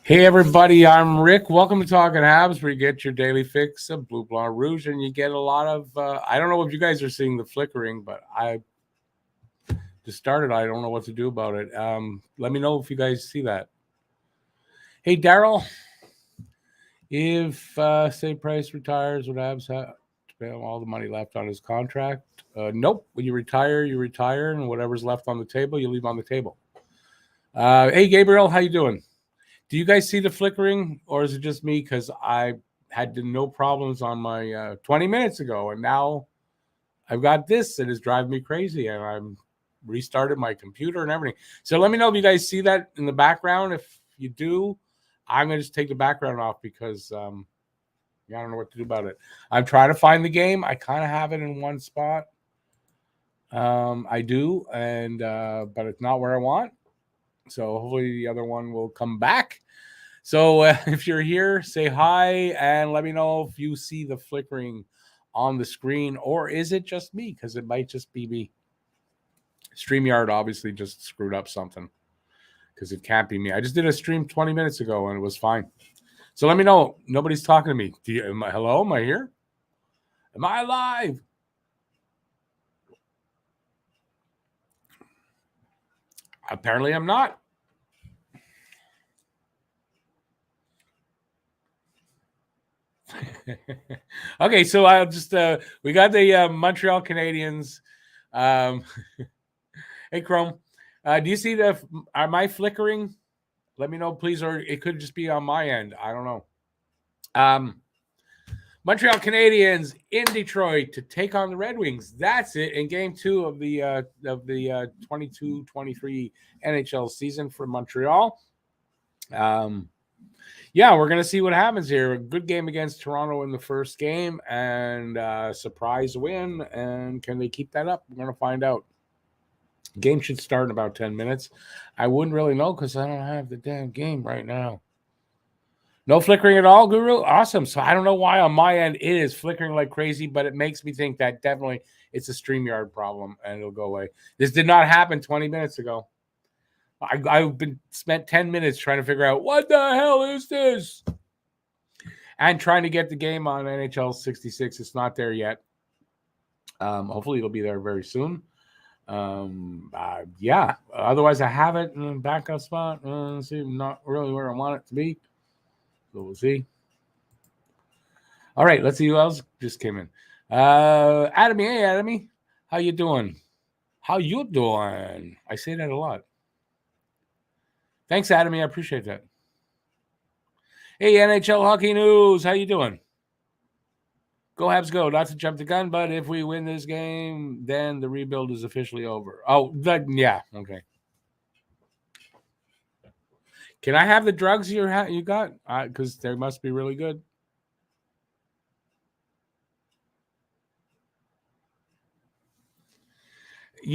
Hey everybody, I'm Rick. Welcome to Talking Habs, where you get your daily fix of Blue Blanc Rouge, and you get a lot of. I don't know if you guys are seeing the flickering, but I just started. I don't know what to do about it. Let me know if you guys see that. Hey Daryl, if say Price retires, would Habs have to pay him all the money left on his contract? Nope. When you retire, and whatever's left on the table, you leave on the table. Hey Gabriel, how you doing? Do you guys see the flickering, or is it just me? Because I had no problems on my 20 minutes ago, and now I've got this that is driving me crazy, and I'm restarted my computer and everything. So let me know if you guys see that in the background. If you do, I'm going to just take the background off because I don't know what to do about it. I'm trying to find the game. I kind of have it in one spot. I do, and but it's not where I want. So hopefully the other one will come back. So if you're here, say hi and let me know if you see the flickering on the screen, or is it just me? Because it might just be me. StreamYard obviously just screwed up something because it can't be me. I just did a stream 20 minutes ago and it was fine. So let me know. Nobody's talking to me. Hello? Am I here? Am I alive? Apparently I'm not. Okay, so I'll just we got the Montreal Canadiens. Hey Chrome, do you see am I flickering? Let me know, please, or it could just be on my end. I don't know. Montreal Canadiens in Detroit to take on the Red Wings. That's it in Game 2 of the 22-23 NHL season for Montreal. Yeah, we're going to see what happens here. A good game against Toronto in the first game and surprise win. And can they keep that up? We're going to find out. Game should start in about 10 minutes. I wouldn't really know because I don't have the damn game right now. No flickering at all, Guru? Awesome. So I don't know why on my end it is flickering like crazy, but it makes me think that definitely it's a StreamYard problem and it'll go away. This did not happen 20 minutes ago. I've been spent 10 minutes trying to figure out what the hell is this, and trying to get the game on NHL 66. It's not there yet. Hopefully, it'll be there very soon. Yeah. Otherwise, I have it in a backup spot. Let's see, not really where I want it to be. So we'll see. All right, let's see who else just came in. Adamy, hey Adamy, how you doing? How you doing? I say that a lot. Thanks, Adamy. I appreciate that. Hey, NHL Hockey News. How you doing? Go Habs, go. Not to jump the gun, but if we win this game, then the rebuild is officially over. Oh, yeah. Okay. Can I have the drugs you got? Because they must be really good.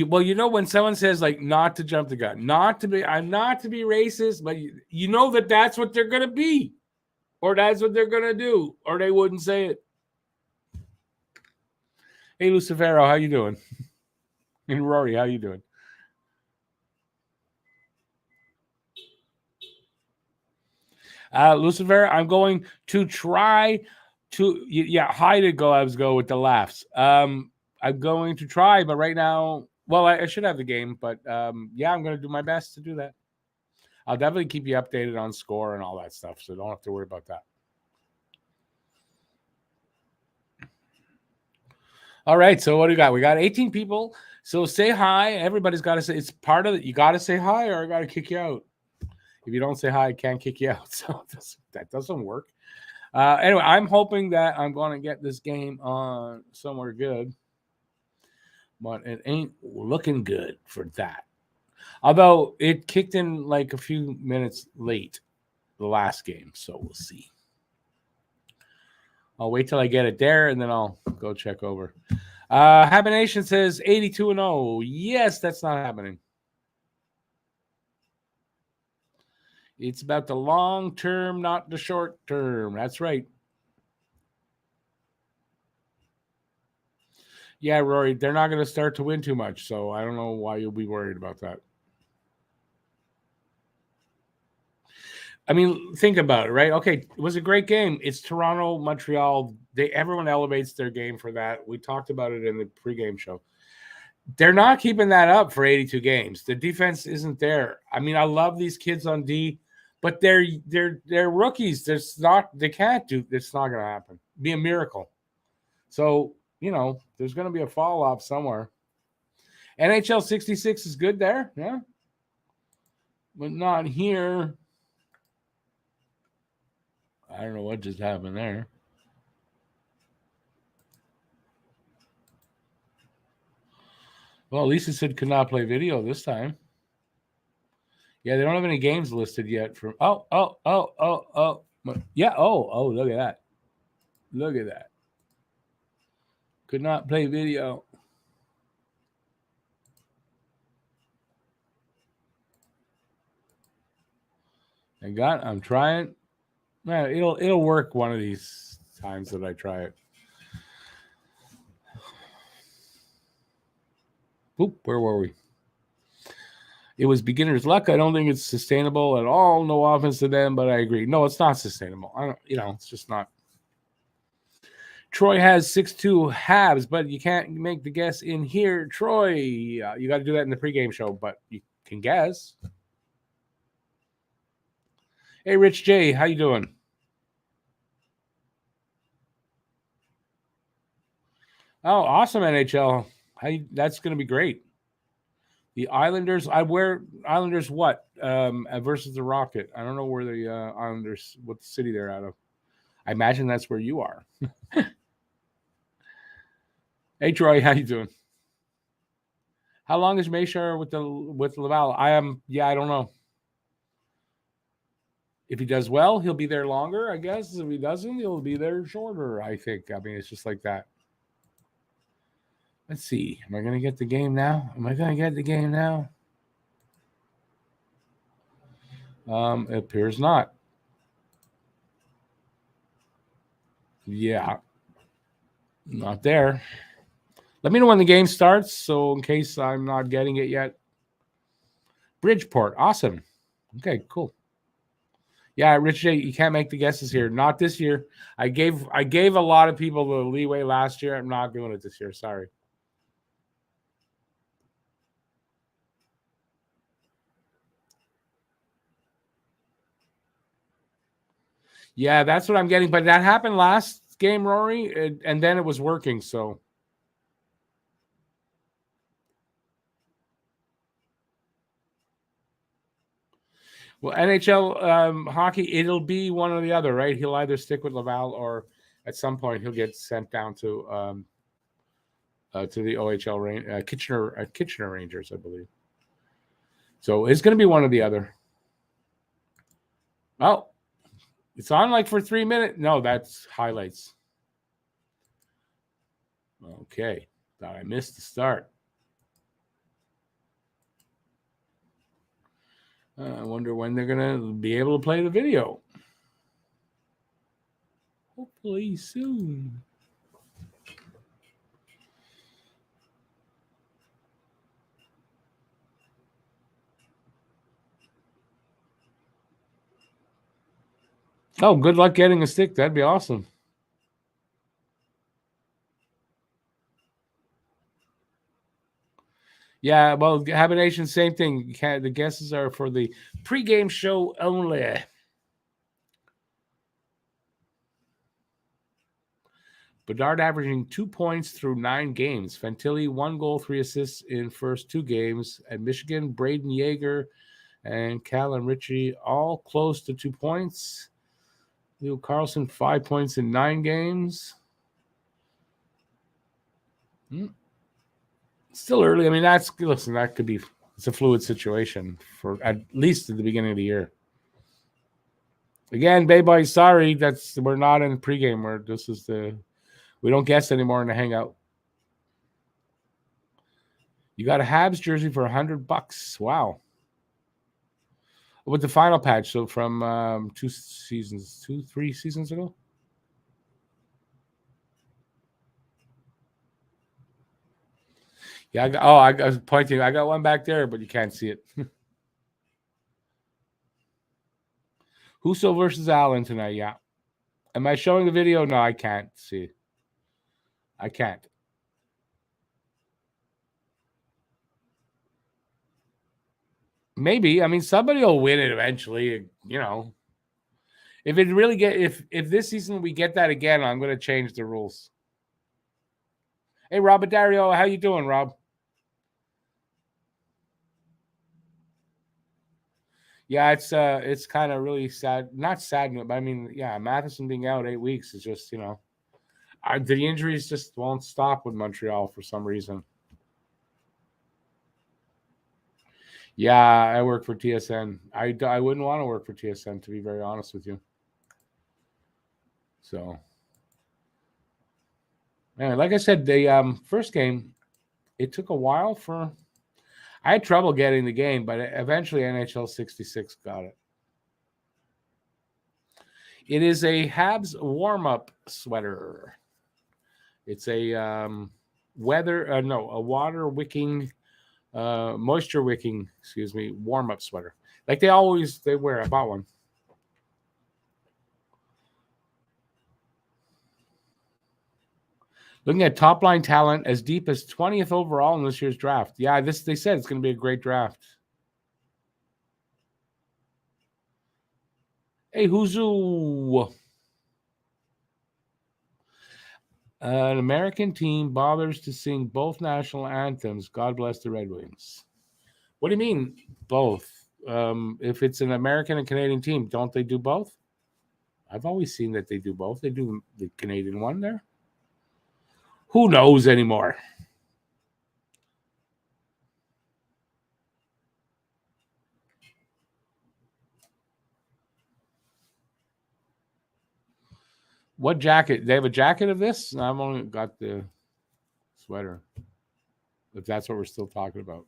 Well, you know when someone says like not to jump the gun, I'm not to be racist, but you know that's what they're gonna be, or that's what they're gonna do, or they wouldn't say it. Hey, Lucifero, how you doing? And Rory, how you doing? Lucifer, I'm going to try to hi to go. I was go with the laughs. I'm going to try, but right now, well, I should have the game, but yeah, I'm going to do my best to do that. I'll definitely keep you updated on score and all that stuff, so don't have to worry about that. All right, so what do we got? We got 18 people. So say hi. Everybody's got to say, it's part of it. You got to say hi or I got to kick you out. If you don't say hi, I can't kick you out. So that doesn't work. Anyway, I'm hoping that I'm going to get this game on somewhere good. But it ain't looking good for that. Although it kicked in like a few minutes late, the last game. So we'll see. I'll wait till I get it there, and then I'll go check over. Habination says 82-0. Yes, that's not happening. It's about the long term, not the short term. That's right. Yeah, Rory, they're not going to start to win too much, so I don't know why you'll be worried about that. I mean, think about it, right? Okay, it was a great game. It's Toronto, Montreal. Everyone elevates their game for that. We talked about it in the pregame show. They're not keeping that up for 82 games. The defense isn't there. I mean, I love these kids on D, but they're rookies. They can't do. It's not going to happen. Be a miracle. So there's going to be a fall off somewhere. NHL 66 is good there, yeah, but not here. I don't know what just happened there. Well, Lisa said could not play video this time. Yeah, they don't have any games listed yet. Oh. Yeah. Oh, look at that. Look at that. Could not play video. I'm trying. It'll work one of these times that I try it. Oop, where were we? It was beginner's luck. I don't think it's sustainable at all. No offense to them, but I agree. No, it's not sustainable. It's just not. Troy has 6-2 Habs, but you can't make the guess in here. Troy, you got to do that in the pregame show, but you can guess. Hey, Rich J, how you doing? Oh, awesome, NHL. That's going to be great. The Islanders, Islanders what? Versus the Rocket. I don't know where the Islanders, what city they're out of. I imagine that's where you are. Hey, Troy, how you doing? How long is Mayshire with Laval? I don't know. If he does well, he'll be there longer, I guess. If he doesn't, he'll be there shorter, I think. I mean, it's just like that. Let's see. Am I going to get the game now? It appears not. Yeah. Not there. Let me know when the game starts, so in case I'm not getting it yet. Bridgeport. Awesome. Okay, cool. Yeah, Rich J, you can't make the guesses here. Not this year. I gave a lot of people the leeway last year. I'm not doing it this year. Sorry. Yeah, that's what I'm getting. But that happened last game, Rory, and then it was working. So, well, NHL hockey, it'll be one or the other, right? He'll either stick with Laval or at some point he'll get sent down to the OHL Kitchener Rangers, I believe. So it's going to be one or the other. Oh, it's on like for 3 minutes. No, that's highlights. Okay, thought I missed the start. I wonder when they're going to be able to play the video. Hopefully soon. Oh, good luck getting a stick. That'd be awesome. Yeah, well, Habination, same thing. The guesses are for the pregame show only. Bedard averaging 2 points through 9 games. Fantilli, 1 goal, 3 assists in first 2 games. At Michigan, Braden Yeager and Callum Ritchie all close to 2 points. Leo Carlson, 5 points in 9 games. Still early. I mean, that could be, it's a fluid situation for at least at the beginning of the year. Again, Bay Boy, sorry, we're not in pregame. We don't guess anymore in the Hangout. You got a Habs jersey for $100. Wow. With the final patch, so from 3 seasons ago. Yeah, I was pointing. I got one back there, but you can't see it. Husso versus Allen tonight. Yeah. Am I showing the video? No, I can't see. I can't. Maybe. I mean, somebody will win it eventually. You know, if it really if this season we get that again, I'm going to change the rules. Hey, Rob Dario, how you doing, Rob? Yeah, it's kind of really sad. Not sad, but I mean, yeah, Matheson being out 8 weeks is just, you know, the injuries just won't stop with Montreal for some reason. Yeah, I work for TSN. I wouldn't want to work for TSN, to be very honest with you. So, man, like I said, the first game, it took a while for. I had trouble getting the game, but eventually NHL 66 got it. It is a Habs warm-up sweater. It's a water wicking, moisture wicking, warm-up sweater. Like they wear. I bought one. Looking at top line talent as deep as 20th overall in this year's draft. Yeah, they said it's going to be a great draft. Hey, Huzu. An American team bothers to sing both national anthems. God bless the Red Wings. What do you mean both? If it's an American and Canadian team, don't they do both? I've always seen that they do both. They do the Canadian one there. Who knows anymore? What jacket? They have a jacket of this? I've only got the sweater. If that's what we're still talking about.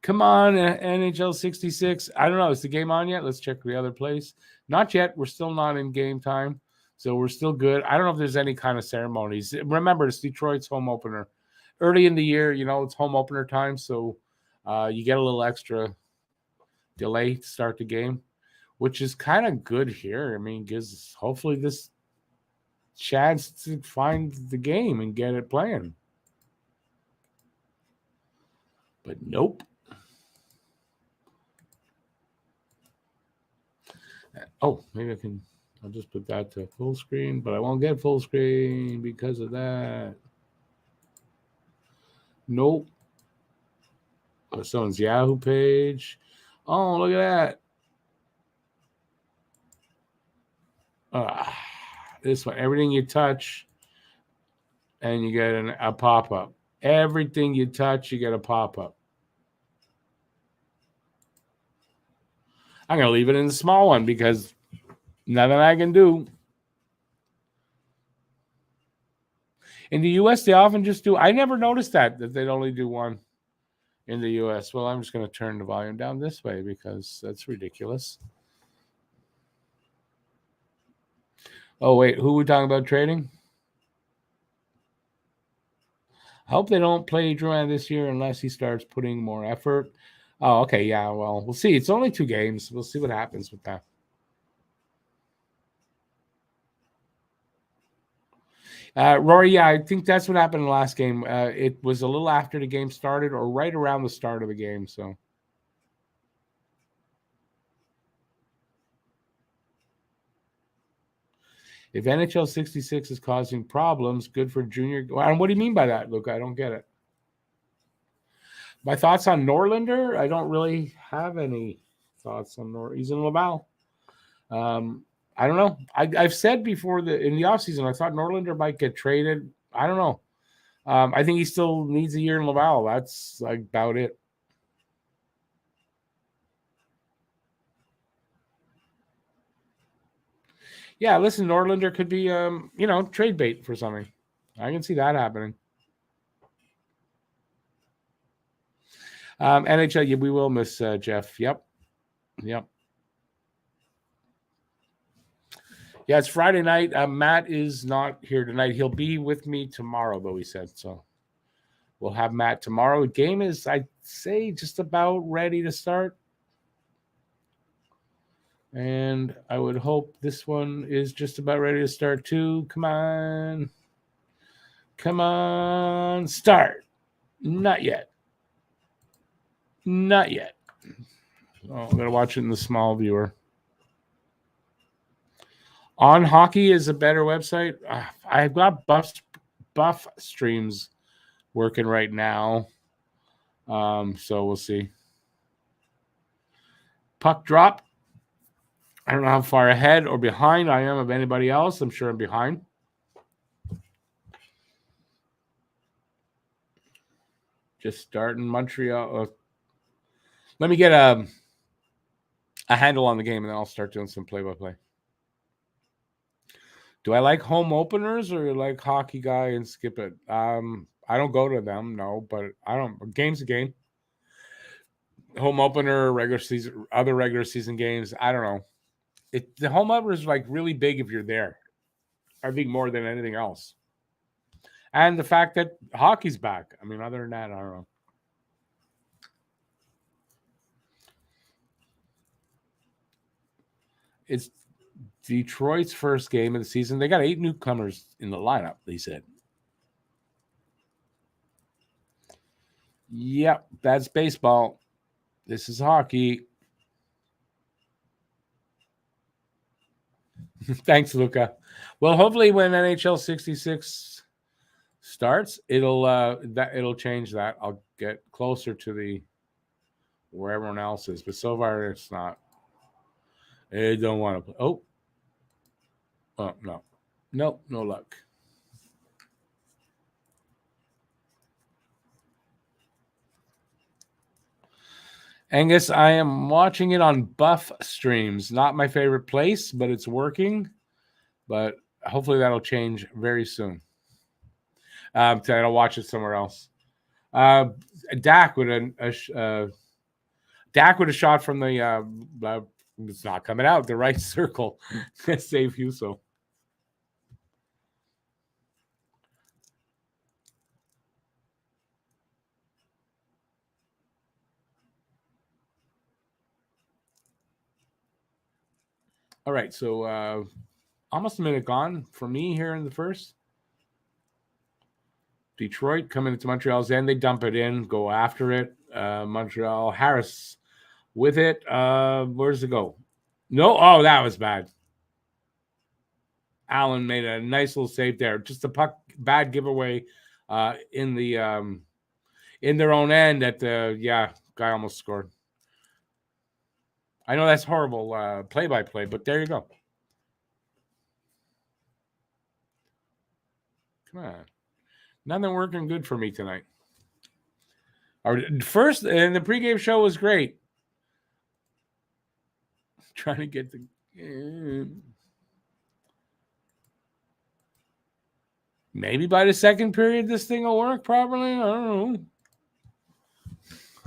Come on, NHL 66. I don't know. Is the game on yet? Let's check the other place. Not yet. We're still not in game time. So we're still good. I don't know if there's any kind of ceremonies. Remember, it's Detroit's home opener. Early in the year, you know, it's home opener time. So you get a little extra delay to start the game, which is kind of good here. I mean, gives hopefully this chance to find the game and get it playing. But nope. Oh, maybe I'll just put that to full screen, but I won't get full screen because of that. Nope. Someone's Yahoo page. Oh, look at that. This one, everything you touch, and you get a pop-up. Everything you touch, you get a pop-up. I'm going to leave it in the small one because nothing I can do. In the U.S., they often just do. I never noticed that they'd only do one in the U.S. Well, I'm just going to turn the volume down this way because that's ridiculous. Oh, wait. Who are we talking about trading? I hope they don't play Drouin this year unless he starts putting more effort. Oh, okay. Yeah, well, we'll see. It's only 2 games. We'll see what happens with that. Rory, yeah, I think that's what happened in the last game. It was a little after the game started or right around the start of the game. So, if NHL 66 is causing problems, good for junior. And what do you mean by that, Luke? I don't get it. My thoughts on Norlinder? I don't really have any thoughts on Norlinder. He's in Laval. I don't know. I've said before that in the offseason, I thought Norlinder might get traded. I don't know. I think he still needs a year in Laval. That's about it. Yeah, listen, Norlinder could be, trade bait for something. I can see that happening. NHL, yeah, we will miss Jeff. Yep. Yeah, it's Friday night. Matt is not here tonight. He'll be with me tomorrow, though, he said. So we'll have Matt tomorrow. Game is, I'd say, just about ready to start. And I would hope this one is just about ready to start too. Come on. Come on. Start. Not yet. Not yet. Oh, I'm going to watch it in the small viewer. On Hockey is a better website. I've got buff streams working right now. So we'll see. Puck drop. I don't know how far ahead or behind I am of anybody else. I'm sure I'm behind. Just starting Montreal. Let me get a handle on the game, and then I'll start doing some play-by-play. Do I like home openers or like Hockey Guy and skip it? I don't go to them, no, but I don't. Game's a game. Home opener, regular season, other regular season games. I don't know. The home opener is like really big if you're there. I think more than anything else. And the fact that hockey's back. I mean, other than that, I don't know. It's Detroit's first game of the season. They got 8 newcomers in the lineup, they said. Yep, that's baseball. This is hockey. Thanks, Luca. Well, hopefully when NHL 66 starts, it'll change that. I'll get closer to where everyone else is, but so far it's not. I don't want to play. Oh, no. Nope, no luck. Angus, I am watching it on Buff Streams. Not my favorite place, but it's working. But hopefully that'll change very soon. I'll watch it somewhere else. Dak would have shot from the. It's not coming out the right circle. Save Huso. All right, so almost a minute gone for me here in the first. Detroit coming into Montreal's end. They dump it in, go after it. Montreal, Harris with it. Where does it go? No, oh, that was bad. Allen made a nice little save there. Just a puck, bad giveaway in their own end at the, guy almost scored. I know that's horrible play-by-play, but there you go. Come on. Nothing working good for me tonight. Our first, and the pregame show was great. Trying to get the... maybe by the second period, this thing will work properly. I don't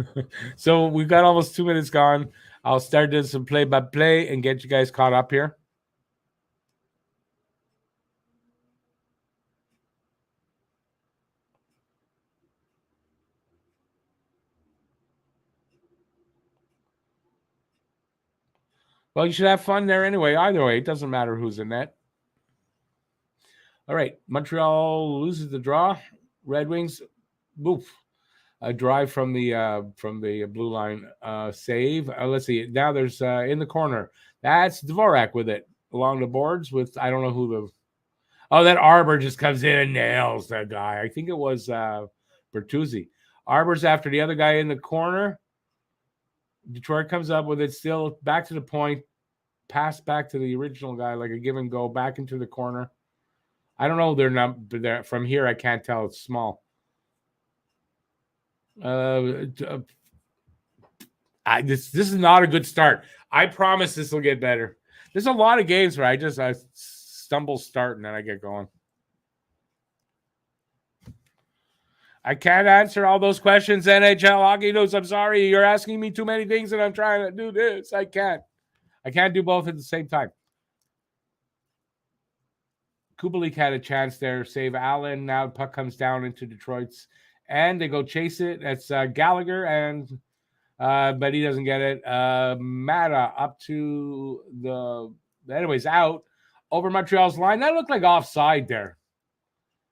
know. So we've got almost 2 minutes gone. I'll start doing some play-by-play and get you guys caught up here. Well, you should have fun there anyway. Either way, it doesn't matter who's in net. All right, Montreal loses the draw. Red Wings, boof. A drive from the blue line save. Let's see. Now there's in the corner. That's Dvorak with it along the boards with I don't know who the. Oh, that Arbor just comes in and nails that guy. I think it was Bertuzzi. Arbor's after the other guy in the corner. Detroit comes up with it still back to the point. Pass back to the original guy like a give and go back into the corner. I don't know their number, but from here I can't tell. It's small. This is not a good start. I promise this will get better. There's a lot of games where I stumble start and then I get going. I can't answer all those questions, NHL Hockey News. I'm sorry. You're asking me too many things and I'm trying to do this. I can't do both at the same time. Kubalik had a chance there. Save Allen. Now the puck comes down into Detroit's and they go chase it. That's Gallagher and but he doesn't get it. Mata up to anyways, out over Montreal's line. That looked like offside there.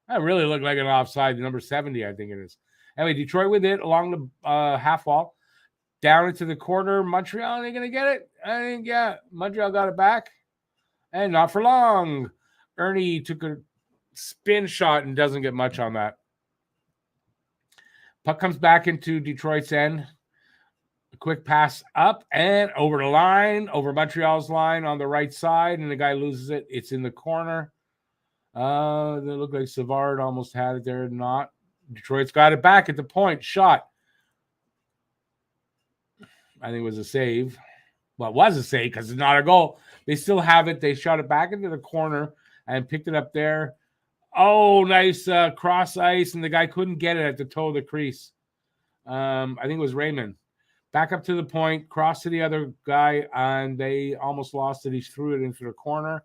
That really looked like an offside. Number 70, I think it is. Anyway, Detroit with it along the half wall. Down into the corner. Montreal, are they going to get it? I think, yeah. Montreal got it back. And not for long. Ernie took a spin shot and doesn't get much on that. Puck comes back into Detroit's end. A quick pass up and over the line, over Montreal's line on the right side, and the guy loses it. It's in the corner. They look like Savard almost had it there. Not. Detroit's got it back at the point. Shot. I think it was a save. Well, it was a save because it's not a goal. They still have it. They shot it back into the corner and picked it up there. Oh, nice cross ice, and the guy couldn't get it at the toe of the crease. I think it was Raymond. Back up to the point, cross to the other guy, and they almost lost it. He threw it into the corner.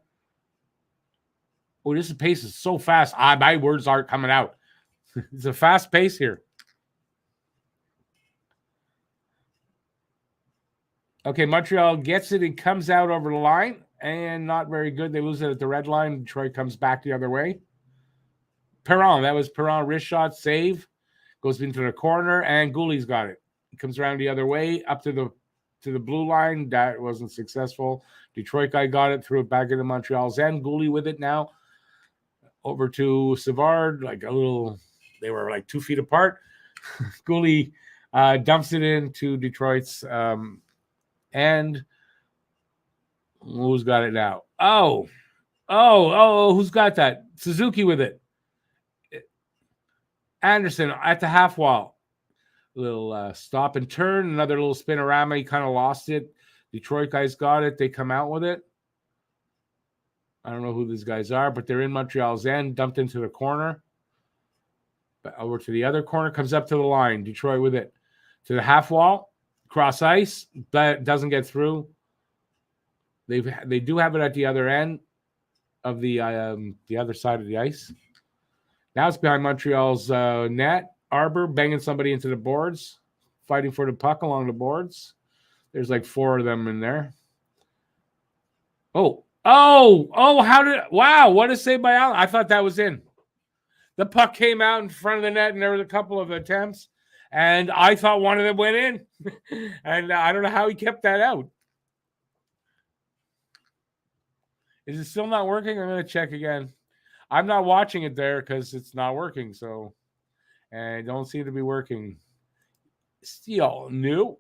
Oh, this pace is so fast. My words aren't coming out. It's a fast pace here. Okay, Montreal gets it and comes out over the line, and not very good. They lose it at the red line. Detroit comes back the other way. Perron, that was Perron, wrist shot, save. Goes into the corner, and Gouli's got it. Comes around the other way, up to the blue line. That wasn't successful. Detroit guy got it, threw it back into Montreal's end. Gouli with it now. Over to Savard, like a little, they were like 2 feet apart. Gouli dumps it into Detroit's end. Who's got it now? Oh, who's got that? Suzuki with it. Anderson at the half wall. Little stop and turn, another little spinorama. He kind of lost it. Detroit guys got it. They come out with it. I don't know who these guys are, but they're in Montreal's end, dumped into the corner. But over to the other corner, comes up to the line. Detroit with it. To the half wall, cross ice, but doesn't get through. They do have it at the other end of the other side of the ice. Now it's behind Montreal's net. Arbor banging somebody into the boards, fighting for the puck along the boards. There's like 4 of them in there. Wow, what a save by Allen. I thought that was in. The puck came out in front of the net, and there was a couple of attempts, and I thought one of them went in. And I don't know how he kept that out. Is it still not working? I'm going to check again. I'm not watching it there because it's not working, so... And don't seem to be working. Still new.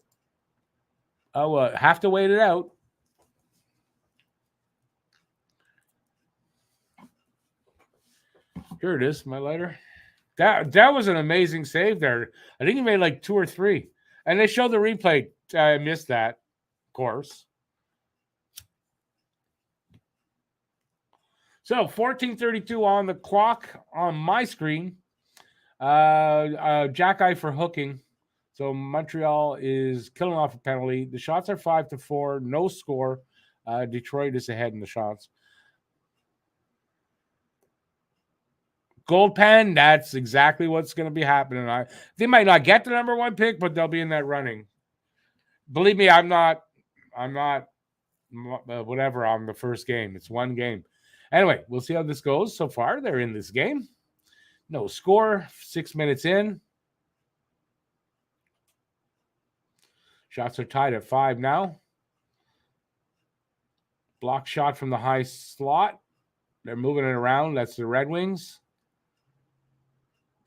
Have to wait it out. Here it is, my lighter. That was an amazing save there. I think he made like 2 or 3. And they showed the replay. I missed that, of course. So 14:32 on the clock on my screen. Jack eye for hooking. So Montreal is killing off a penalty. The shots are 5-4, no score. Detroit is ahead in the shots. Gold pen, that's exactly what's going to be happening. They might not get the number 1 pick, but they'll be in that running. Believe me, I'm not whatever on the first game. It's 1 game. Anyway, we'll see how this goes. So far, they're in this game. No score, 6 minutes in. Shots are tied at 5 now. Block shot from the high slot. They're moving it around. That's the Red Wings.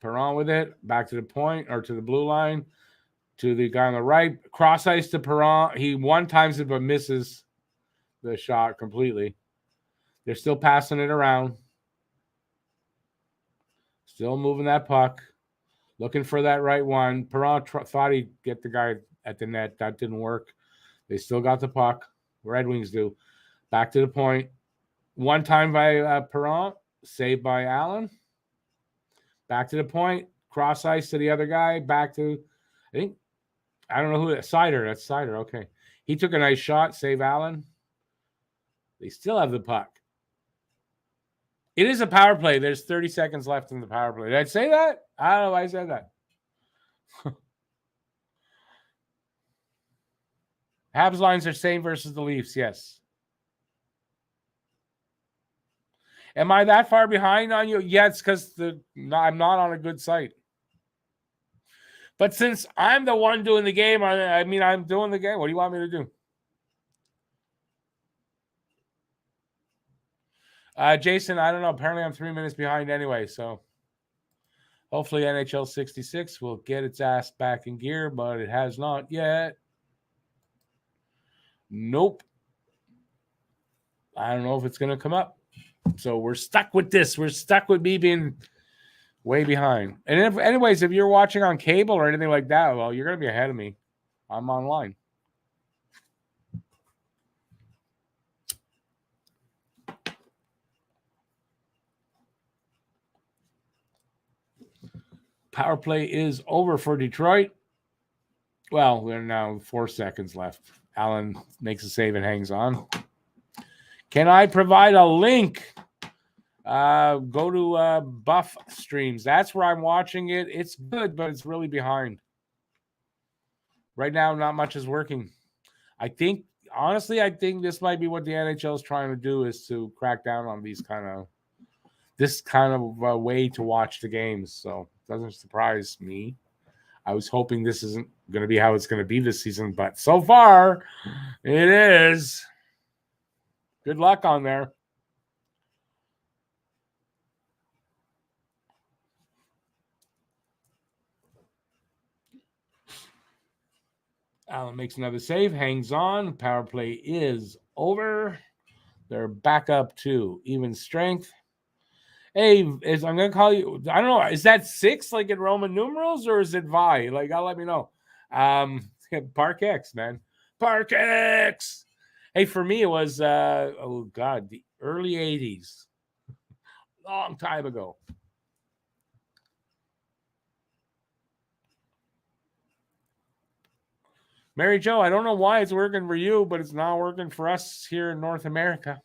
Perron with it. Back to the point or to the blue line. To the guy on the right. Cross ice to Perron. He one-times it but misses the shot completely. They're still passing it around. Still moving that puck. Looking for that right one. Perron thought he'd get the guy at the net. That didn't work. They still got the puck. Red Wings do. Back to the point. One time by Perron. Saved by Allen. Back to the point. Cross ice to the other guy. Back to, I don't know who that. Sider. That's Sider. Okay. He took a nice shot. Save Allen. They still have the puck. It is a power play. There's 30 seconds left in the power play. Did I say that? I don't know why I said that. Habs lines are same versus the Leafs, yes. Am I that far behind on you? Yeah, it's because I'm not on a good site. But since I'm the one doing the game, I'm doing the game. What do you want me to do? Jason, I don't know. Apparently, I'm 3 minutes behind anyway. So hopefully, NHL 66 will get its ass back in gear, but it has not yet. Nope. I don't know if it's going to come up. So we're stuck with this. We're stuck with me being way behind. And anyways, if you're watching on cable or anything like that, well, you're going to be ahead of me. I'm online. Power play is over for Detroit. Well, we're now 4 seconds left. Allen makes a save and hangs on. Can I provide a link? Go to Buff Streams. That's where I'm watching it. It's good, but it's really behind. Right now, not much is working. I think this might be what the NHL is trying to do, is to crack down on this kind of way to watch the games. So it doesn't surprise me. I was hoping this isn't going to be how it's going to be this season, but so far it is. Good luck on there. Allen makes another save, hangs on. Power play is over. They're back up to even strength. Hey, I'm going to call you. I don't know. Is that 6 like in Roman numerals, or is it Vi? Like, I'll let me know. Park X, man. Park X. Hey, for me, it was, the early 80s. Long time ago. Mary Jo, I don't know why it's working for you, but it's not working for us here in North America.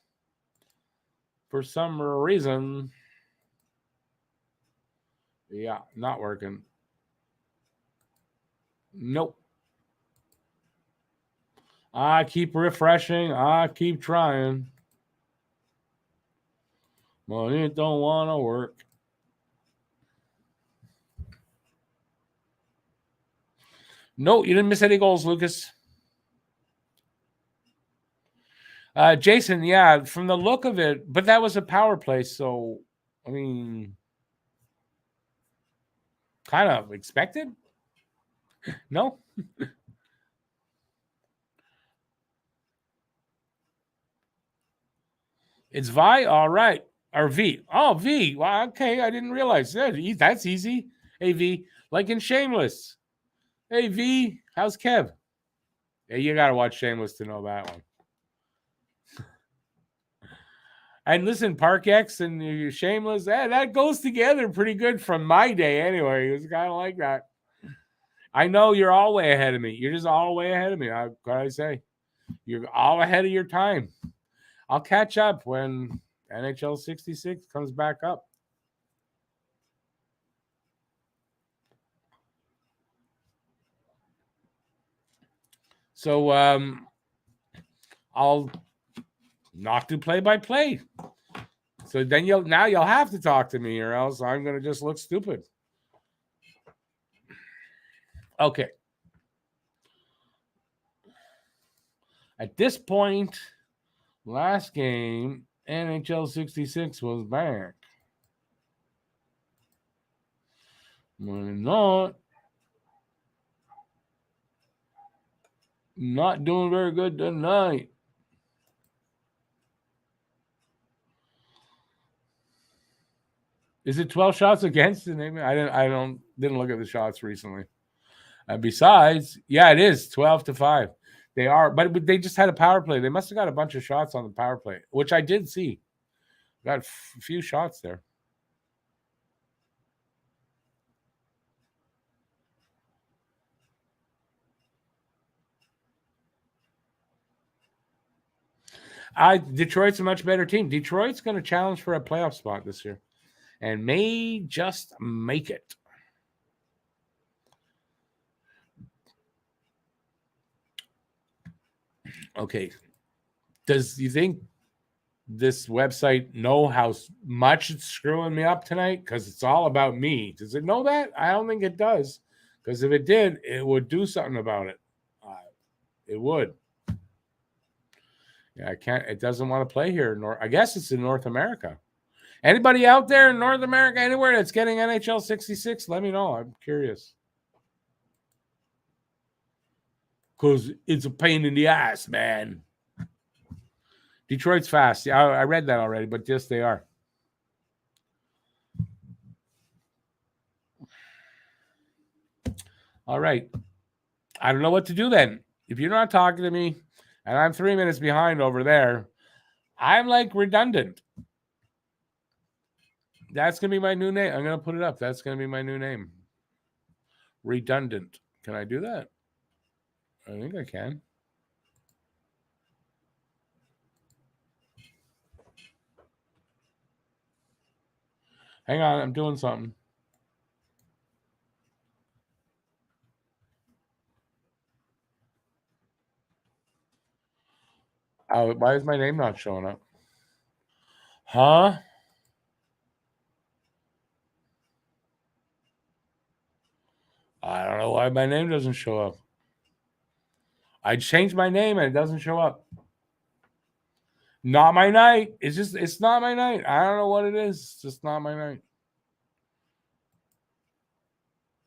For some reason. Yeah, not working. Nope. I keep refreshing. I keep trying. But it don't want to work. No, you didn't miss any goals, Lucas. Jason, yeah, from the look of it, but that was a power play, so, I mean, kind of expected? No? It's Vi? All right. Or V. Oh, V. Well, okay, I didn't realize that. That's easy. Hey, V. Like in Shameless. Hey, V. How's Kev? Hey, you got to watch Shameless to know that one. And listen, Park X and Shameless, that goes together pretty good from my day anyway. It was kind of like that. I know you're all way ahead of me. You're just all way ahead of me. What can I say? You're all ahead of your time. I'll catch up when NHL 66 comes back up. So I'll not do play-by-play. So then you'll have to talk to me, or else I'm going to just look stupid. Okay. At this point, last game, NHL 66 was back. We're not doing very good tonight. Is it 12 shots against the name? I didn't look at the shots recently. Besides, yeah, it is 12-5. They are, but they just had a power play. They must have got a bunch of shots on the power play, which I did see. Got a few shots there. Detroit's a much better team. Detroit's going to challenge for a playoff spot this year and may just make it. Okay. You think this website know how much it's screwing me up tonight? Because it's all about me. Does it know that? I don't think it does. Because if it did, it would do something about it. It would. Yeah, I can't. It doesn't want to play here. I guess it's in North America. Anybody out there in North America, anywhere that's getting NHL 66, let me know. I'm curious. Because it's a pain in the ass, man. Detroit's fast. Yeah, I read that already, but yes, they are. All right. I don't know what to do then. If you're not talking to me and I'm 3 minutes behind over there, I'm like redundant. That's going to be my new name. I'm going to put it up. That's going to be my new name. Redundant. Can I do that? I think I can. Hang on. I'm doing something. Why is my name not showing up? Huh? I don't know why my name doesn't show up. I changed my name and it doesn't show up. Not my night. It's not my night. I don't know what it is. It's just not my night.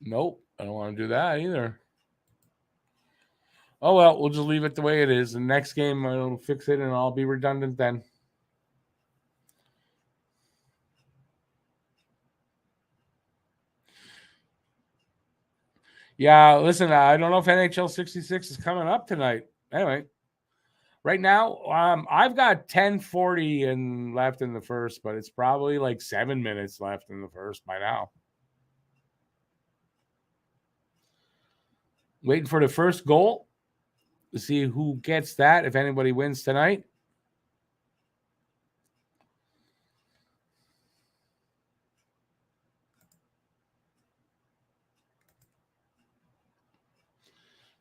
Nope. I don't want to do that either. Oh, well, we'll just leave it the way it is. The next game, I'll fix it and I'll be redundant then. Yeah, listen, I don't know if NHL 66 is coming up tonight. Anyway, right now, I've got 10:40 and left in the first, but it's probably like 7 minutes left in the first by now. Waiting for the first goal to see who gets that, if anybody wins tonight.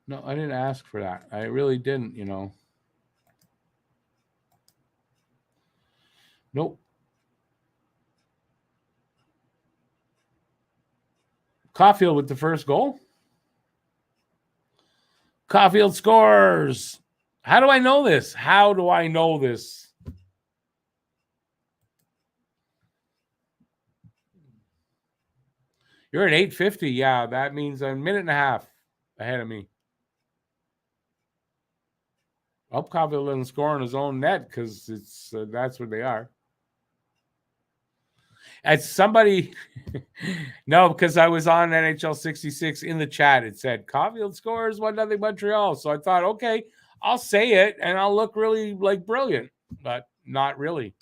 No, I didn't ask for that. I really didn't, Nope. Caulfield with the first goal. Caulfield scores. How do I know this? How do I know this? You're at 8:50. Yeah, that means a minute and a half ahead of me. Hope Caulfield doesn't score on his own net because that's what they are. As somebody, no, because I was on NHL 66 in the chat. It said Caulfield scores 1-0 Montreal. So I thought, okay, I'll say it and I'll look really like brilliant, but not really.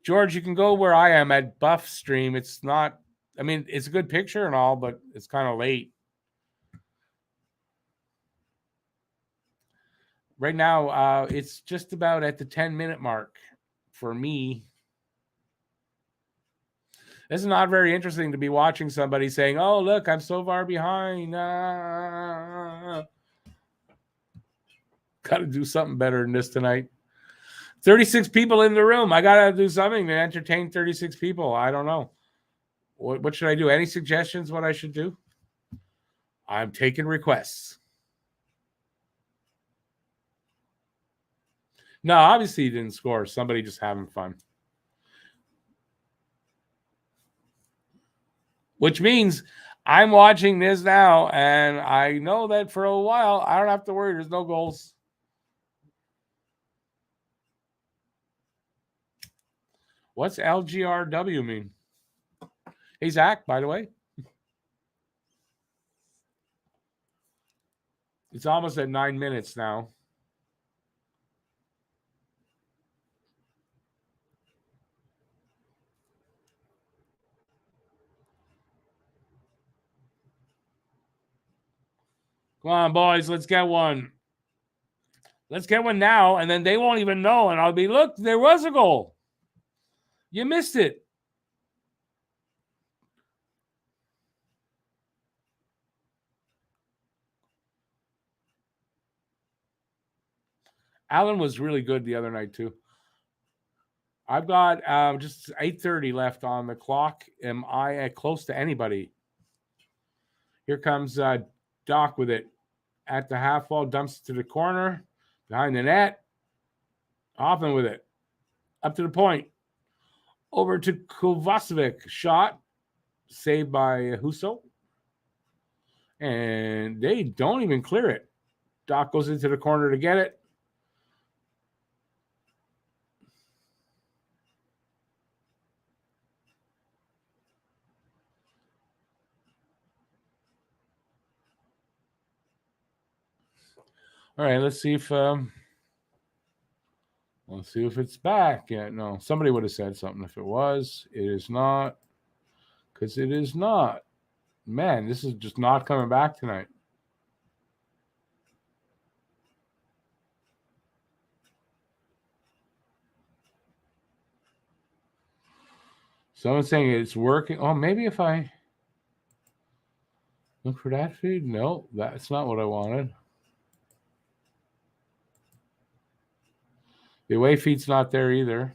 George, you can go where I am at Buff Stream. It's not, I mean, it's a good picture and all, but it's kind of late. Right now, it's just about at the 10-minute mark for me. This is not very interesting to be watching somebody saying, oh, look, I'm so far behind. Got to do something better than this tonight. 36 people in the room. I got to do something to entertain 36 people. I don't know. What should I do? Any suggestions what I should do? I'm taking requests. No, obviously he didn't score. Somebody just having fun. Which means I'm watching this now, and I know that for a while, I don't have to worry. There's no goals. What's LGRW mean? Hey, Zach, by the way. It's almost at 9 minutes now. Come on, boys. Let's get one. Let's get one now, and then they won't even know, and I'll be, look, there was a goal. You missed it. Allen was really good the other night too. I've got just 8:30 left on the clock. Am I close to anybody? Here comes Doc with it at the half wall, dumps it to the corner, behind the net. Hoffman with it, up to the point, over to Kovacevic, shot, saved by Husso, and they don't even clear it. Doc goes into the corner to get it. All right, let's see if it's back. Yeah, no, somebody would have said something if it was. It is not, because it is not. Man, this is just not coming back tonight. Someone's saying it's working. Oh, maybe if I look for that feed. No, that's not what I wanted. The away feed's not there either.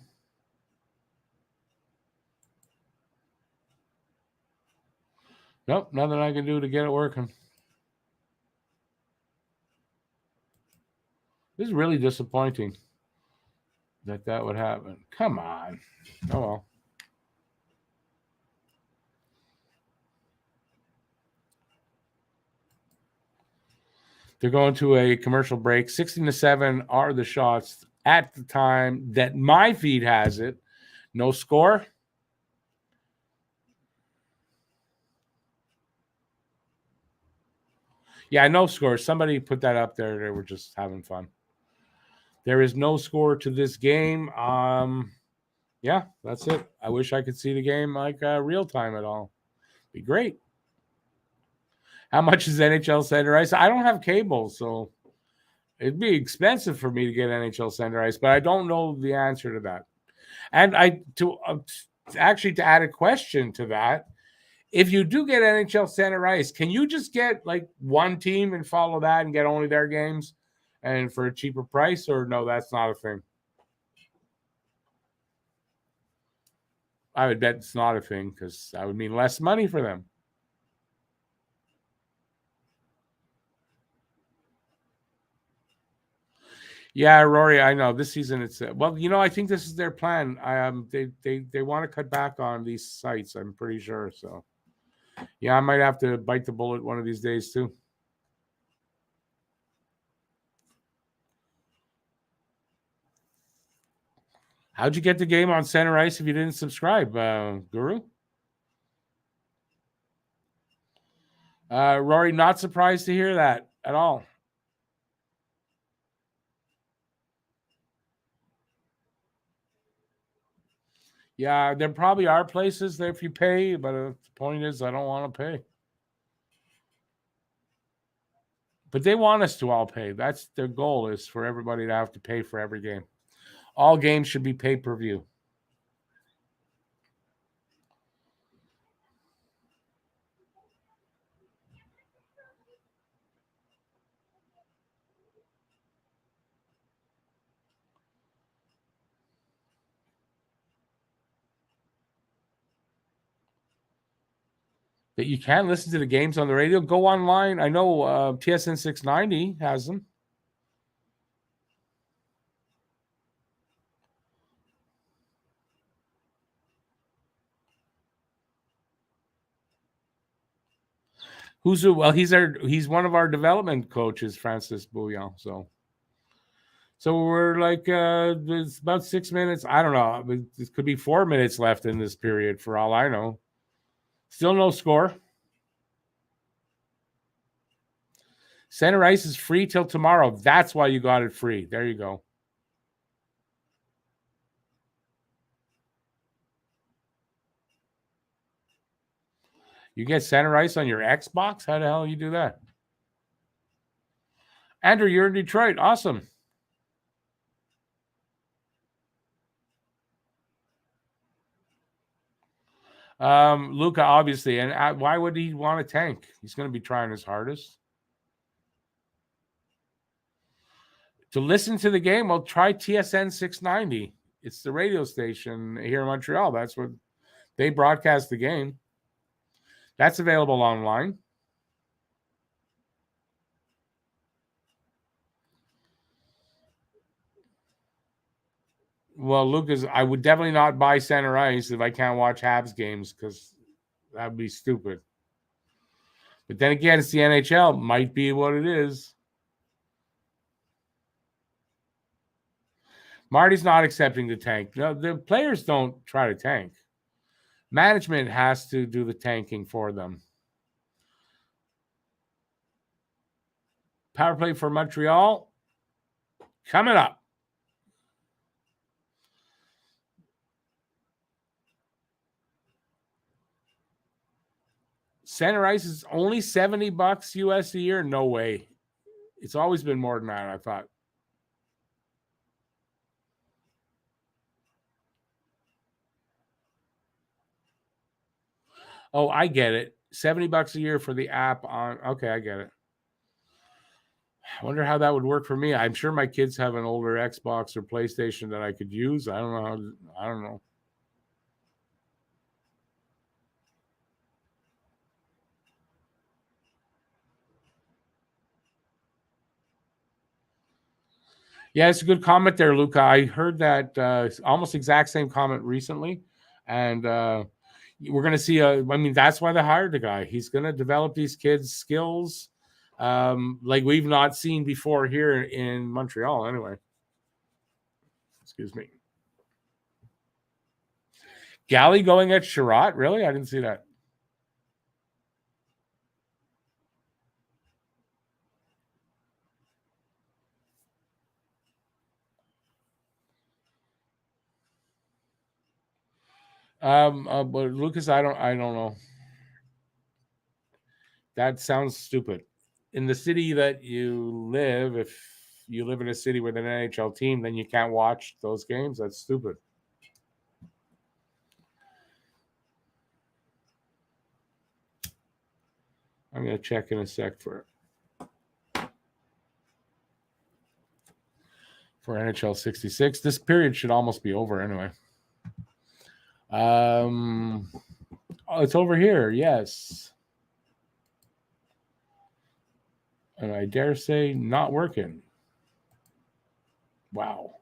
Nope, nothing I can do to get it working. This is really disappointing that would happen. Come on. Oh, well. They're going to a commercial break. 16-7 are the shots at the time that my feed has it. No score. Yeah, no score. Somebody put that up there. They were just having fun. There is no score to this game. Yeah, that's it. I wish I could see the game like real time at all. Be great. How much is NHL Center Ice? I don't have cable, so it'd be expensive for me to get NHL Center Ice, but I don't know the answer to that. And to add a question to that, if you do get NHL Center Ice, can you just get like one team and follow that and get only their games and for a cheaper price? Or no, that's not a thing. I would bet it's not a thing because that would mean less money for them. Yeah, Rory, I know this season it's well, I think this is their plan. They want to cut back on these sites. I'm pretty sure. So, yeah, I might have to bite the bullet one of these days too. How'd you get the game on center ice if you didn't subscribe, Guru? Rory, not surprised to hear that at all. Yeah, there probably are places there if you pay, but the point is, I don't want to pay. But they want us to all pay. That's their goal, is for everybody to have to pay for every game. All games should be pay-per-view. That you can't listen to the games on the radio, go online. I know TSN 690 has them. Well, he's one of our development coaches, Francis Bouillon. So we're like it's about 6 minutes. I don't know. It could be 4 minutes left in this period for all I know. Still no score. Center ice is free till tomorrow. That's why you got it free. There you go. You get center ice on your Xbox? How the hell you do that? Andrew, you're in Detroit. Awesome. Luca, obviously. And why would he want a tank? He's going to be trying his hardest. To listen to the game, well, try TSN 690. It's the radio station here in Montreal. That's what they broadcast the game. That's available online. Well, Lucas, I would definitely not buy center ice if I can't watch Habs games because that would be stupid. But then again, it's the NHL. Might be what it is. Marty's not accepting the tank. No, the players don't try to tank. Management has to do the tanking for them. Power play for Montreal coming up. Center ice is only $70 US a year. No way. It's always been more than that, I thought. Oh, I get it. $70 a year for the app on. Okay, I get it. I wonder how that would work for me. I'm sure my kids have an older Xbox or PlayStation that I could use. I don't know. I don't know. Yeah, it's a good comment there, Luca. I heard that almost exact same comment recently, and we're going to see. I mean, that's why they hired the guy. He's going to develop these kids' skills like we've not seen before here in Montreal. Anyway, excuse me. Galley going at Sherratt? Really? I didn't see that. But Lucas, I don't know. That sounds stupid. In the city that you live, if you live in a city with an NHL team, then you can't watch those games. That's stupid. I'm going to check in a sec for NHL 66. This period should almost be over anyway. Oh, it's over here. Yes. And I dare say not working. Wow.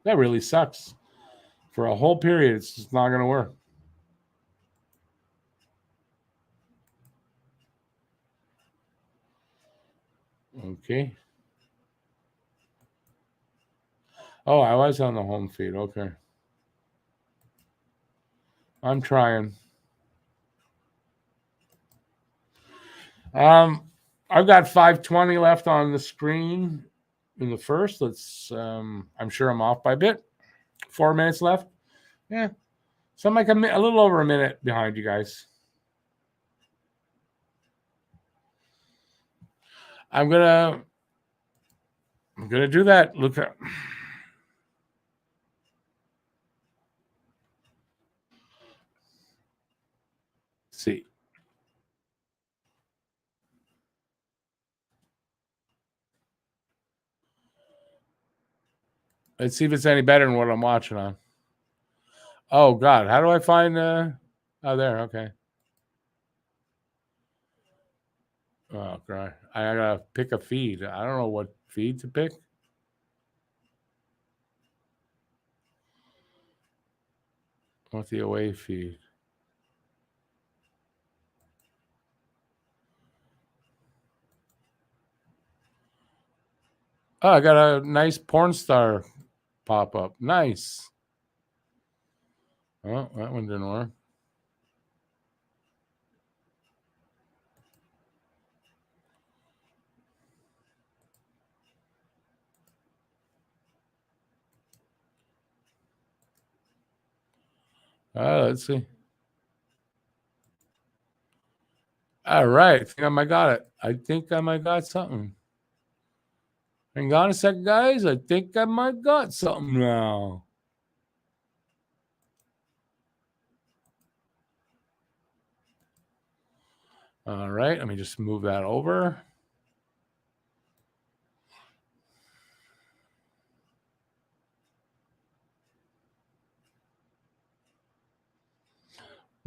That really sucks. For a whole period, it's just not going to work. Okay. Oh, I was on the home feed. Okay. I'm trying. I've got 5:20 left on the screen in the first. Let's I'm sure I'm off by a bit. 4 minutes left. Yeah. So I'm like a little over a minute behind you guys. I'm gonna do that. Look at see. Let's see if it's any better than what I'm watching on. Oh God, how do I find oh there, okay. Oh God. I gotta pick a feed. I don't know what feed to pick. What's the away feed? Oh, I got a nice porn star pop up. Nice. Oh, that one didn't work. Let's see. All right. I think I might got it. I think I might got something. Hang on a second, guys. I think I might got something now. All right. Let me just move that over.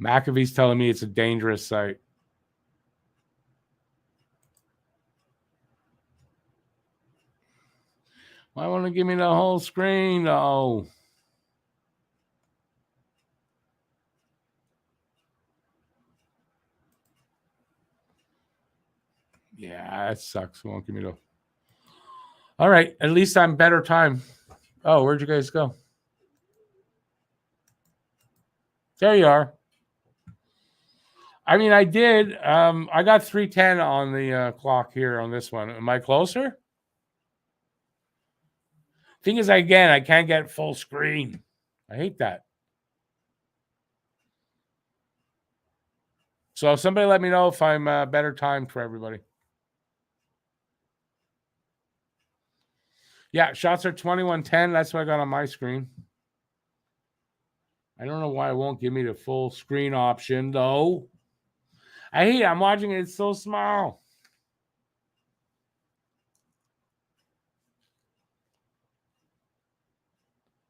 McAfee's telling me it's a dangerous site. Why want to give me the whole screen? Oh. Yeah, that sucks. It won't give me the. All right. At least I'm better time. Oh, where'd you guys go? There you are. I mean, I did. I got 3:10 on the clock here on this one. Am I closer? Thing is, again, I can't get full screen. I hate that. So somebody let me know if I'm better timed for everybody. Yeah, shots are 21:10. That's what I got on my screen. I don't know why it won't give me the full screen option, though. I hate it. I'm watching it. It's so small.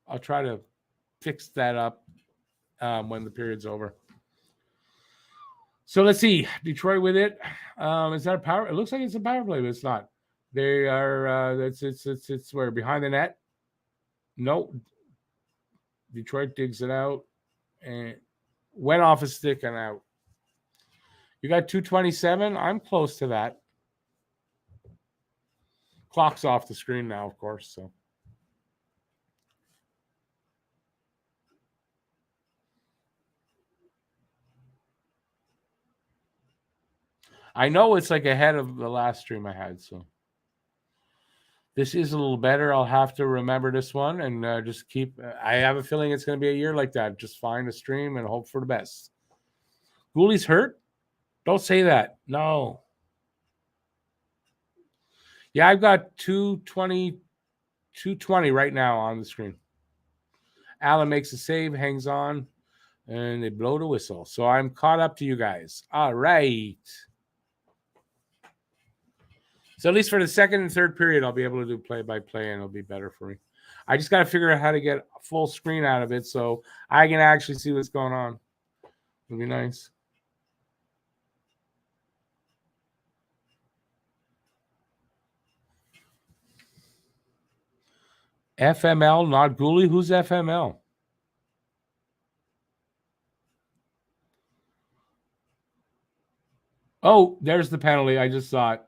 I'll try to fix that up when the period's over. So let's see. Detroit with it. Is that a power? It looks like it's a power play, but it's not. They are. It's where behind the net. Nope. Detroit digs it out and went off a stick and out. You got 2:27. I'm close to that. Clock's off the screen now, of course. So. I know it's like ahead of the last stream I had, so this is a little better. I'll have to remember this one and just keep. I have a feeling it's going to be a year like that. Just find a stream and hope for the best. Gooley's hurt? Don't say that. No. Yeah, I've got 220 right now on the screen. Allen makes a save, hangs on, and they blow the whistle. So I'm caught up to you guys. All right. So at least for the second and third period, I'll be able to do play-by-play, and it'll be better for me. I just got to figure out how to get a full screen out of it so I can actually see what's going on. It'll be nice. FML, not Gooley. Who's FML? Oh, there's the penalty. I just saw it.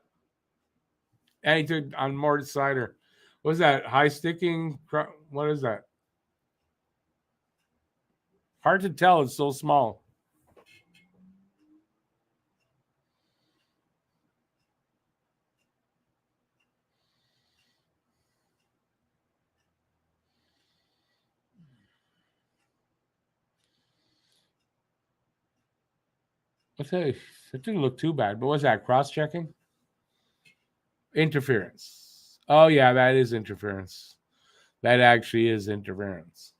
And he took on Mort Sider. What is that? High sticking? What is that? Hard to tell. It's so small. It didn't look too bad. But what's that? Cross-checking? Interference. Oh, yeah, that is interference. That actually is interference.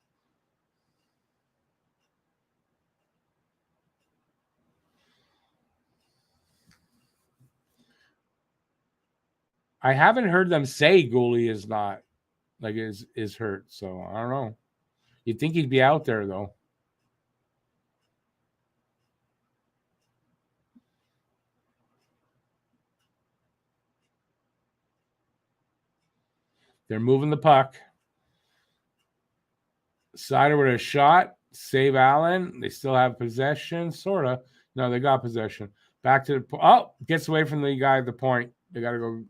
I haven't heard them say Gooley is not, like, is hurt. So I don't know. You'd think he'd be out there, though. They're moving the puck. Sider with a shot. Save Allen. They still have possession, sort of. No, they got possession. Back to the oh, gets away from the guy at the point. They got to go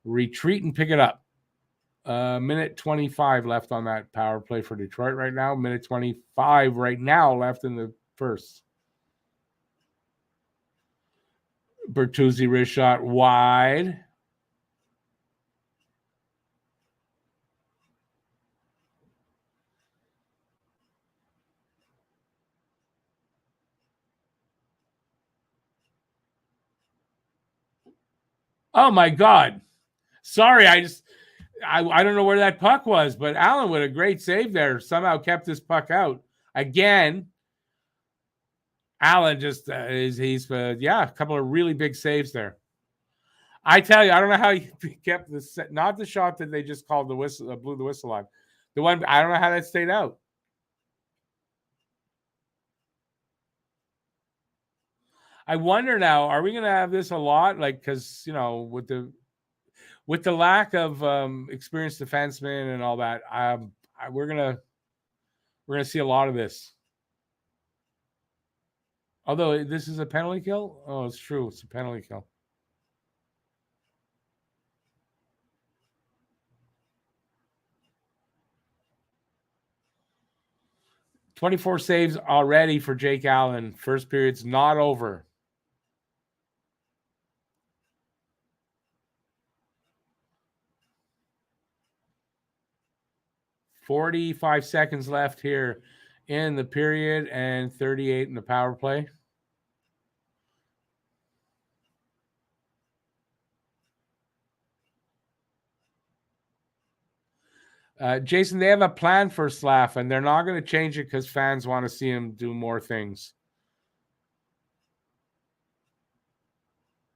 retreat and pick it up. Minute 25 left on that power play for Detroit right now. Minute 25 right now left in the first. Bertuzzi wrist shot wide. Oh my God. Sorry, I don't know where that puck was, but Allen with a great save there somehow kept this puck out. Again, Allen just he's a couple of really big saves there. I tell you, I don't know how he kept this. Not the shot that they just called the whistle, blew the whistle on. The one I don't know how that stayed out. I wonder now, are we going to have this a lot? Like, because, you know, with the lack of experienced defensemen and all that, we're gonna see a lot of this. Although this is a penalty kill. Oh, it's true. It's a penalty kill. "24 saves already for Jake Allen. First period's not over." "45 seconds left here in the period and 38 in the power play." Jason, they have a plan for Slav, and they're not going to change it because fans want to see him do more things.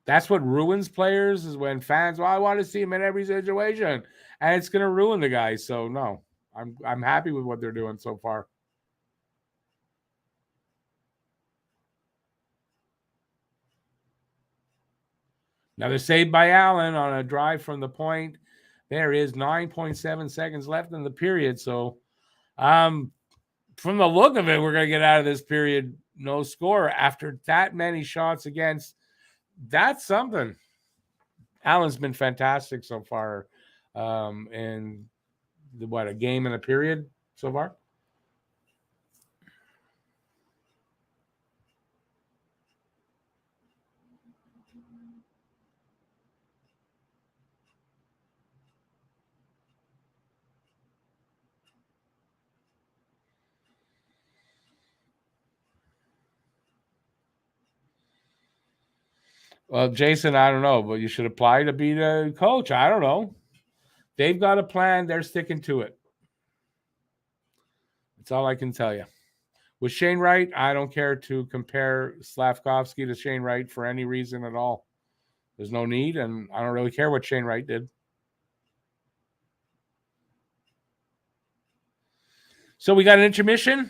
That's what ruins players, is when fans, well, I want to see him in every situation, and it's going to ruin the guy. So no, I'm happy with what they're doing so far. Another save by Allen on a drive from the point. There is 9.7 seconds left in the period. So from the look of it, we're going to get out of this period no score after that many shots against. That's something. Allen's been fantastic so far. And a game and a period so far? Well, Jason, I don't know, but you should apply to be the coach. I don't know. They've got a plan. They're sticking to it. That's all I can tell you. With Shane Wright, I don't care to compare Slavkovsky to Shane Wright for any reason at all. There's no need, and I don't really care what Shane Wright did. So we got an intermission,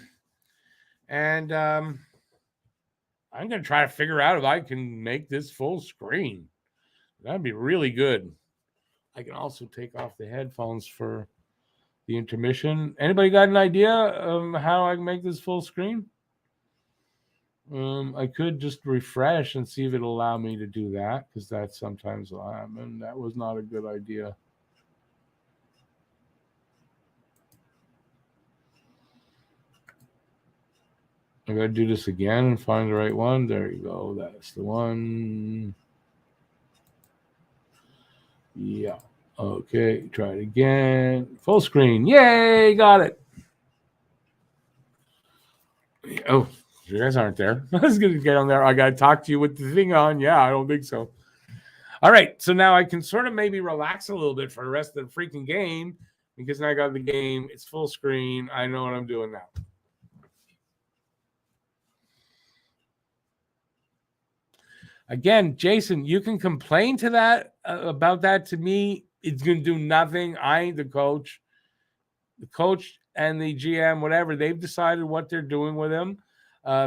and I'm going to try to figure out if I can make this full screen. That'd be really good. I can also take off the headphones for the intermission. Anybody got an idea how I can make this full screen? I could just refresh and see if it'll allow me to do that, because that sometimes will happen. That was not a good idea. I got to do this again and find the right one. There you go. That's the one. Yeah. Okay. Try it again. Full screen. Yay! Got it. Oh, you guys aren't there. I was going to get on there. I got to talk to you with the thing on. Yeah, I don't think so. All right. So now I can sort of maybe relax a little bit for the rest of the freaking game, because now I got the game. It's full screen. I know what I'm doing now. Again, Jason, you can complain to that about that to me. It's going to do nothing. I ain't the coach. The coach and the GM, whatever, they've decided what they're doing with him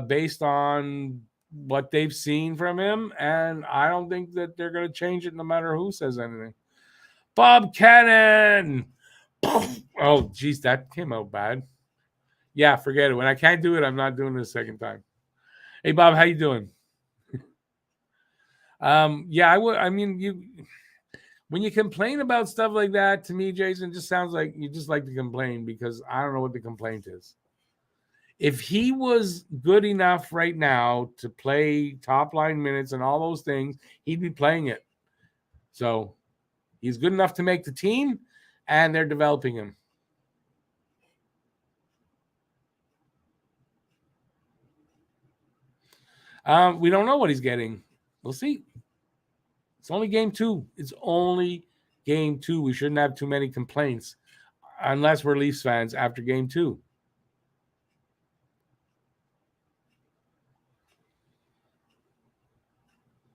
based on what they've seen from him. And I don't think that they're going to change it no matter who says anything. Bob Cannon. Oh, geez, that came out bad. Yeah, forget it. When I can't do it, I'm not doing it a second time. Hey, Bob, how you doing? Yeah, I would. I mean, when you complain about stuff like that, to me, Jason, just sounds like you just like to complain, because I don't know what the complaint is. If he was good enough right now to play top line minutes and all those things, he'd be playing it. So he's good enough to make the team, and they're developing him. We don't know what he's getting. We'll see. It's only game 2. It's only game 2. We shouldn't have too many complaints, unless we're Leafs fans after game 2.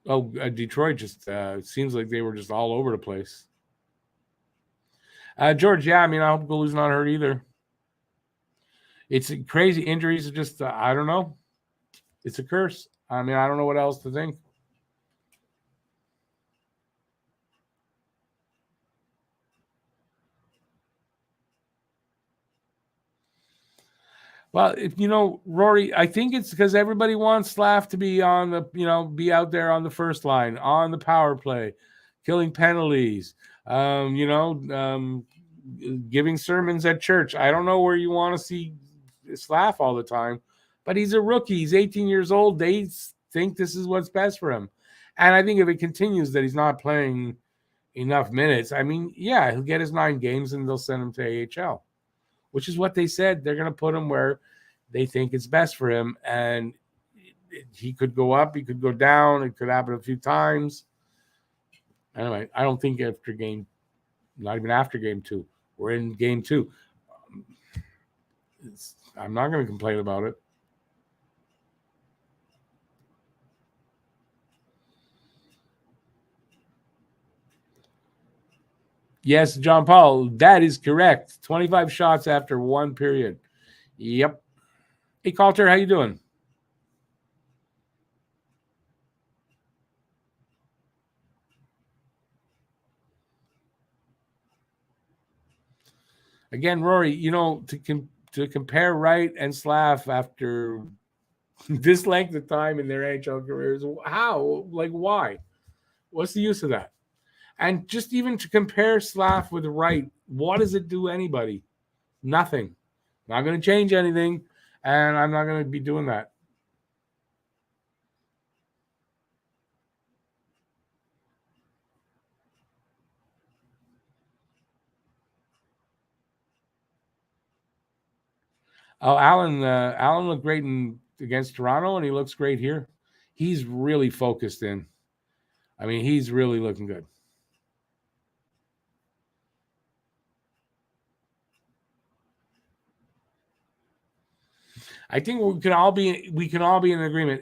Oh, Detroit just seems like they were just all over the place. George, yeah, I mean, I hope Golu's not hurt either. It's crazy. Injuries are just, I don't know. It's a curse. I mean, I don't know what else to think. Well, Rory, I think it's because everybody wants Slav to be on be out there on the first line, on the power play, killing penalties, giving sermons at church. I don't know where you want to see Slav all the time, but he's a rookie. He's 18 years old. They think this is what's best for him. And I think if it continues that he's not playing enough minutes, I mean, yeah, he'll get his 9 games and they'll send him to AHL, which is what they said. They're going to put him where they think it's best for him. And he could go up, he could go down. It could happen a few times. Anyway, I don't think not even after game 2. We're in game 2. I'm not going to complain about it. Yes, John Paul, that is correct. 25 shots after 1 period. Yep. Hey, Calter, how you doing? Again, Rory, to compare Wright and Slav after this length of time in their NHL careers, how? Like, why? What's the use of that? And just even to compare Slav with Wright, what does it do anybody? Nothing. Not going to change anything, and I'm not going to be doing that. Oh, Allen looked great against Toronto, and he looks great here. He's really focused in. I mean, he's really looking good. I think we can all be in agreement.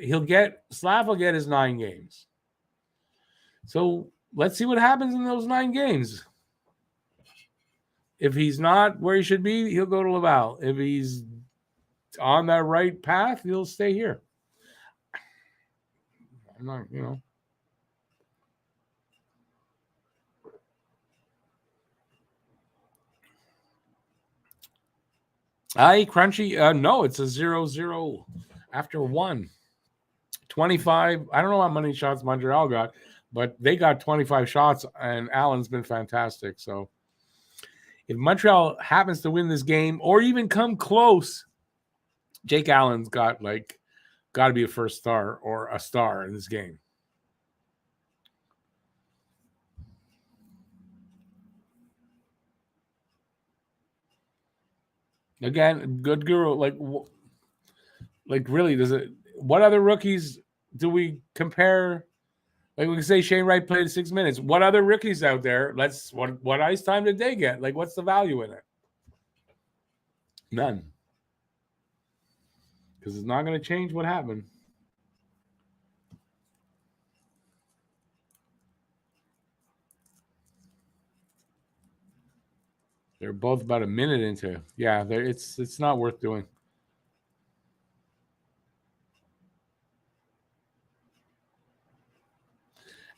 Slav will get his 9 games. So let's see what happens in those 9 games. If he's not where he should be, he'll go to Laval. If he's on that right path, he'll stay here. I'm not, Crunchy. No, it's a 0-0 after 1. 25. I don't know how many shots Montreal got, but they got 25 shots, and Allen's been fantastic. So if Montreal happens to win this game or even come close, Jake Allen's got to be a first star or a star in this game. Again, good guru. Like really, what other rookies do we compare? Like we can say Shane Wright played 6 minutes. What other rookies out there? What ice time did they get? Like, what's the value in it? None. Because it's not going to change what happened. They're both about a minute into. Yeah, it's not worth doing.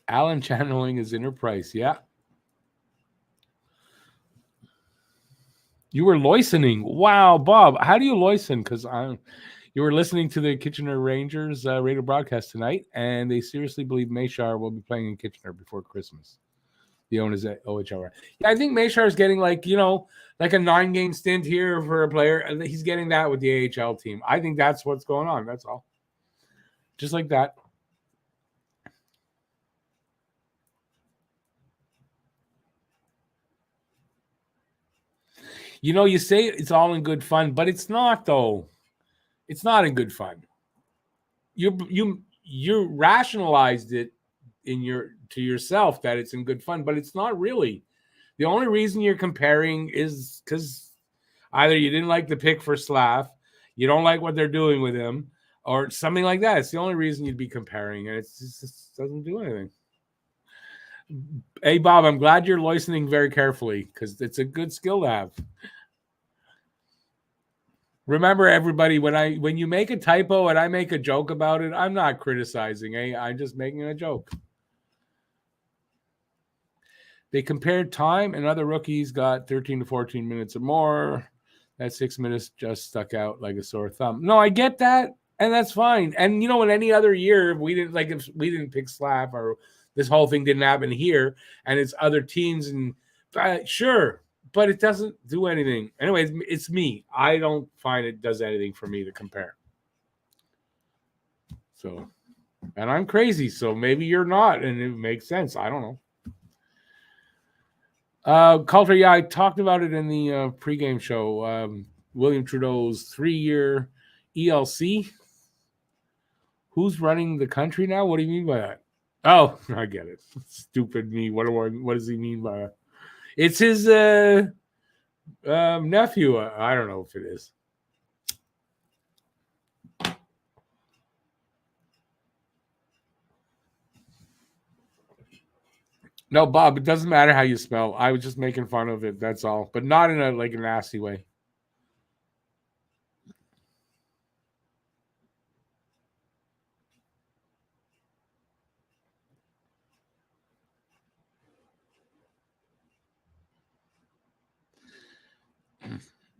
Allen channeling his inner Price. Yeah. You were loisening. Wow, Bob. How do you loisen? Because you were listening to the Kitchener Rangers radio broadcast tonight, and they seriously believe Mayshar will be playing in Kitchener before Christmas. The owners at OHL. Yeah, I think Mayshar is getting like a 9-game stint here for a player. He's getting that with the AHL team. I think that's what's going on. That's all. Just like that. You say it's all in good fun, but it's not though. It's not in good fun. You rationalized it to yourself that it's in good fun, but it's not really. The only reason you're comparing is because either you didn't like the pick for Slav, you don't like what they're doing with him, or something like that. It's the only reason you'd be comparing, and it just doesn't do anything. Hey, Bob, I'm glad you're listening very carefully because it's a good skill to have. Remember, everybody, when you make a typo and I make a joke about it, I'm not criticizing. I'm just making a joke. They compared time, and other rookies got 13 to 14 minutes or more. That 6 minutes just stuck out like a sore thumb. No, I get that, and that's fine. And in any other year, if we didn't pick Slav, or this whole thing didn't happen here, and it's other teams, and sure, but it doesn't do anything. Anyways, it's me. I don't find it does anything for me to compare. So, and I'm crazy, so maybe you're not, and it makes sense. I don't know. Coulter, yeah, I talked about it in the pregame show. William Trudeau's 3-year ELC. Who's running the country now? What do you mean by that? Oh, I get it. Stupid me. What does he mean by that? It's his nephew. I don't know if it is. No, Bob, it doesn't matter how you spell. I was just making fun of it. That's all. But not in a nasty way.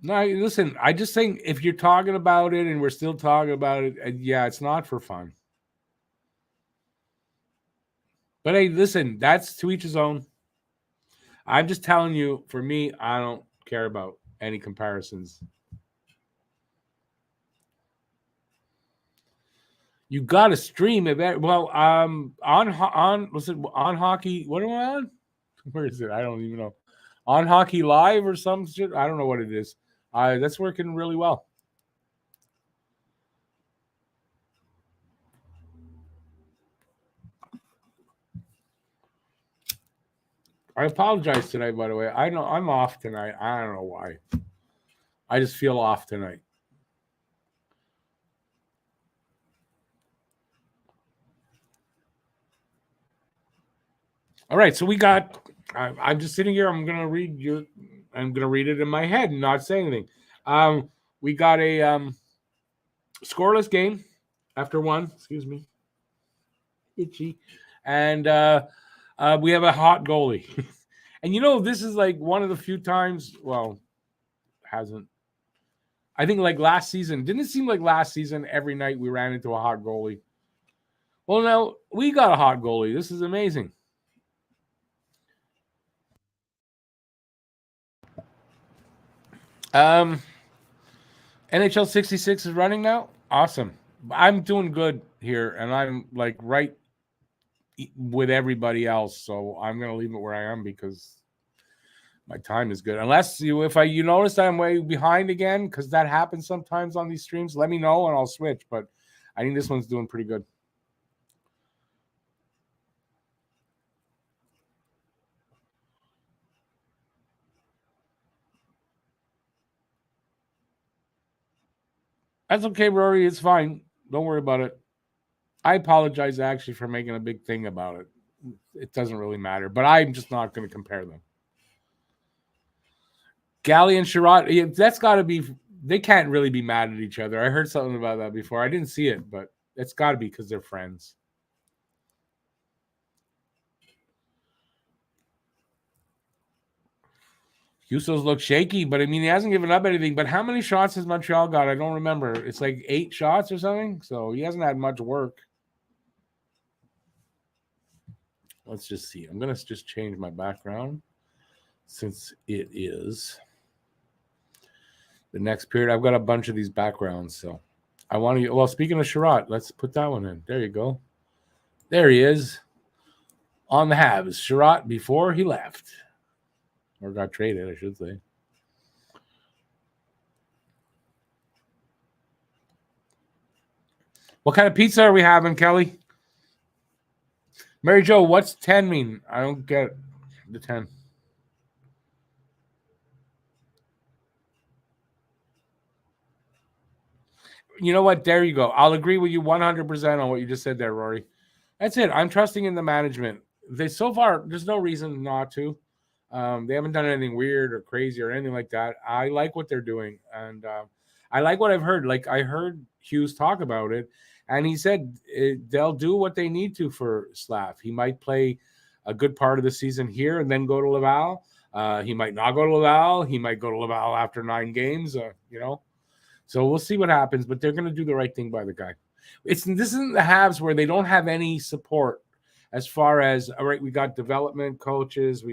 No, listen, I just think if you're talking about it and we're still talking about it, yeah, it's not for fun. But hey, listen, that's to each his own. I'm just telling you, for me, I don't care about any comparisons. You got to stream it. Well, on hockey. What am I on? Where is it? I don't even know. On Hockey Live or some shit. I don't know what it is. That's working really well. I apologize tonight, by the way. I know I'm off tonight. I don't know why. I just feel off tonight. All right, so we got. I'm just sitting here. I'm gonna read it in my head and not say anything. We got a scoreless game after one. Excuse me, itchy, and we have a hot goalie. And this is like one of the few times. Well, hasn't. I think like last season. Didn't it seem like last season every night we ran into a hot goalie? Well, now we got a hot goalie. This is amazing. NHL 66 is running now. Awesome. I'm doing good here, and I'm like right with everybody else. So I'm gonna leave it where I am because my time is good. Unless you notice that I'm way behind again, because that happens sometimes on these streams. Let me know and I'll switch. But I think this one's doing pretty good. That's okay, Rory. It's fine. Don't worry about it. I apologize actually for making a big thing about it. It doesn't really matter, but I'm just not going to compare them. Galley and Sherrod, that's got to be. They can't really be mad at each other. I heard something about that before. I didn't see it, but it's got to be because they're friends. Hustos look shaky, but I mean, he hasn't given up anything. But how many shots has Montreal got? I don't remember. It's like 8 shots or something. So he hasn't had much work. Let's just see. I'm going to just change my background since it is the next period. I've got a bunch of these backgrounds. So I want to, well, speaking of Sherrod, let's put that one in. There you go. There he is on the Habs. Sherrod before he left. Or got traded, I should say. What kind of pizza are we having, Kelly? Mary Jo, what's 10 mean? I don't get the 10. You know what? There you go. I'll agree with you 100% on what you just said there, Rory. That's it. I'm trusting in the management. So far, there's no reason not to. They haven't done anything weird or crazy or anything like that. I like what they're doing. And I like what I've heard. Like I heard Hughes talk about it, and he said they'll do what they need to for Slav. He might play a good part of the season here and then go to Laval. He might not go to Laval. He might go to Laval after 9 games. So we'll see what happens. But they're going to do the right thing by the guy. This isn't the Habs where they don't have any support as far as, all right, we got development coaches,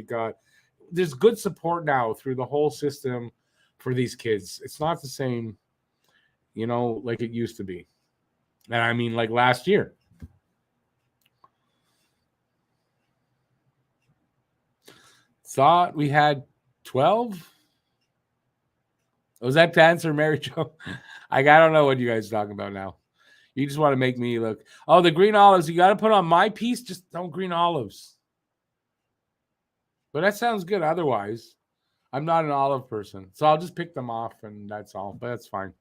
there's good support now through the whole system for these kids. It's not the same, like it used to be. And I mean, like last year. Thought we had 12. Was that to answer Mary Jo? I don't know what you guys are talking about now. You just want to make me look. Oh, the green olives. You got to put on my piece. Just don't green olives. But that sounds good. Otherwise, I'm not an olive person. So I'll just pick them off and that's all. But that's fine.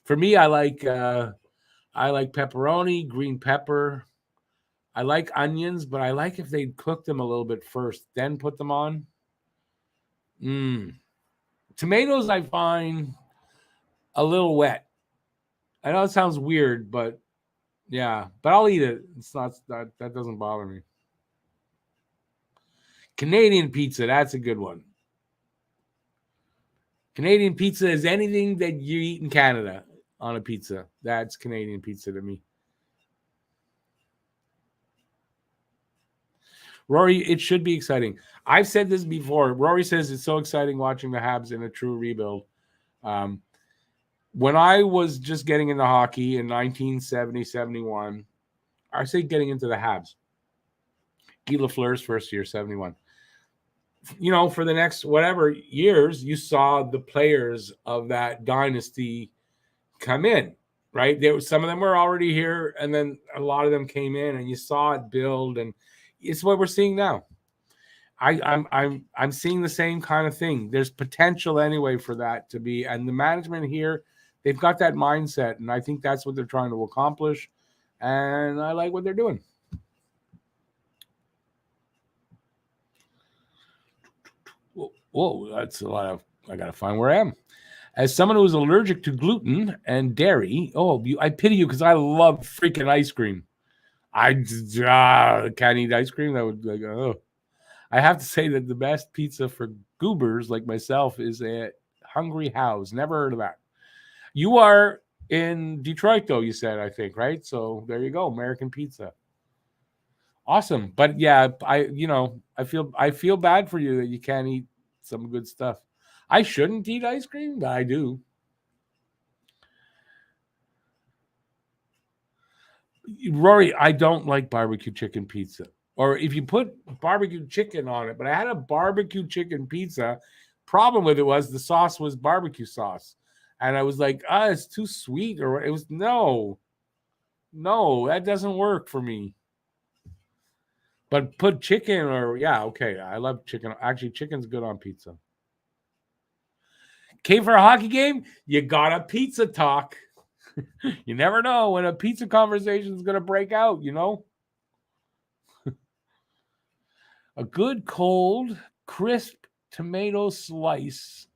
For me, I like pepperoni, green pepper. I like onions, but I like if they cook them a little bit first, then put them on. Tomatoes, I find a little wet. I know it sounds weird, but yeah, but I'll eat it. It's not that doesn't bother me. Canadian pizza, that's a good one. Canadian pizza is anything that you eat in Canada on a pizza. That's Canadian pizza to me. Rory, it should be exciting. I've said this before. Rory says it's so exciting watching the Habs in a true rebuild. When I was just getting into hockey in 1970, 71, I say getting into the Habs. Guy Lafleur's first year, 71. For the next whatever years, you saw the players of that dynasty come in, right? Some of them were already here, and then a lot of them came in, and you saw it build, and it's what we're seeing now. I'm seeing the same kind of thing. There's potential anyway for that to be, and the management here, they've got that mindset, and I think that's what they're trying to accomplish, and I like what they're doing. Whoa, that's a lot of. I gotta find where I am. As someone who's allergic to gluten and dairy, I pity you because I love freaking ice cream. I can't eat ice cream. That would I have to say that the best pizza for goobers like myself is a Hungry House. Never heard of that. You are in Detroit, though, you said, I think, right? So there you go, American pizza. Awesome. But yeah, I feel bad for you that you can't eat some good stuff. I shouldn't eat ice cream, but I do. Rory, I don't like barbecue chicken pizza. Or if you put barbecue chicken on it, but I had a barbecue chicken pizza. Problem with it was the sauce was barbecue sauce. And I was like, it's too sweet. Or it was, no, that doesn't work for me. But put chicken okay. I love chicken. Actually, chicken's good on pizza. Came for a hockey game? You got a pizza talk. You never know when a pizza conversation is going to break out, A good cold, crisp tomato slice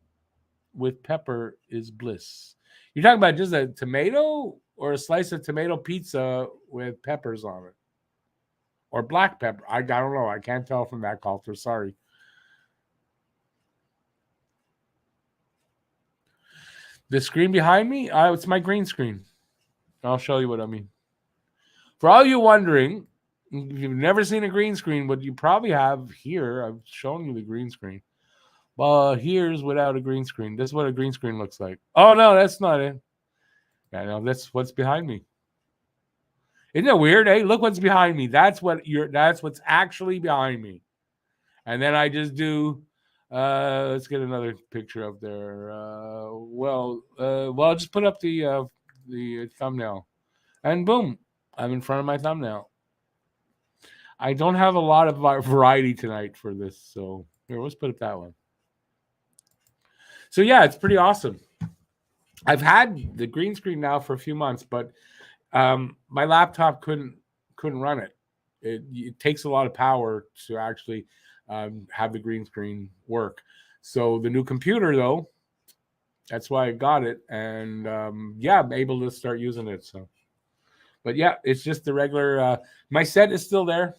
with pepper is bliss. You're talking about just a tomato or a slice of tomato pizza with peppers on it? Or black pepper? I don't know. I can't tell from that culture. Sorry. The screen behind me? It's my green screen. I'll show you what I mean. For all you wondering, if you've never seen a green screen, what you probably have here, I've shown you the green screen. Well, here's without a green screen. This is what a green screen looks like. Oh, no, that's not it. Yeah, no, that's what's behind me. Isn't it weird? Hey, look what's behind me. That's what's actually behind me. And then I just do, let's get another picture up there. I'll just put up the thumbnail. And boom, I'm in front of my thumbnail. I don't have a lot of variety tonight for this. So here, let's put it that way. So yeah, it's pretty awesome. I've had the green screen now for a few months, but my laptop couldn't run it. It takes a lot of power to actually have the green screen work. So the new computer, though, That's why I got it. And yeah, I'm able to start using it. So, but yeah, it's just the regular. My set is still there.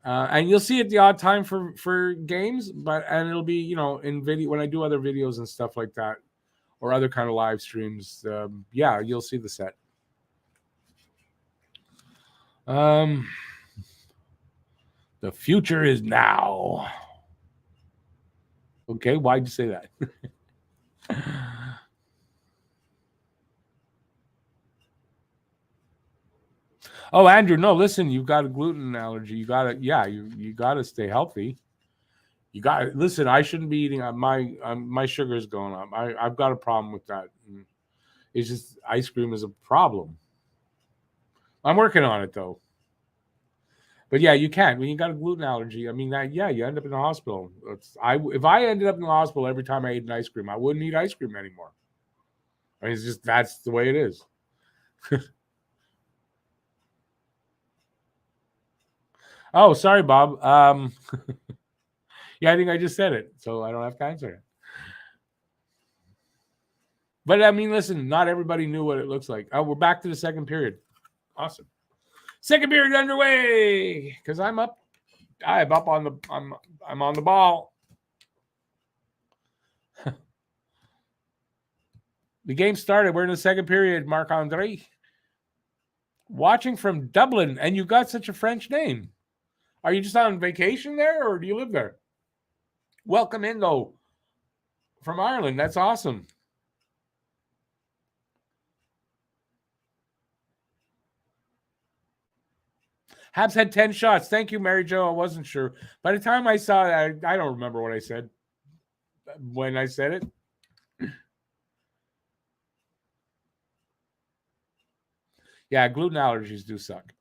And you'll see it the odd time for games, and it'll be in video when I do other videos and stuff like that, or other kind of live streams. Yeah, you'll see the set. The future is now. Okay, why'd you say that? Oh, Andrew, no, listen, you've got a gluten allergy. You gotta stay healthy. You got to listen. I shouldn't be eating. My sugar is going up. I've got a problem with that. It's just ice cream is a problem. I'm working on it though. But yeah, you can when you got a gluten allergy. I mean, you end up in the hospital. If I ended up in the hospital every time I ate an ice cream, I wouldn't eat ice cream anymore. I mean, it's just that's the way it is. Oh, sorry, Bob. Yeah, I think I just said it, so I don't have to answer it. But I mean, listen, not everybody knew what it looks like. Oh, we're back to the second period. Awesome. Second period underway because I'm up. I'm on the ball. The game started. We're in the second period. Marc-Andre. Watching from Dublin, and you got such a French name. Are you just on vacation there, or do you live there? Welcome in, though, from Ireland. That's awesome. Habs had 10 shots. Thank you, Mary Jo. I wasn't sure. By the time I saw it, I don't remember what I said when I said it. Yeah, gluten allergies do suck.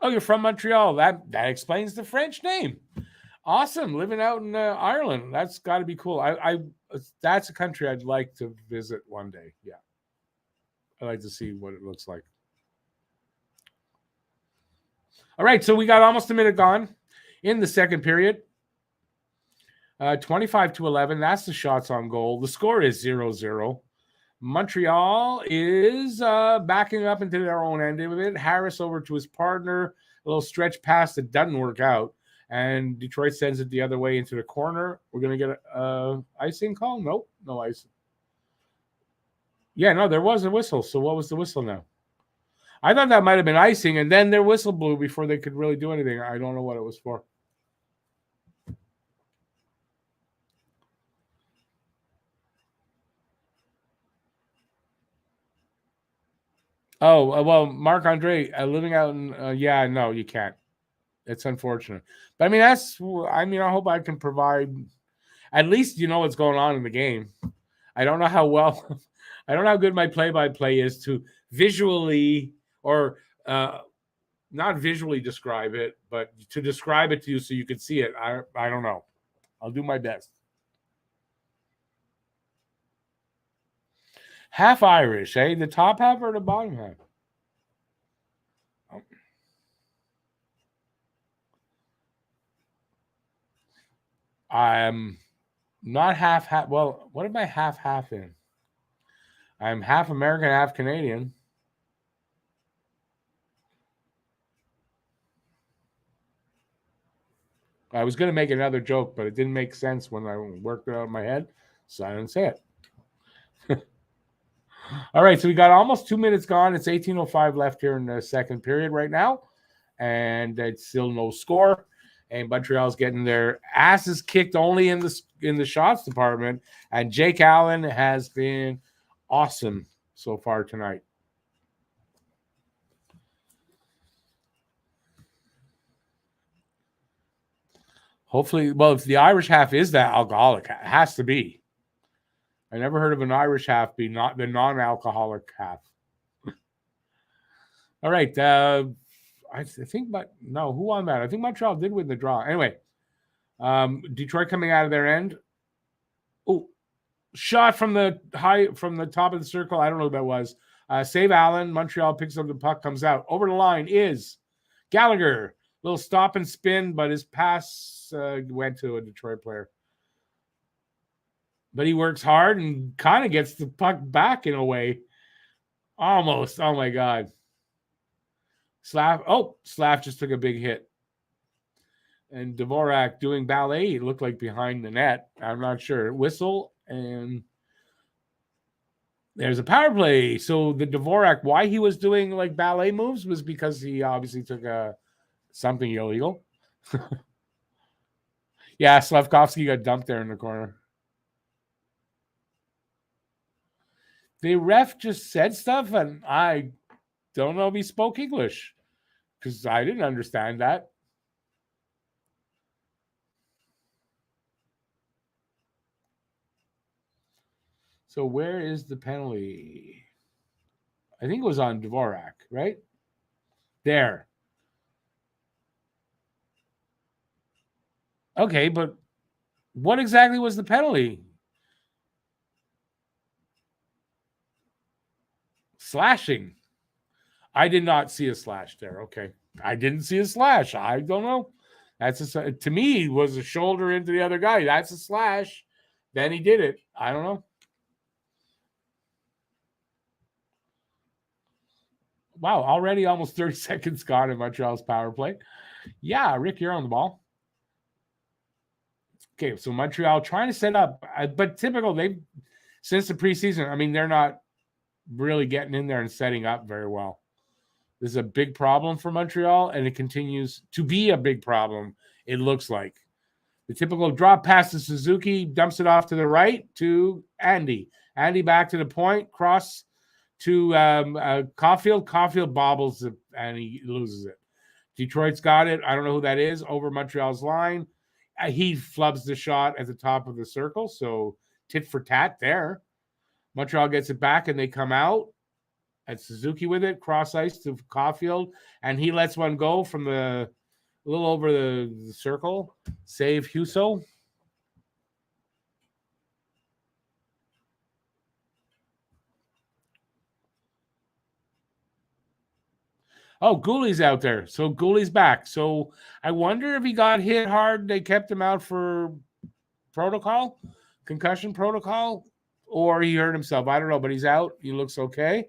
Oh, you're from Montreal. That explains the French name. Awesome, living out in Ireland. That's got to be cool. That's a country I'd like to visit one day. Yeah, I'd like to see what it looks like. All right, so we got almost a minute gone in the second period. 25-11. That's the shots on goal. The score is 0-0. Montreal is backing up into their own end of it. Harris over to his partner. A little stretch pass that doesn't work out. And Detroit sends it the other way into the corner. We're going to get an icing call? Nope, no icing. Yeah, no, there was a whistle. So what was the whistle now? I thought that might have been icing, and then their whistle blew before they could really do anything. I don't know what it was for. Oh, well, Marc-Andre, living out in, no, you can't. It's unfortunate. But I hope I can provide, at least what's going on in the game. I don't know how well, I don't know how good my play-by-play is to visually or not visually describe it, but to describe it to you so you can see it. I don't know. I'll do my best. Half Irish, eh? The top half or the bottom half? I'm not half. Well, what am I half in? I'm half American, half Canadian. I was going to make another joke, but it didn't make sense when I worked it out in my head, so I didn't say it. All right, so we got almost 2 minutes gone. It's 18:05 left here in the second period right now, and it's still no score. And Montreal's getting their asses kicked only in the shots department. And Jake Allen has been awesome so far tonight. Hopefully, well, if the Irish half is that alcoholic, it has to be. I never heard of an Irish half be not the non-alcoholic half. All right. I think, but no, who won that? I think Montreal did win the draw. Anyway, Detroit coming out of their end. Oh, shot from the top of the circle. I don't know who that was. Save Allen. Montreal picks up the puck, comes out. Over the line is Gallagher. Little stop and spin, but his pass went to a Detroit player. But he works hard and kind of gets the puck back in a way. Almost. Oh, my God. Slav just took a big hit. And Dvorak doing ballet. It looked like behind the net. I'm not sure. Whistle, and there's a power play. So the Dvorak, why he was doing like ballet moves was because he obviously took something illegal. Yeah, Slavkovsky got dumped there in the corner. The ref just said stuff, and I don't know if he spoke English because I didn't understand that. So where is the penalty? I think it was on Dvorak, right? There. Okay, but what exactly was the penalty? Slashing. I did not see a slash there. Okay. I didn't see a slash. I don't know. To me, was a shoulder into the other guy. That's a slash. Then he did it. I don't know. Wow, already almost 30 seconds gone in Montreal's power play. Yeah, Rick, you're on the ball. Okay, so Montreal trying to set up, but typical, since the preseason, I mean, they're not really getting in there and setting up very well. This is a big problem for Montreal, and it continues to be a big problem, it looks like. The typical drop pass to Suzuki, dumps it off to the right to Andy. Andy back to the point, cross to Caulfield. Caulfield bobbles it, and he loses it. Detroit's got it. I don't know who that is, over Montreal's line. He flubs the shot at the top of the circle, so tit for tat there. Montreal gets it back, and they come out. At Suzuki with it, cross ice to Caulfield, and he lets one go from a little over the circle. Save Husso. Oh, Gooley's out there. So Gooley's back. So I wonder if he got hit hard. They kept him out for concussion protocol, or he hurt himself. I don't know, but he's out. He looks okay.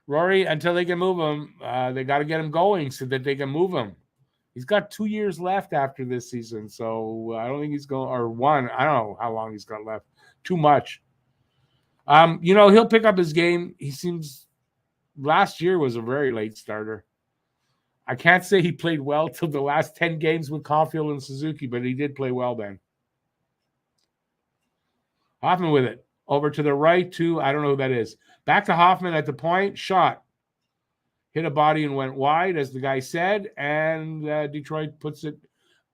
Rory, until they can move him, they got to get him going so that they can move him. He's got 2 years left after this season, so I don't think he's going, or one. I don't know how long he's got left. Too much. He'll pick up his game. He seems, last year was a very late starter. I can't say he played well till the last 10 games with Caulfield and Suzuki, but he did play well then. Hoffman with it. Over to the right to, I don't know who that is. Back to Hoffman at the point. Shot. Hit a body and went wide, as the guy said. And Detroit puts it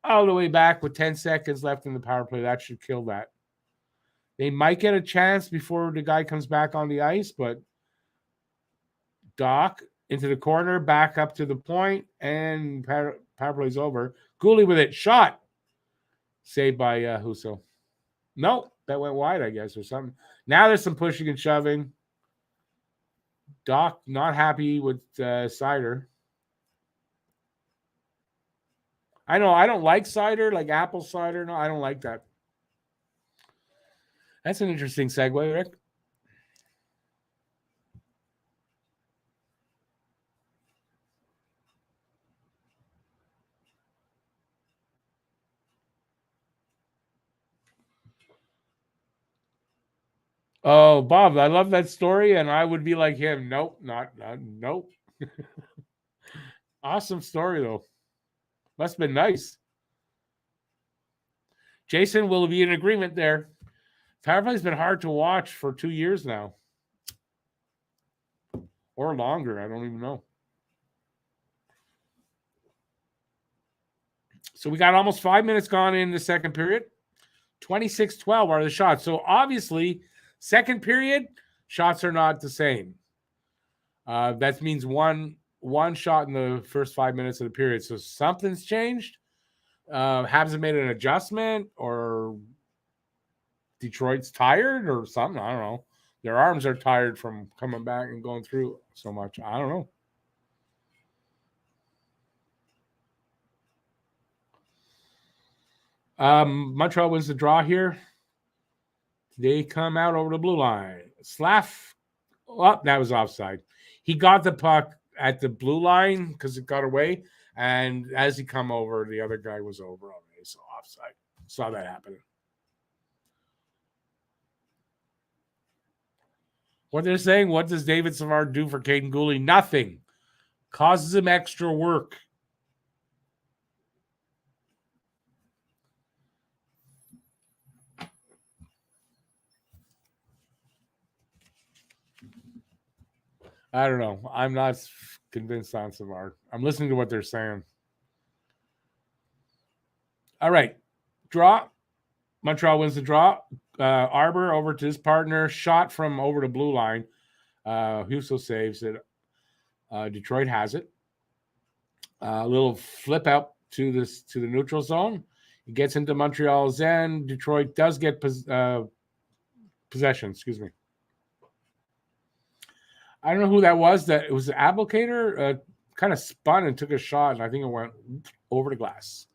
all the way back with 10 seconds left in the power play. That should kill that. They might get a chance before the guy comes back on the ice, but Doc into the corner, back up to the point, and power play's over. Gooley with it. Shot. Saved by Husso. No, that went wide, I guess, or something. Now there's some pushing and shoving. Doc not happy with cider. I know I don't like cider, like apple cider. No, I don't like that. That's an interesting segue, Rick. Oh, Bob, I love that story, and I would be like him. Nope, nope. Awesome story, though. Must have been nice. Jason will be in agreement there. Power play's been hard to watch for 2 years now. Or longer, I don't even know. So we got almost 5 minutes gone in the second period. 26-12 are the shots. So obviously, second period, shots are not the same. That means one shot in the first 5 minutes of the period. So something's changed. Habs have made an adjustment, or Detroit's tired or something. I don't know. Their arms are tired from coming back and going through so much. I don't know. Montreal wins the draw here. They come out over the blue line. Slav, that was offside. He got the puck at the blue line because it got away. And as he come over, the other guy was over already. So offside. Saw that happen. What they're saying, what does David Savard do for Caden Gooley? Nothing. Causes him extra work. I don't know. I'm not convinced on Savard. I'm listening to what they're saying. All right. Draw. Montreal wins the draw. Arbor over to his partner. Shot from over the blue line. Huso saves it. Detroit has it. A little flip out to the neutral zone. It gets into Montreal's end. Detroit does get possession. Excuse me. I don't know who that was. That it was the applicator. Kind of spun and took a shot, and I think it went over the glass.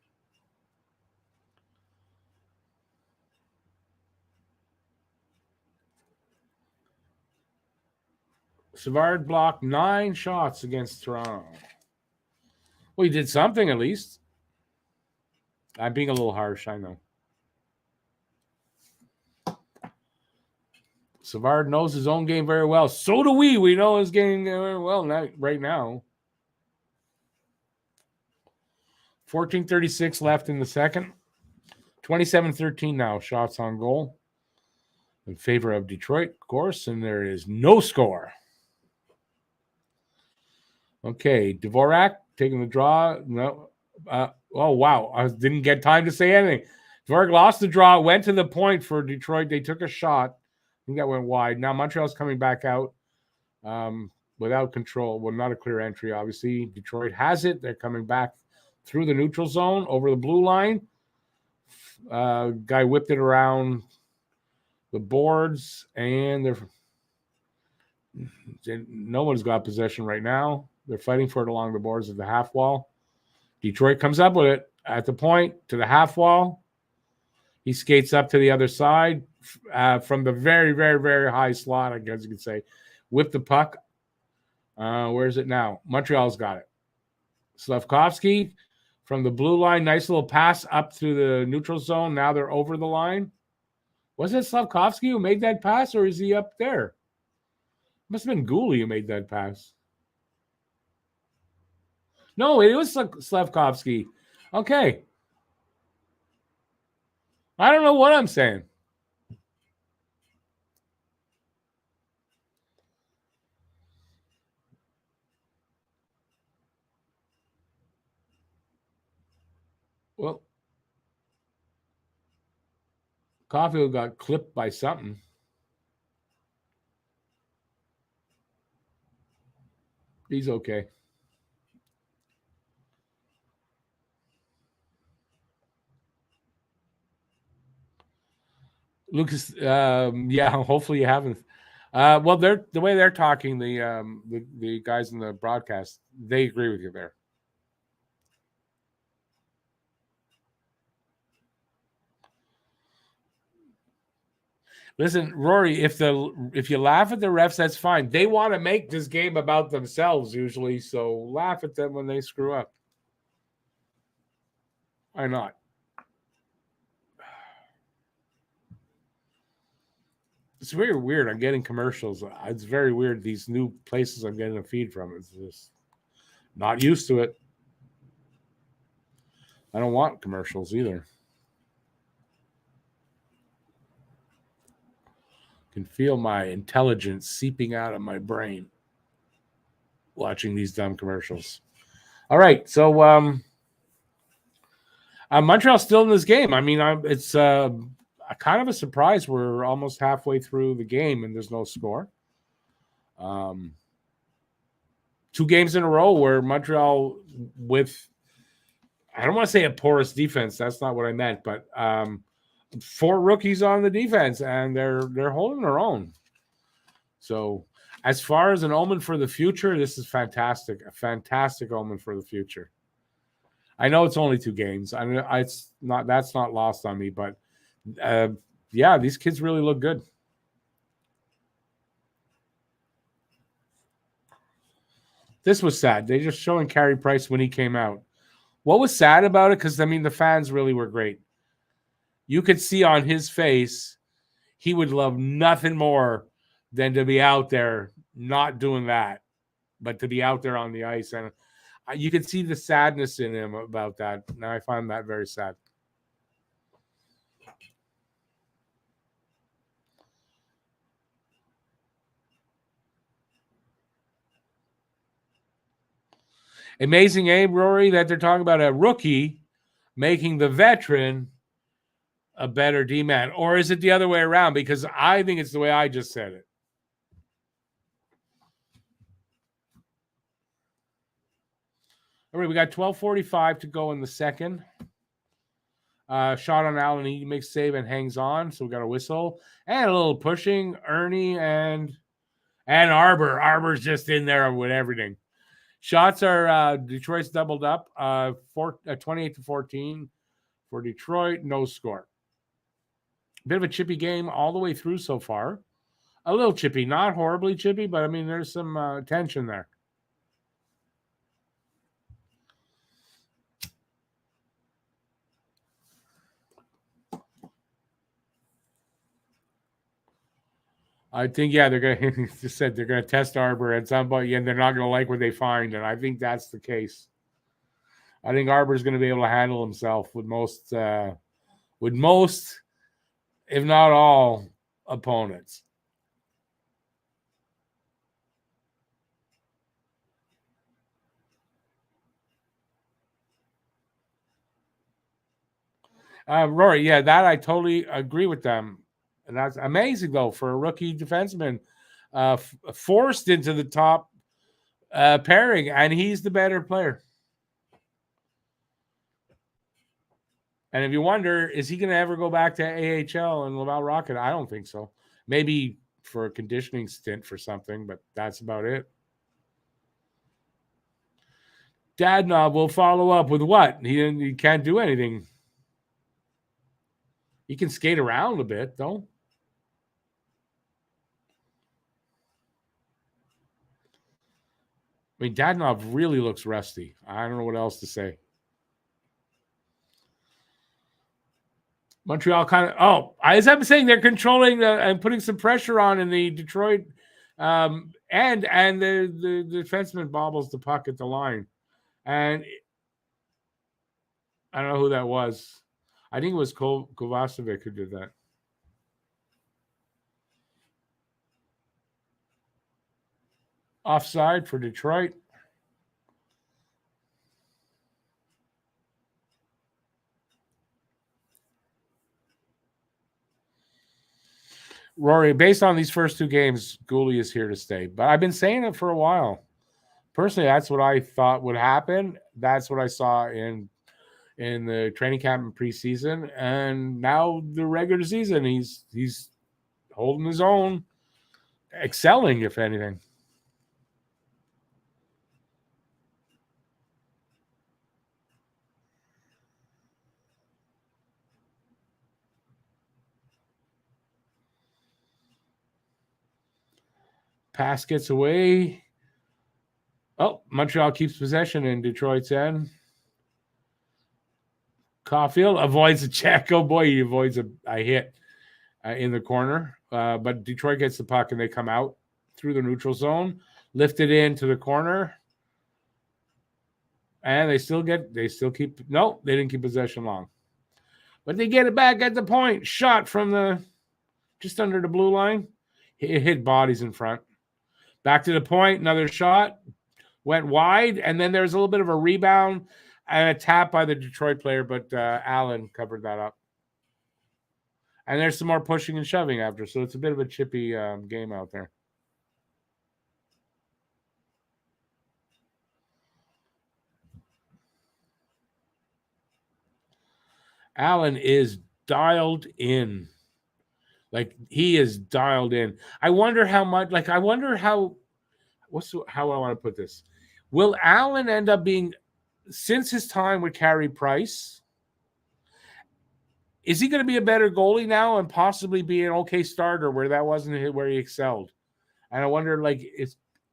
Savard blocked 9 shots against Toronto. Well, he did something at least. I'm being a little harsh, I know. Savard knows his own game very well. So do we. We know his game very well right now. 14:36 left in the second. 27-13 now. Shots on goal in favor of Detroit, of course, and there is no score. Okay, Dvorak taking the draw. No. Oh, wow. I didn't get time to say anything. Dvorak lost the draw, went to the point for Detroit. They took a shot. I think that went wide. Now Montreal's coming back out without control. Well, not a clear entry, obviously. Detroit has it. They're coming back through the neutral zone over the blue line. Guy whipped it around the boards, and no one's got possession right now. They're fighting for it along the boards of the half wall. Detroit comes up with it at the point to the half wall. He skates up to the other side from the very, very, very high slot, I guess you could say. Whip the puck. Where is it now? Montreal's got it. Slavkovsky from the blue line. Nice little pass up through the neutral zone. Now they're over the line. Was it Slavkovsky who made that pass, or is he up there? Must have been Gooley who made that pass. No, it was Slavkovsky. Okay. I don't know what I'm saying. Well, Caulfield got clipped by something. He's okay. Lucas, yeah, hopefully you haven't. Well, the way they're talking, the guys in the broadcast, they agree with you there. Listen, Rory, if you laugh at the refs, that's fine. They want to make this game about themselves usually, so laugh at them when they screw up. Why not? It's very weird. I'm getting commercials. It's very weird. These new places I'm getting a feed from. It's just not used to it. I don't want commercials either. I can feel my intelligence seeping out of my brain watching these dumb commercials. All right, so Montreal's still in this game. I mean, it's a kind of a surprise. We're almost halfway through the game and there's no score. 2 games in a row where Montreal with, I don't want to say a porous defense. That's not what I meant, but 4 rookies on the defense, and they're holding their own. So as far as an omen for the future, this is fantastic. A fantastic omen for the future. I know it's only 2 games. I mean, that's not lost on me, but yeah, these kids really look good. This was sad. They just showing Carey Price when he came out. What was sad about it? Because I mean, the fans really were great. You could see on his face he would love nothing more than to be out there, not doing that, but to be out there on the ice. And you could see the sadness in him about that. Now I find that very sad. Amazing, Rory, that they're talking about a rookie making the veteran a better D-man. Or is it the other way around? Because I think it's the way I just said it. All right, we got 12:45 to go in the second. Shot on Allen. He makes save and hangs on. So we got a whistle. And a little pushing. Ernie and Arbor. Arbor's just in there with everything. Shots are Detroit's doubled up. 28-14 for Detroit. No score. Bit of a chippy game all the way through so far. A little chippy. Not horribly chippy, but I mean, there's some tension there. I think, yeah, they're going to, just said they're going to test Arbor at some point, and they're not going to like what they find. And I think that's the case. I think Arbor's going to be able to handle himself with most, if not all, opponents. Rory, yeah, that I totally agree with them. And that's amazing, though, for a rookie defenseman forced into the top pairing, and he's the better player. And if you wonder, is he going to ever go back to AHL and Laval Rocket? I don't think so. Maybe for a conditioning stint for something, but that's about it. Dadnob will follow up with what? He can't do anything. He can skate around a bit, though. I mean, Dadnob really looks rusty. I don't know what else to say. Montreal kind of, as I'm saying, they're controlling and putting some pressure on in the Detroit, and the defenseman bobbles the puck at the line. And I don't know who that was. I think it was Kovacevic who did that. Offside for Detroit. Rory, based on these first 2 games, Gooley is here to stay. But I've been saying it for a while. Personally, that's what I thought would happen. That's what I saw in the training camp and preseason. And now the regular season, he's holding his own, excelling, if anything. Pass gets away. Oh, Montreal keeps possession in Detroit's end. Caulfield avoids a check. Oh, boy, he avoids a hit in the corner. But Detroit gets the puck, and they come out through the neutral zone, lift it into the corner. And they didn't keep possession long. But they get it back at the point. Shot from just under the blue line. It hit bodies in front. Back to the point, another shot. Went wide, and then there's a little bit of a rebound and a tap by the Detroit player, but Allen covered that up. And there's some more pushing and shoving after, so it's a bit of a chippy game out there. Allen is dialed in. Like, he is dialed in. I wonder how much, how I want to put this. Will Allen end up being since his time with Carey Price, is he going to be a better goalie now and possibly be an okay starter where that wasn't where he excelled? And I wonder, like,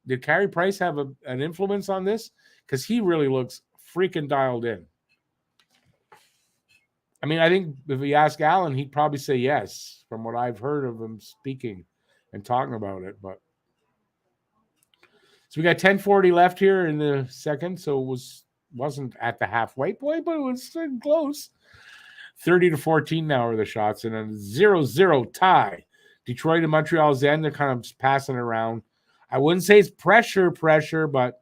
did Carey Price have an influence on this? Because he really looks freaking dialed in. I mean, I think if you ask Alan, he'd probably say yes, from what I've heard of him speaking and talking about it. But so we got 10:40 left here in the second, so it wasn't at the halfway point, but it was close. 30-14 now are the shots, and a 0-0 tie. Detroit and Montreal's end, they're kind of passing around. I wouldn't say it's pressure, but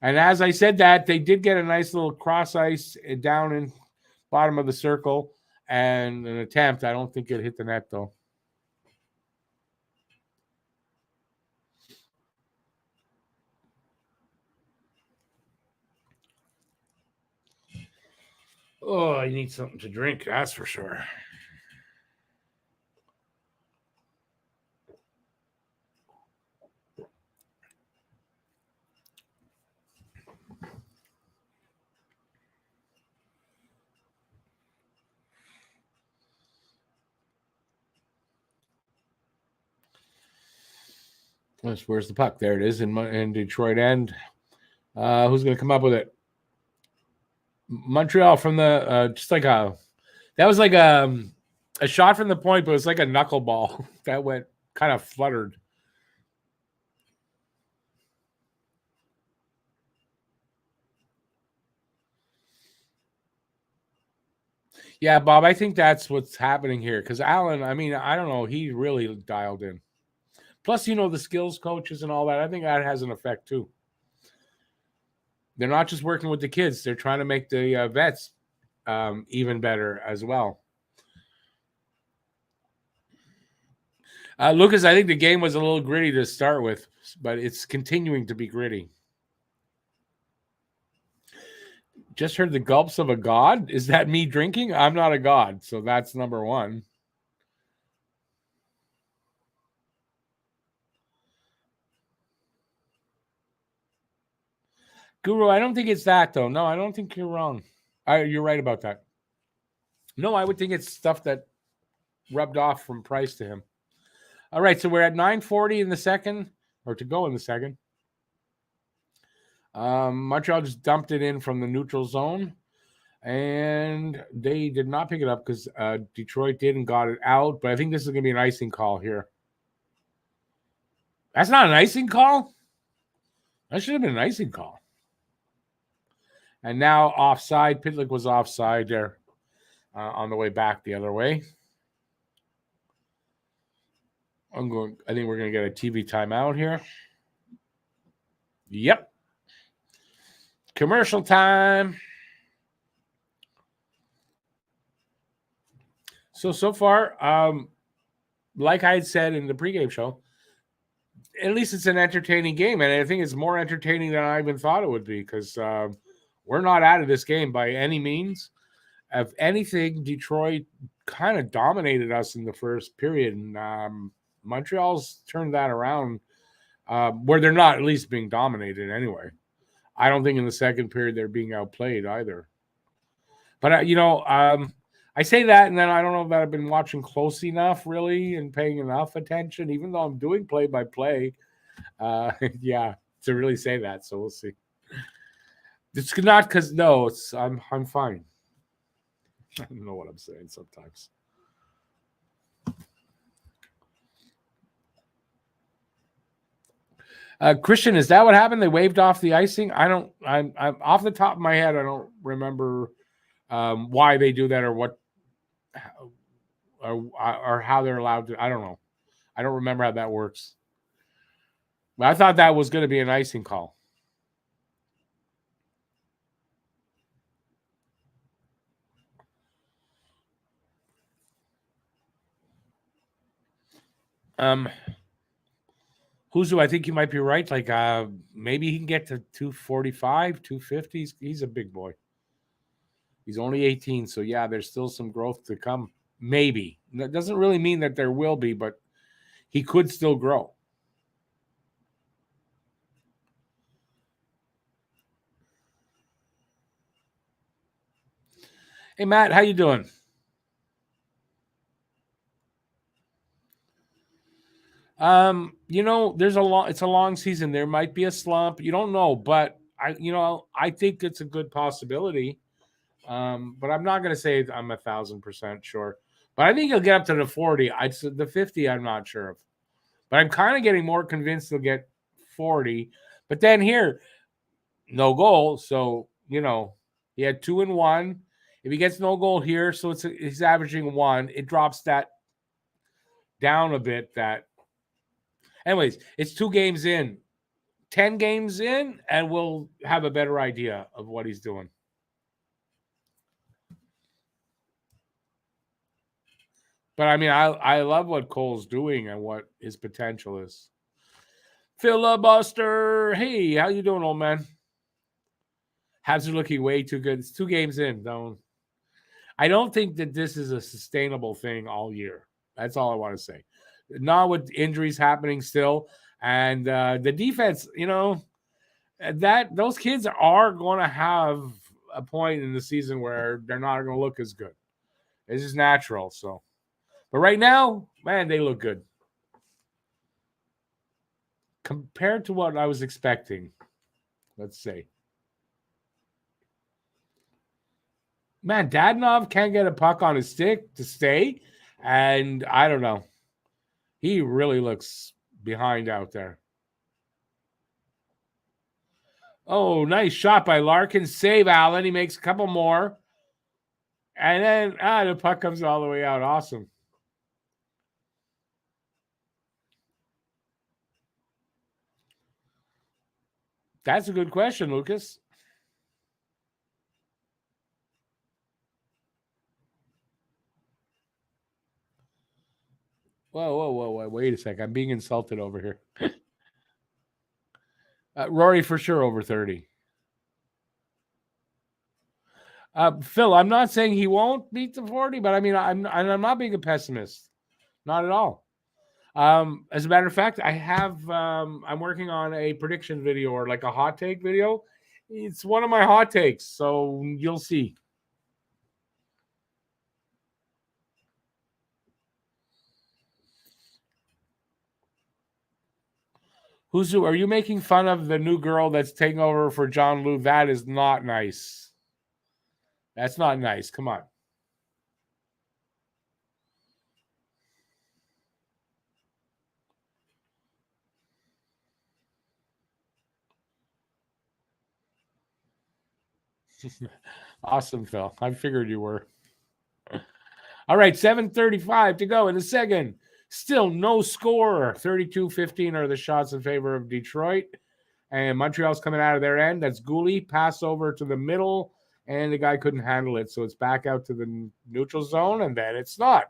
and as I said that, they did get a nice little cross ice down in bottom of the circle and an attempt. I don't think it hit the net, though. Oh, I need something to drink, that's for sure. Where's the puck? There it is in Detroit end. Who's going to come up with it? Montreal from the just like that was like a shot from the point, but it was like a knuckleball that went kind of fluttered. Yeah, Bob, I think that's what's happening here because Alan, I mean, I don't know, he really dialed in. Plus, the skills coaches and all that. I think that has an effect too. They're not just working with the kids; they're trying to make the vets even better as well. Lucas, I think the game was a little gritty to start with, but it's continuing to be gritty. Just heard the gulps of a god. Is that me drinking? I'm not a god, so that's number one. Guru, I don't think it's that, though. No, I don't think you're wrong. You're right about that. No, I would think it's stuff that rubbed off from Price to him. All right, so we're at 9:40 in the second, or to go in the second. Montreal just dumped it in from the neutral zone, and they did not pick it up because Detroit did and got it out, but I think this is going to be an icing call here. That's not an icing call? That should have been an icing call. And now offside. Pitlick was offside there on the way back the other way. I think we're going to get a TV timeout here. Yep. Commercial time. So far, like I had said in the pregame show, at least it's an entertaining game. And I think it's more entertaining than I even thought it would be because we're not out of this game by any means. If anything, Detroit kind of dominated us in the first period. And Montreal's turned that around where they're not at least being dominated anyway. I don't think in the second period they're being outplayed either. But, I say that, and then I don't know that I've been watching close enough, really, and paying enough attention, even though I'm doing play-by-play. Yeah, to really say that. So we'll see. It's not because I'm fine. I don't know what I'm saying sometimes. Christian, is that what happened? They waved off the icing? I'm off the top of my head. I don't remember why they do that or what or how they're allowed to. I don't know. I don't remember how that works. But I thought that was going to be an icing call. Huzu, I think you might be right. Like maybe he can get to 245, 250. He's a big boy. He's only 18, so yeah, there's still some growth to come. Maybe. That doesn't really mean that there will be, but he could still grow. Hey, Matt, how you doing? It's a long season. There might be a slump. You don't know, but I think it's a good possibility. But I'm not going to say I'm 1,000% sure. But I think he'll get up to the 40. The 50, I'm not sure of. But I'm kind of getting more convinced he'll get 40. But then here, no goal. So, he had 2 and 1. If he gets no goal here, so he's averaging 1, it drops that down a bit. Anyways, it's 2 games in, 10 games in, and we'll have a better idea of what he's doing. But I mean, I love what Cole's doing and what his potential is. Filibuster, hey, how you doing, old man? Habs are looking way too good. It's 2 games in. I don't think that this is a sustainable thing all year. That's all I want to say. Not with injuries happening still, and the defense. That those kids are going to have a point in the season where they're not going to look as good. It's just natural. So, but right now, man, they look good compared to what I was expecting. Let's say. Man, Dadonov can't get a puck on his stick to stay. And I don't know. He really looks behind out there. Oh, nice shot by Larkin. Save Allen. He makes a couple more. And then the puck comes all the way out. Awesome. That's a good question, Lucas. Whoa. Wait a sec. I'm being insulted over here. Rory for sure over 30. Phil, I'm not saying he won't beat the 40, but I mean, I'm not being a pessimist. Not at all. As a matter of fact, I'm working on a prediction video or like a hot take video. It's one of my hot takes, so you'll see. Are you making fun of the new girl that's taking over for John Lou? That is not nice. That's not nice. Come on. Awesome, Phil. I figured you were. All right, 7:35 to go in the second. Still no score. 32-15 are the shots in favor of Detroit. And Montreal's coming out of their end. That's Gouli. Pass over to the middle, and the guy couldn't handle it. So it's back out to the neutral zone, and then it's not.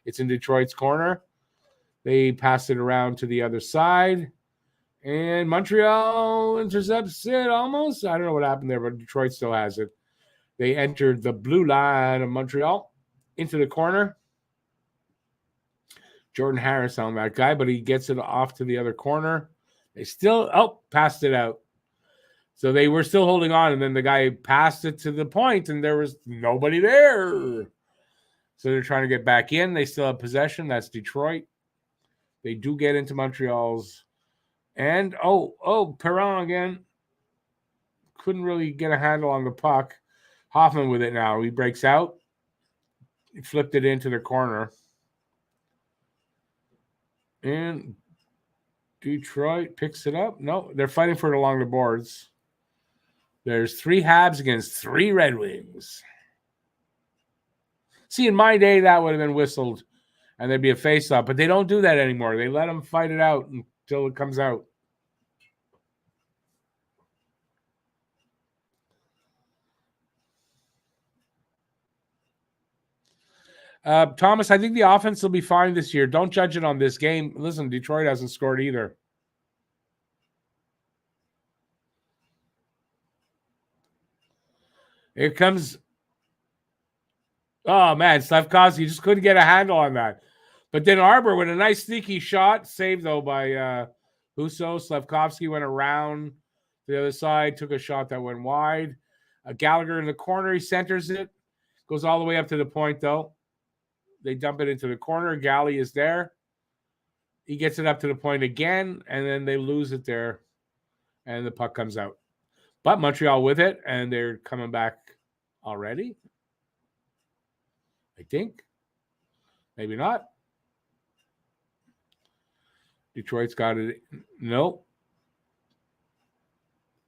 It's in Detroit's corner. They pass it around to the other side. And Montreal intercepts it almost. I don't know what happened there, but Detroit still has it. They entered the blue line of Montreal into the corner. Jordan Harris on that guy, but he gets it off to the other corner. They still, passed it out. So they were still holding on, and then the guy passed it to the point, and there was nobody there. So they're trying to get back in. They still have possession. That's Detroit. They do get into Montreal's. And, Perron again. Couldn't really get a handle on the puck. Hoffman with it now. He breaks out. He flipped it into the corner. And Detroit picks it up. No, they're fighting for it along the boards. There's 3 Habs against 3 Red Wings. See, in my day, that would have been whistled, and there'd be a face-off. But they don't do that anymore. They let them fight it out until it comes out. Thomas, I think the offense will be fine this year. Don't judge it on this game. Listen, Detroit hasn't scored either. Here comes. Oh, man, Slavkovsky just couldn't get a handle on that. But then Arbor with a nice sneaky shot, saved, though, by Husso. Slavkovsky went around the other side, took a shot that went wide. Gallagher in the corner, he centers it. Goes all the way up to the point, though. They dump it into the corner. Galley is there. He gets it up to the point again, and then they lose it there, and the puck comes out. But Montreal with it, and they're coming back already. I think. Maybe not. Detroit's got it. Nope.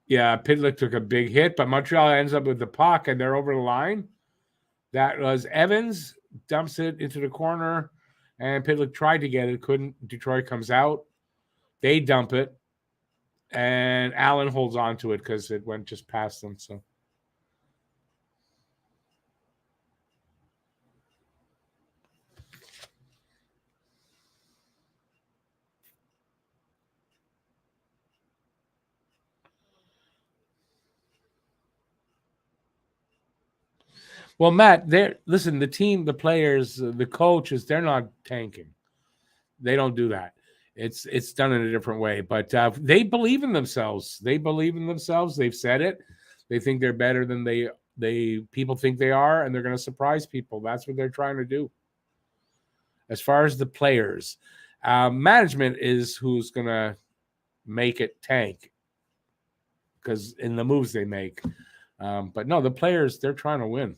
Yeah, Pitlick took a big hit, but Montreal ends up with the puck, and they're over the line. That was Evans, dumps it into the corner, and Pitlick tried to get it, couldn't. Detroit comes out. They dump it, and Allen holds on to it because it went just past them. So. Well, Matt, listen, the team, the players, the coaches, they're not tanking. They don't do that. It's done in a different way. But they believe in themselves. They believe in themselves. They've said it. They think they're better than people think they are, and they're going to surprise people. That's what they're trying to do. As far as the players, management is who's going to make it tank because in the moves they make. But no, the players, they're trying to win.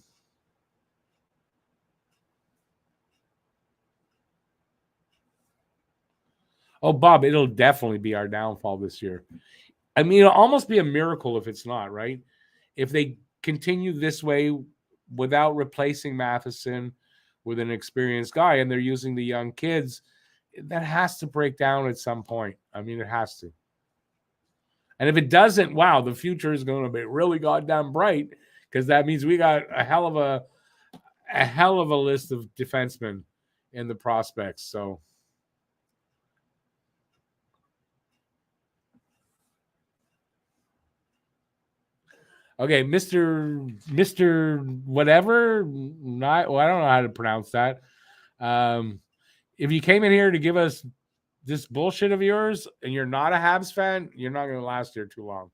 Oh, Bob, it'll definitely be our downfall this year. I mean, it'll almost be a miracle if it's not, right? If they continue this way without replacing Matheson with an experienced guy and they're using the young kids, that has to break down at some point. I mean, it has to. And if it doesn't, wow, the future is going to be really goddamn bright because that means we got a hell of a list of defensemen in the prospects. So. Okay, Mr. Whatever. I don't know how to pronounce that. If you came in here to give us this bullshit of yours and you're not a Habs fan, you're not going to last here too long.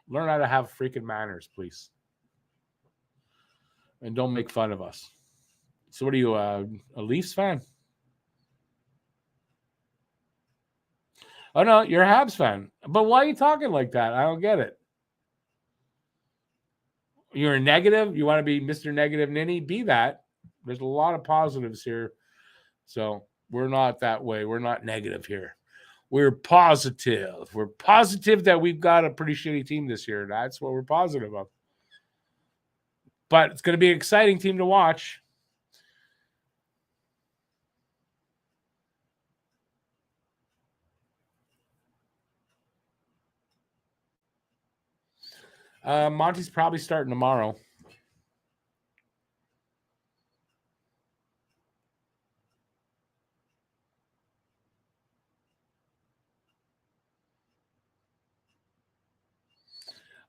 Learn how to have freaking manners, please. And don't make fun of us. So what are you, a Leafs fan? Oh, no, you're a Habs fan. But why are you talking like that? I don't get it. You're a negative. You want to be Mr. Negative Ninny? Be that. There's a lot of positives here. So we're not that way. We're not negative here. We're positive. We're positive that we've got a pretty shitty team this year. That's what we're positive of. But it's going to be an exciting team to watch. Monty's probably starting tomorrow.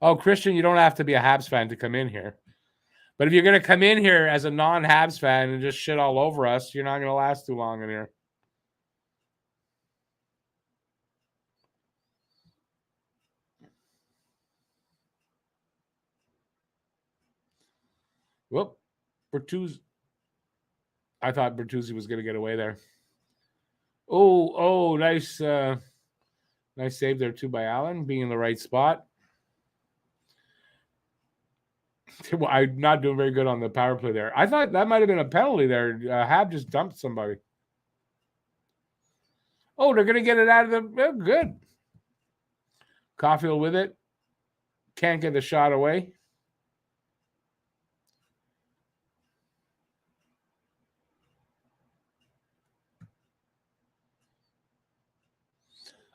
Oh, Christian, you don't have to be a Habs fan to come in here. But if you're going to come in here as a non-Habs fan and just shit all over us, you're not going to last too long in here. Whoop. Bertuzzi. I thought Bertuzzi was going to get away there. Oh, nice. Nice save there, too, by Allen, being in the right spot. I'm not doing very good on the power play there. I thought that might have been a penalty there. Hab just dumped somebody. Oh, they're going to get it out of the... Oh, good. Caulfield with it. Can't get the shot away.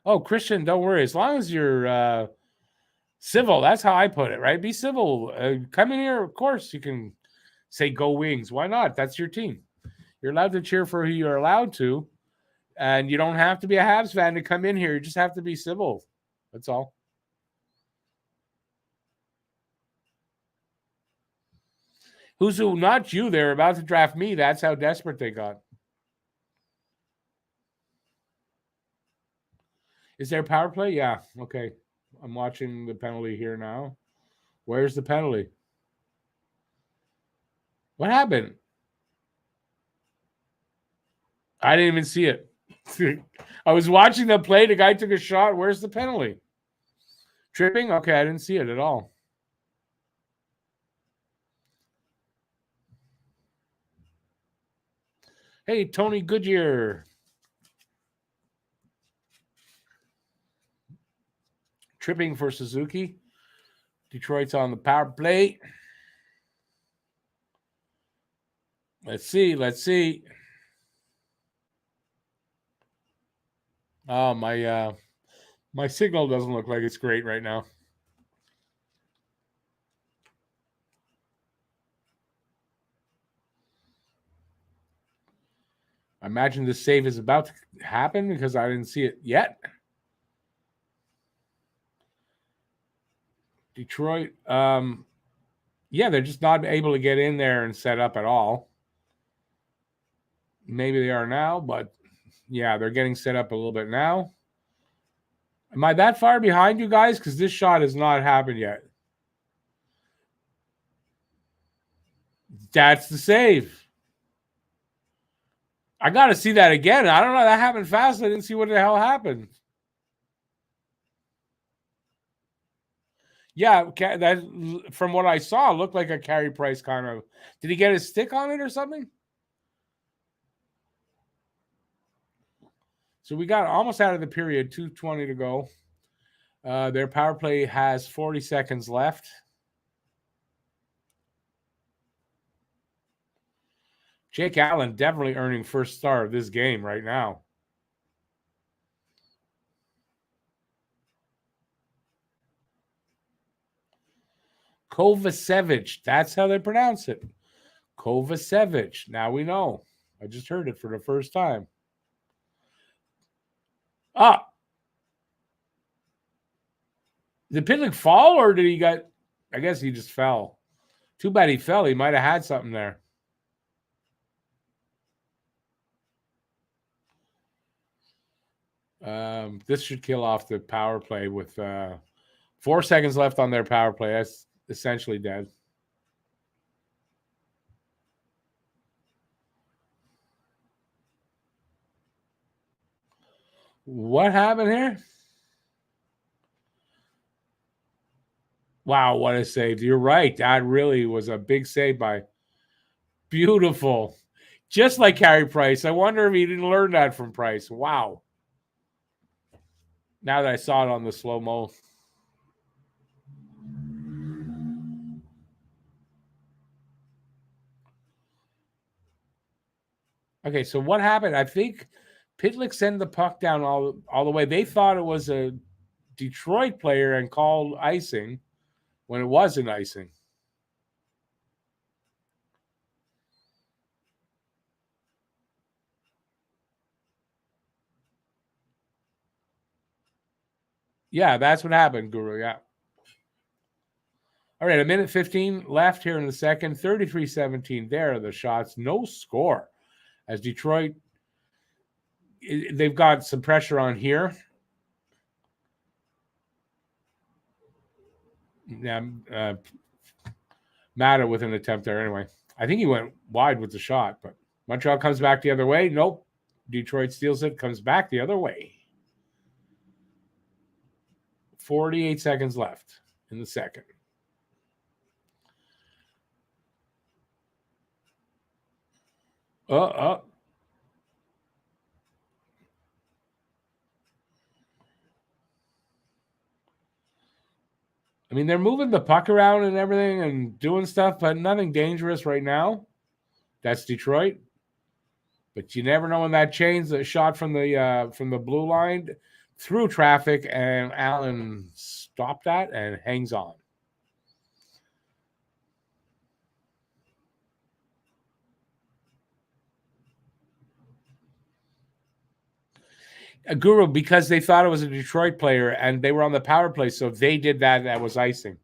Oh, Christian, don't worry. As long as you're civil, that's how I put it, right? Be civil. Come in here, of course, you can say go Wings. Why not? That's your team. You're allowed to cheer for who you're allowed to, and you don't have to be a Habs fan to come in here. You just have to be civil. That's all. Who's who? Not you. They're about to draft me. That's how desperate they got. Is there power play? Yeah. Okay. I'm watching the penalty here now. Where's the penalty? What happened? I didn't even see it. I was watching the play. The guy took a shot. Where's the penalty? Tripping? Okay, I didn't see it at all. Hey, Tony Goodyear. Tripping for Suzuki. Detroit's on the power play. Let's see. Oh, my signal doesn't look like it's great right now. I imagine this save is about to happen because I didn't see it yet. Detroit, yeah, they're just not able to get in there and set up at all. Maybe they are now, but yeah, they're getting set up a little bit now. Am I that far behind you guys? Because this shot has not happened yet. That's the save. I got to see that again. I don't know. That happened fast. I didn't see what the hell happened. Yeah, that from what I saw, looked like a Carey Price kind of. Did he get his stick on it or something? So we got almost out of the period, 2:20 to go. Their power play has 40 seconds left. Jake Allen definitely earning first star of this game right now. Kovacevic. That's how they pronounce it. Kovacevic. Now we know. I just heard it for the first time. Ah. Did Pitlick fall or did he got? I guess he just fell. Too bad he fell. He might have had something there. This should kill off the power play with 4 seconds left on their power play. That's essentially dead. What happened here? Wow, what a save. You're right. That really was a big save by beautiful. Just like Carey Price. I wonder if he didn't learn that from Price. Wow. Now that I saw it on the slow-mo. Okay, so what happened? I think Pitlick sent the puck down all the way. They thought it was a Detroit player and called icing when it wasn't icing. Yeah, that's what happened, Guru. Yeah. All right, a minute 15 left here in the second. 33-17. There are the shots. No score. As Detroit, they've got some pressure on here. Yeah, Mata with an attempt there anyway. I think he went wide with the shot, but Montreal comes back the other way. Nope. Detroit steals it, comes back the other way. 48 seconds left in the second. I mean, they're moving the puck around and everything and doing stuff, but nothing dangerous right now. That's Detroit. But you never know when that chains a shot from the blue line through traffic, and Allen stopped that and hangs on. A Guru, because they thought it was a Detroit player and they were on the power play, so they did that. That was icing.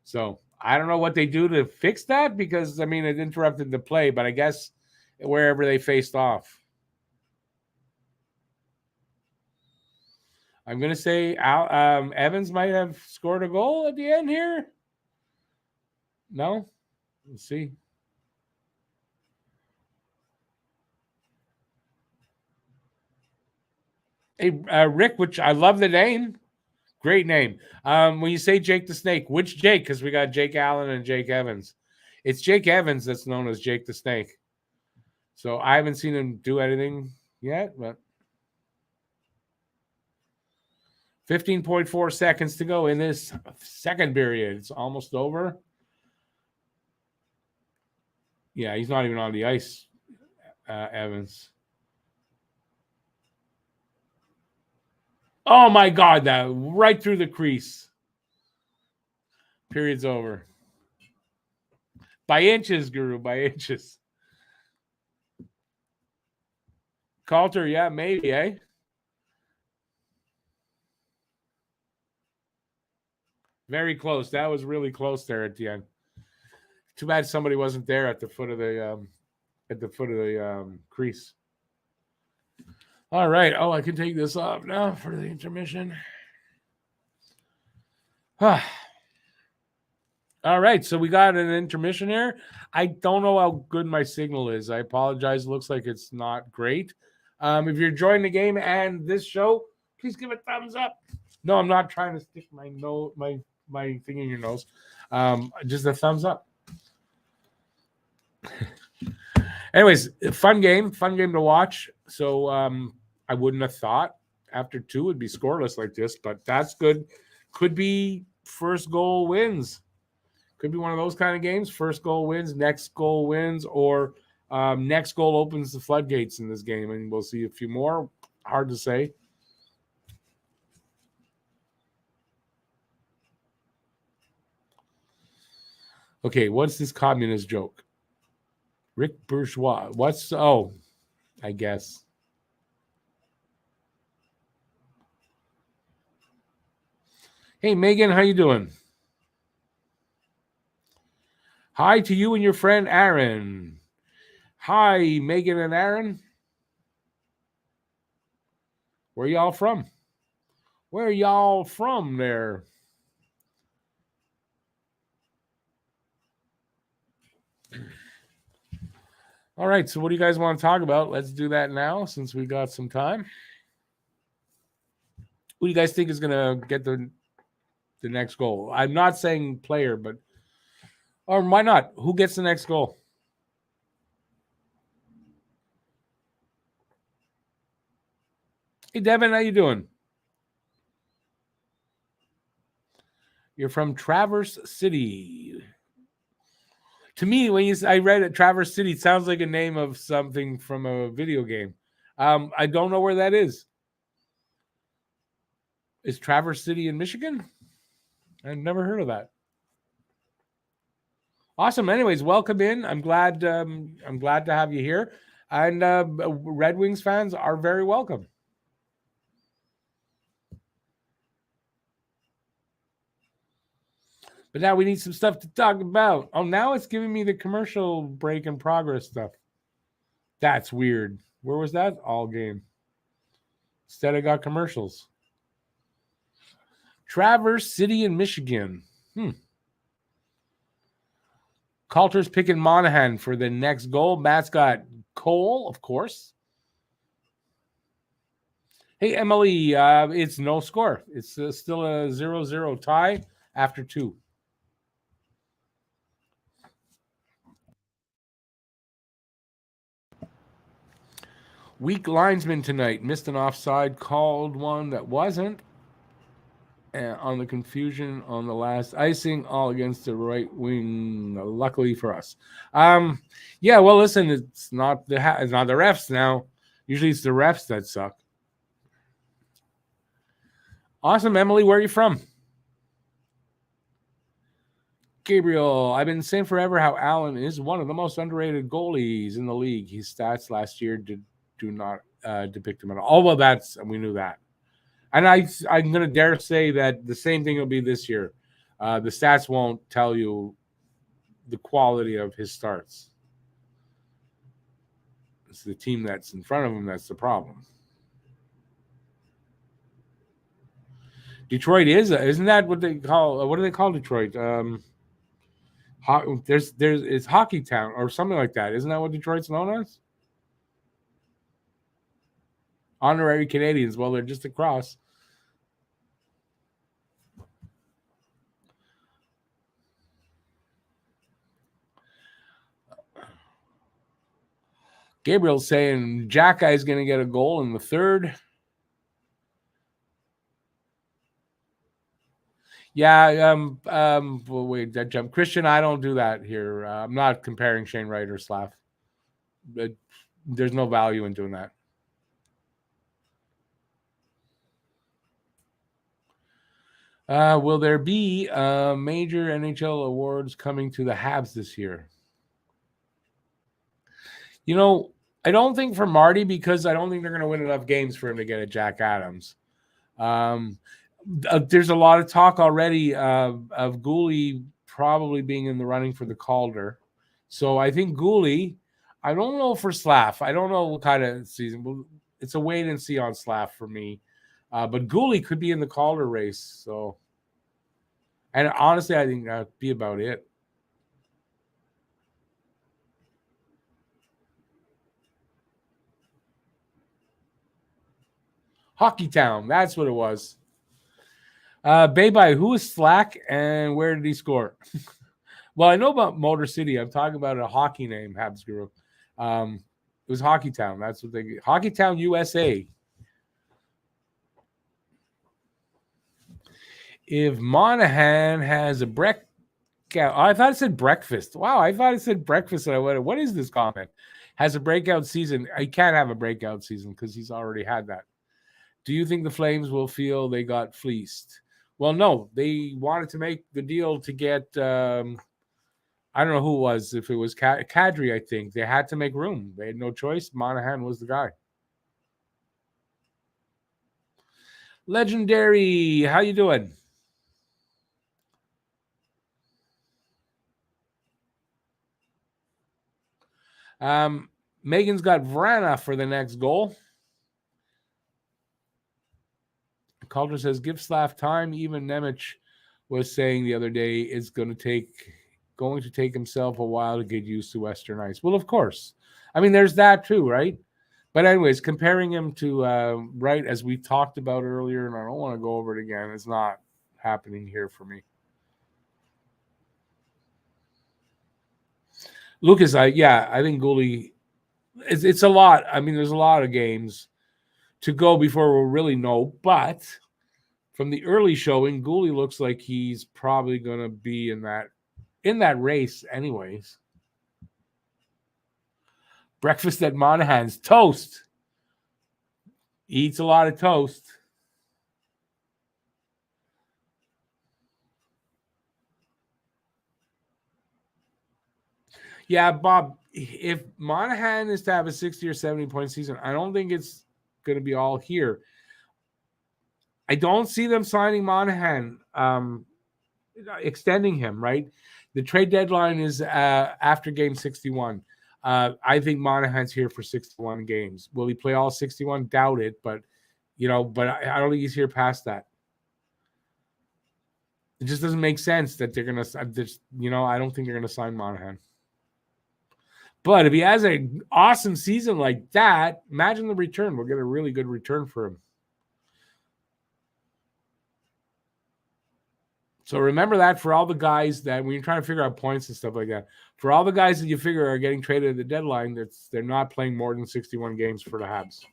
So I don't know what they do to fix that because, I mean, it interrupted the play, but I guess wherever they faced off. I'm going to say Evans might have scored a goal at the end here. No? Let's see. Hey, Rick, which I love the name. Great name. When you say Jake the Snake, which Jake? Because we got Jake Allen and Jake Evans. It's Jake Evans that's known as Jake the Snake. So I haven't seen him do anything yet, but 15.4 seconds to go in this second period. It's almost over. Yeah, he's not even on the ice, Evans. Oh, my God, that right through the crease. Period's over. By inches, Guru, by inches. Coulter, yeah, maybe, eh? Very close. That was really close there at the end. Too bad somebody wasn't there at the foot of the crease. All right. Oh, I can take this off now for the intermission. All right. So we got an intermission here. I don't know how good my signal is. I apologize. It looks like it's not great. If you're enjoying the game and this show, please give a thumbs up. No, I'm not trying to stick my thing in your nose. Just a thumbs up. Anyways, fun game to watch. So I wouldn't have thought after 2 would be scoreless like this, but that's good. Could be first goal wins. Could be one of those kind of games. First goal wins, next goal wins, or next goal opens the floodgates in this game, and we'll see a few more. Hard to say. Okay, what's this communist joke? Rick Bourgeois. I guess. Hey, Megan, how you doing? Hi to you and your friend Aaron. Hi, Megan and Aaron. Where y'all from? Where y'all from there? All right, so what do you guys want to talk about? Let's do that now since we got some time. Who do you guys think is going to get the next goal? I'm not saying player, but or why not? Who gets the next goal? Hey, Devin, how you doing? You're from Traverse City. To me, when I read it, Traverse City, it sounds like a name of something from a video game. I don't know where that is. Is Traverse City in Michigan? I've never heard of that. Awesome. Anyways, welcome in. I'm glad to have you here. And Red Wings fans are very welcome. But now we need some stuff to talk about. Oh, now it's giving me the commercial break in progress stuff. That's weird. Where was that? All game. Instead, I got commercials. Traverse City in Michigan. Coulter's picking Monahan for the next goal. Matt's got Cole, of course. Hey, Emily, it's no score. It's still a 0-0 tie after 2. Weak linesman tonight. Missed an offside, called one that wasn't. On the confusion on the last icing, all against the right wing. Luckily for us. Yeah. Well, listen, it's not the refs now. Usually, it's the refs that suck. Awesome, Emily. Where are you from? Gabriel, I've been saying forever how Allen is one of the most underrated goalies in the league. His stats last year do not depict him at all. Oh, well, we knew that. And I'm going to dare say that the same thing will be this year. The stats won't tell you the quality of his starts. It's the team that's in front of him that's the problem. Detroit isn't that what they call? What do they call Detroit? It's Hockey Town or something like that. Isn't that what Detroit's known as? Honorary Canadians. Well, they're just across. Gabriel's saying Jack Guy is going to get a goal in the third. Yeah, well, wait, that jump. Christian, I don't do that here. I'm not comparing Shane Wright or Slav. There's no value in doing that. Will there be major NHL awards coming to the Habs this year? You know, I don't think for Marty, because I don't think they're going to win enough games for him to get a Jack Adams. There's a lot of talk already of Gooley probably being in the running for the Calder. So I think Gooley, I don't know for Slav. I don't know what kind of season. It's a wait and see on Slav for me. But Gooley could be in the Calder race. So, and honestly, I think that'd be about it. Hockey Town, that's what it was. Baby, who is Slack and where did he score? Well, I know about Motor City. I'm talking about a hockey name, Habs Guru. It was Hockey Town. That's what they Hockey Town, USA. If Monahan has a breakout, I thought it said breakfast. Wow, I thought it said breakfast. And I went, what is this comment? Has a breakout season. I can't have a breakout season because he's already had that. Do you think the Flames will feel they got fleeced? Well, no. They wanted to make the deal to get, I don't know who it was. If it was Kadri, I think. They had to make room. They had no choice. Monahan was the guy. Legendary, how you doing? Megan's got Vrana for the next goal. Calder says, give Slav time. Even Nemec was saying the other day it's going to take himself a while to get used to Western ice. Well, of course. I mean, there's that too, right? But anyways, comparing him to Wright, as we talked about earlier, and I don't want to go over it again, it's not happening here for me. Lucas, I think Gooley, it's a lot. I mean, there's a lot of games to go before we'll really know, but from the early showing, Gooley looks like he's probably going to be in that race anyways. Breakfast at Monahan's. Toast. He eats a lot of toast. Yeah, Bob, if Monahan is to have a 60 or 70 point season, I don't think it's going to be all here. I don't see them signing Monahan, extending him, right? The trade deadline is after game 61. I think Monahan's here for 61 games. Will he play all 61? Doubt it, but I don't think he's here past that. It just doesn't make sense that they're going to, I don't think they're going to sign Monahan. But if he has an awesome season like that, imagine the return. We'll get a really good return for him. So remember that for all the guys that when you're trying to figure out points and stuff like that, for all the guys that you figure are getting traded at the deadline, they're not playing more than 61 games for the Habs.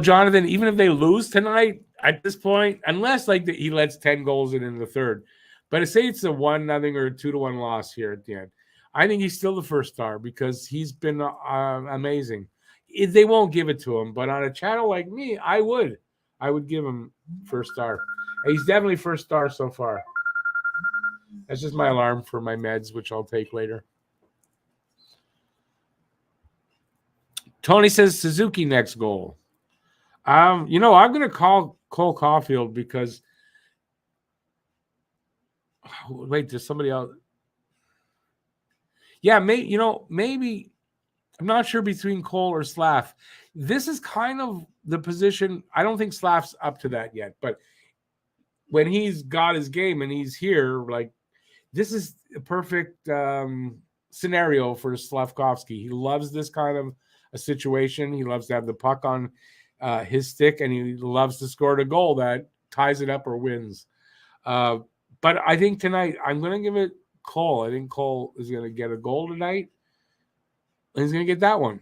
Jonathan, even if they lose tonight at this point, unless he lets 10 goals in the third, but say it's a 1-0 or a 2-1 loss here at the end, I think he's still the first star because he's been amazing. They won't give it to him, but on a channel like me, I would give him first star. He's definitely first star so far. That's just my alarm for my meds, which I'll take later. Tony says Suzuki next goal. I'm going to call Cole Caulfield because wait, there's somebody else. Yeah, maybe I'm not sure between Cole or Slav. This is kind of the position. I don't think Slav's up to that yet, but when he's got his game and he's here, This is a perfect scenario for Slavkovsky. He loves this kind of a situation. He loves to have the puck on his stick, and he loves to score a goal that ties it up or wins. But I think tonight I'm going to give it Cole. I think Cole is going to get a goal tonight. And he's going to get that one.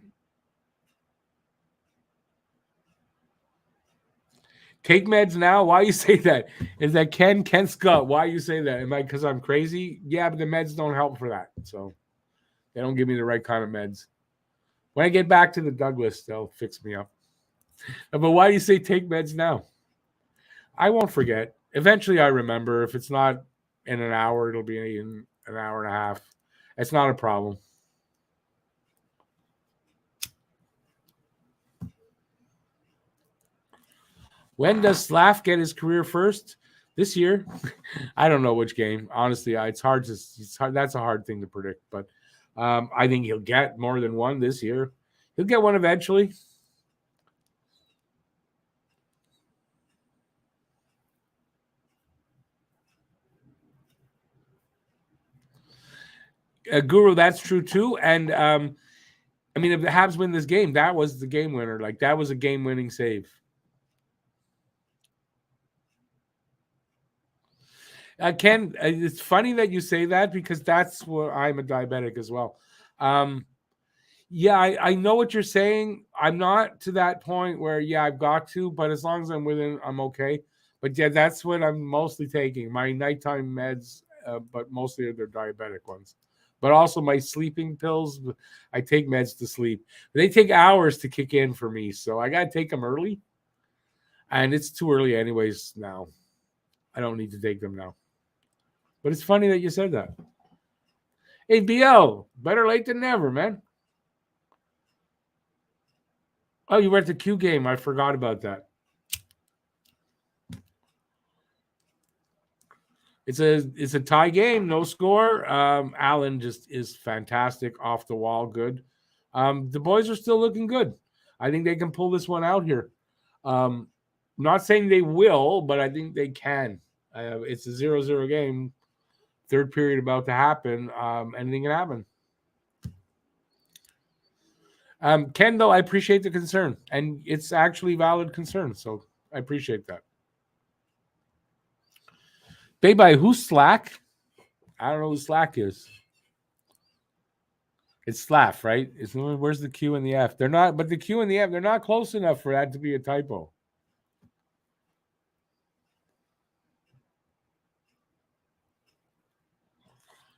Take meds now? Why you say that? Is that Ken Scott? Why you say that? Am I because I'm crazy? Yeah, but the meds don't help for that. So they don't give me the right kind of meds. When I get back to the Douglas, they'll fix me up. But why do you say take meds now? I won't forget. Eventually I remember. If it's not in an hour, it'll be in an hour and a half. It's not a problem. When does Slav get his career first? This year? I don't know which game. Honestly, it's hard. That's a hard thing to predict. But I think he'll get more than one this year. He'll get one eventually. Guru, that's true too. And I mean, if the Habs win this game, that was the game winner. Like that was a game-winning save. Ken, it's funny that you say that because that's what I'm a diabetic as well. Yeah, I know what you're saying. I'm not to that point where, yeah, I've got to, but as long as I'm within, I'm okay. But yeah, that's what I'm mostly taking. My nighttime meds, but mostly they're diabetic ones. But also my sleeping pills, I take meds to sleep. They take hours to kick in for me, so I got to take them early. And it's too early anyways now. I don't need to take them now. But it's funny that you said that. Hey, BL, better late than never, man. Oh, you were at the Q game. I forgot about that. It's a tie game, no score. Allen just is fantastic, off the wall, good. The boys are still looking good. I think they can pull this one out here. Not saying they will, but I think they can. It's a 0-0 game. Third period about to happen. Anything can happen. Ken, though, I appreciate the concern, and it's actually valid concern, so I appreciate that. Baby, who's Slack? I don't know who Slack is. It's Slav, right? Where's the Q and the F? They're not, but the Q and the F, they're not close enough for that to be a typo.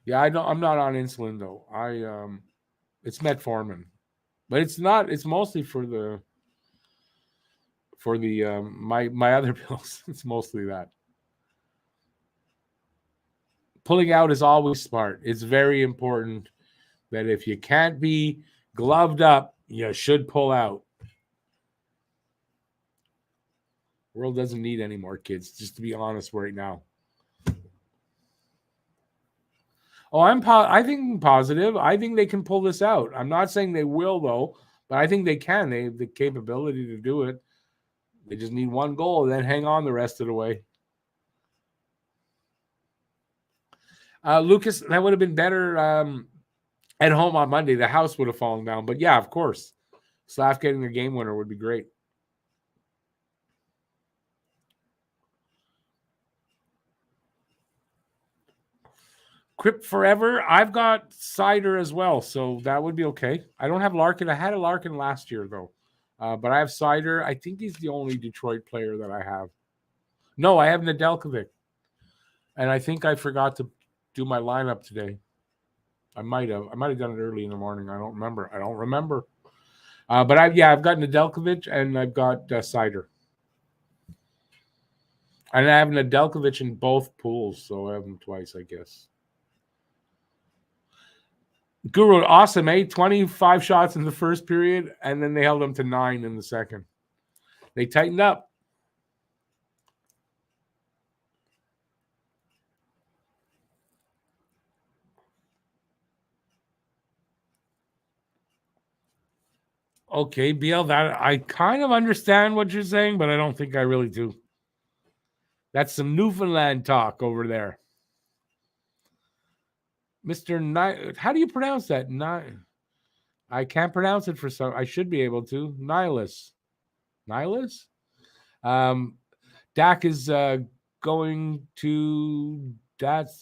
Yeah, I'm not on insulin though. It's metformin, but it's not. It's mostly for the my other pills. It's mostly that. Pulling out is always smart. It's very important that if you can't be gloved up, you should pull out. The world doesn't need any more kids, just to be honest right now. Oh, I think positive. I think they can pull this out. I'm not saying they will, though, but I think they can. They have the capability to do it. They just need one goal and then hang on the rest of the way. Lucas, that would have been better at home on Monday. The house would have fallen down. But yeah, of course. Slav getting a game winner would be great. Crip forever. I've got Cider as well, so that would be okay. I don't have Larkin. I had a Larkin last year, though. But I have Cider. I think he's the only Detroit player that I have. No, I have Nedeljkovic. And I think I forgot to do my lineup today. I might have done it early in the morning. I don't remember. But I've got Nedeljkovic and I've got Cider. And I have Nedeljkovic in both pools, so I have them twice, I guess. Guru, awesome, 25 shots in the first period, and then they held them to 9 in the second. They tightened up. Okay, BL, that I kind of understand what you're saying, but I don't think I really do. That's some Newfoundland talk over there. Mr. How do you pronounce that? I can't pronounce it for some. I should be able to. Nihilus. Nihilus? Dak is going to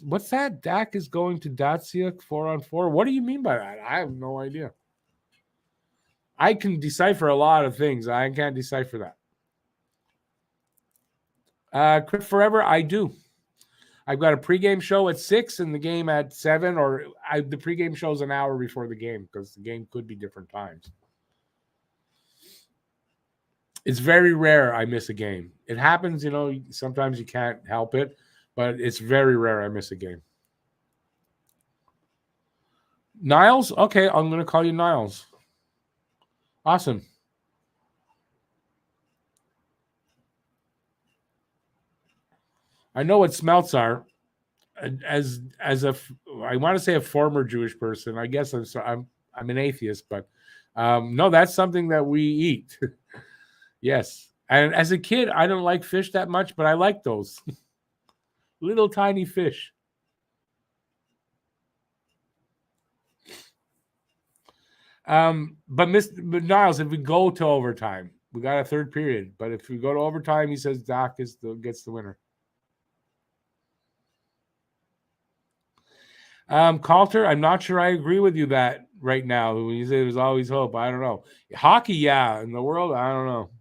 what's that? Dak is going to Dacia 4-on-4. What do you mean by that? I have no idea. I can decipher a lot of things. I can't decipher that. Crypt Forever, I do. I've got a pregame show at 6 and the game at 7, or the pregame show is an hour before the game because the game could be different times. It's very rare I miss a game. It happens, sometimes you can't help it, but it's very rare I miss a game. Niles? Okay, I'm going to call you Niles. Awesome. I know what smelts are. As I want to say a former Jewish person, I guess I'm an atheist, but no, that's something that we eat. Yes. And as a kid, I don't like fish that much, but I like those little tiny fish. But Niles, if we go to overtime, we got a third period. But if we go to overtime, he says Doc gets the winner. Calter, I'm not sure I agree with you that right now. When you say there's always hope, I don't know. Hockey, yeah. In the world, I don't know.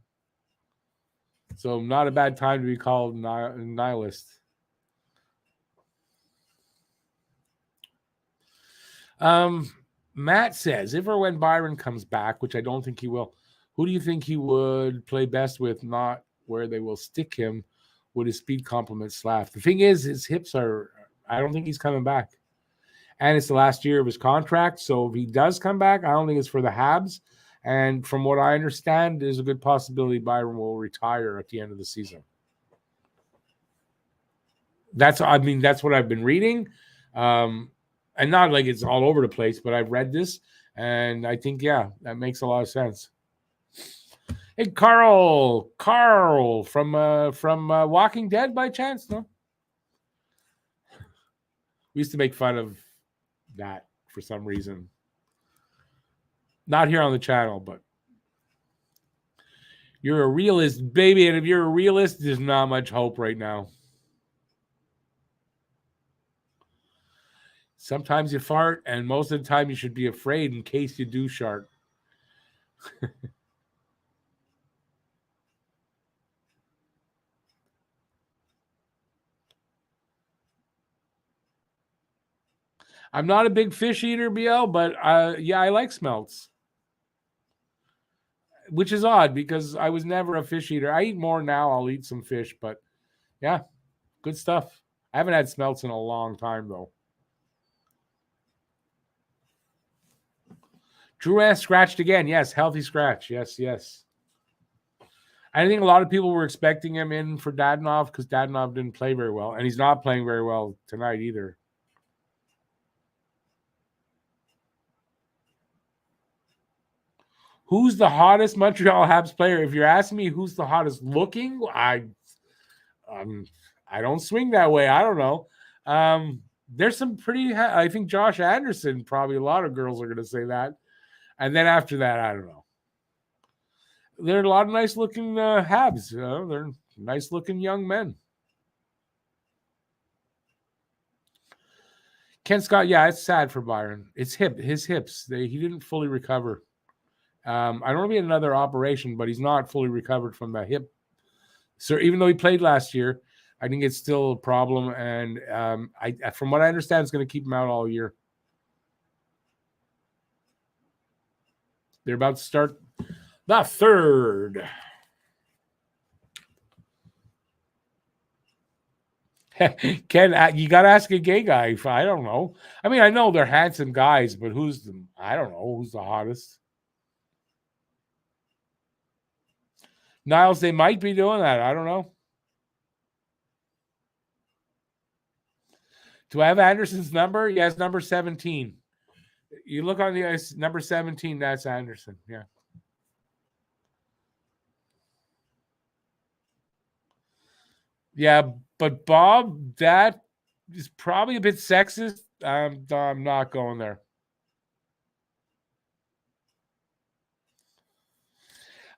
So not a bad time to be called nihilist. Matt says, if or when Byron comes back, which I don't think he will, who do you think he would play best with, not where they will stick him? Would his speed complement Slav? The thing is, his hips are, I don't think he's coming back. And it's the last year of his contract. So if he does come back, I don't think it's for the Habs. And from what I understand, there's a good possibility Byron will retire at the end of the season. That's what I've been reading. And not like it's all over the place, but I've read this. And I think, yeah, that makes a lot of sense. Hey, Carl from Walking Dead by chance? No? We used to make fun of that for some reason. Not here on the channel, but you're a realist, baby. And if you're a realist, there's not much hope right now. Sometimes you fart, and most of the time you should be afraid in case you do shart. I'm not a big fish eater, BL, but yeah, I like smelts. Which is odd because I was never a fish eater. I eat more now. I'll eat some fish, but yeah, good stuff. I haven't had smelts in a long time, though. Drew S. scratched again. Yes, healthy scratch. Yes. I think a lot of people were expecting him in for Dadonov because Dadonov didn't play very well, and he's not playing very well tonight either. Who's the hottest Montreal Habs player? If you're asking me who's the hottest looking, I don't swing that way. I don't know. There's some pretty. I think Josh Anderson. Probably a lot of girls are going to say that, and then after that, I don't know. There are a lot of nice looking Habs. They're nice looking young men. Ken Scott, yeah, it's sad for Byron. It's his hips. He didn't fully recover. I don't know if he had another operation, but he's not fully recovered from that hip. So even though he played last year, I think it's still a problem. And from what I understand, it's going to keep him out all year. They're about to start the third. Ken, you got to ask a gay guy. I don't know. I mean, I know they're handsome guys, but I don't know who's the hottest. Niles, they might be doing that. I don't know. Do I have Anderson's number? Yes, number 17. You look on the number 17, that's Anderson. Yeah. Yeah, but Bob, that is probably a bit sexist I'm not going there.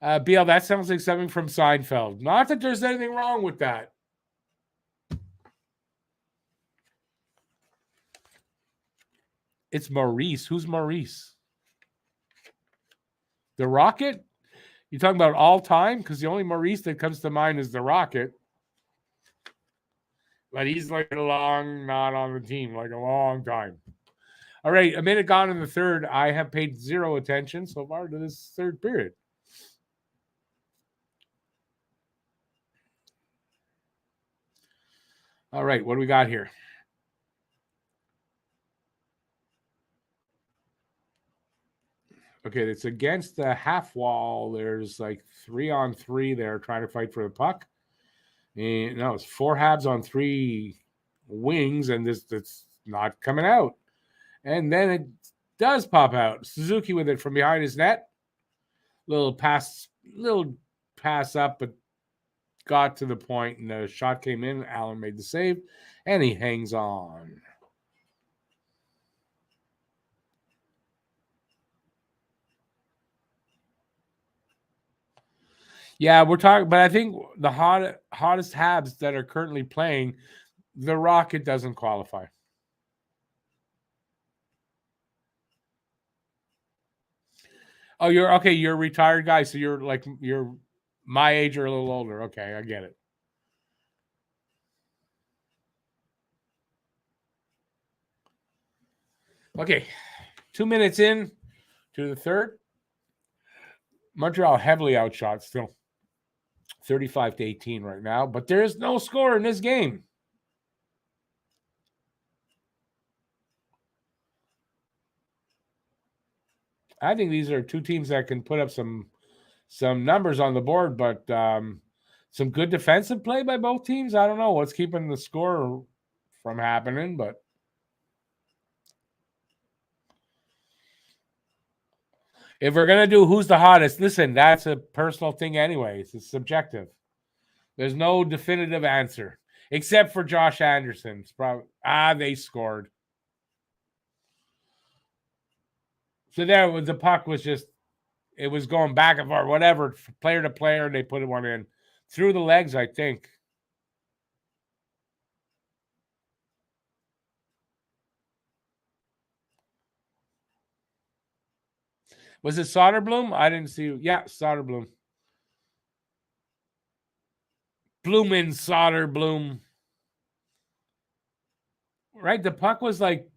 BL, that sounds like something from Seinfeld. Not that there's anything wrong with that. It's Maurice. Who's Maurice? The Rocket? You talking about all time? Because the only Maurice that comes to mind is the Rocket. But he's like not on the team, like a long time. All right, a minute gone in the third. I have paid zero attention so far to this third period. All right, what do we got here? Okay, it's against the half wall. There's like 3-on-3 there trying to fight for the puck. And no, it's 4 Habs on 3 wings, and that's not coming out. And then it does pop out. Suzuki with it from behind his net. Little pass up, but got to the point, and the shot came in. Allen made the save, and he hangs on. Yeah, we're talking, but I think the hottest Habs that are currently playing, the Rocket doesn't qualify. Oh, you're okay. You're a retired guy, so you're my age or a little older. Okay, I get it. Okay, 2 minutes in to the third. Montreal heavily outshot still, 35-18 right now, but there is no score in this game. I think these are two teams that can put up some numbers on the board, but some good defensive play by both teams. I don't know what's keeping the score from happening, but if we're gonna do who's the hottest, listen, that's a personal thing anyways. It's subjective. There's no definitive answer except for Josh Anderson's. Probably they scored. So there was the puck was just it was going back and forth, whatever, player to player, and they put one in through the legs, I think. Was it Soderblom? I didn't see. Yeah, Soderblom. Blumen Soderblom. Right, the puck was like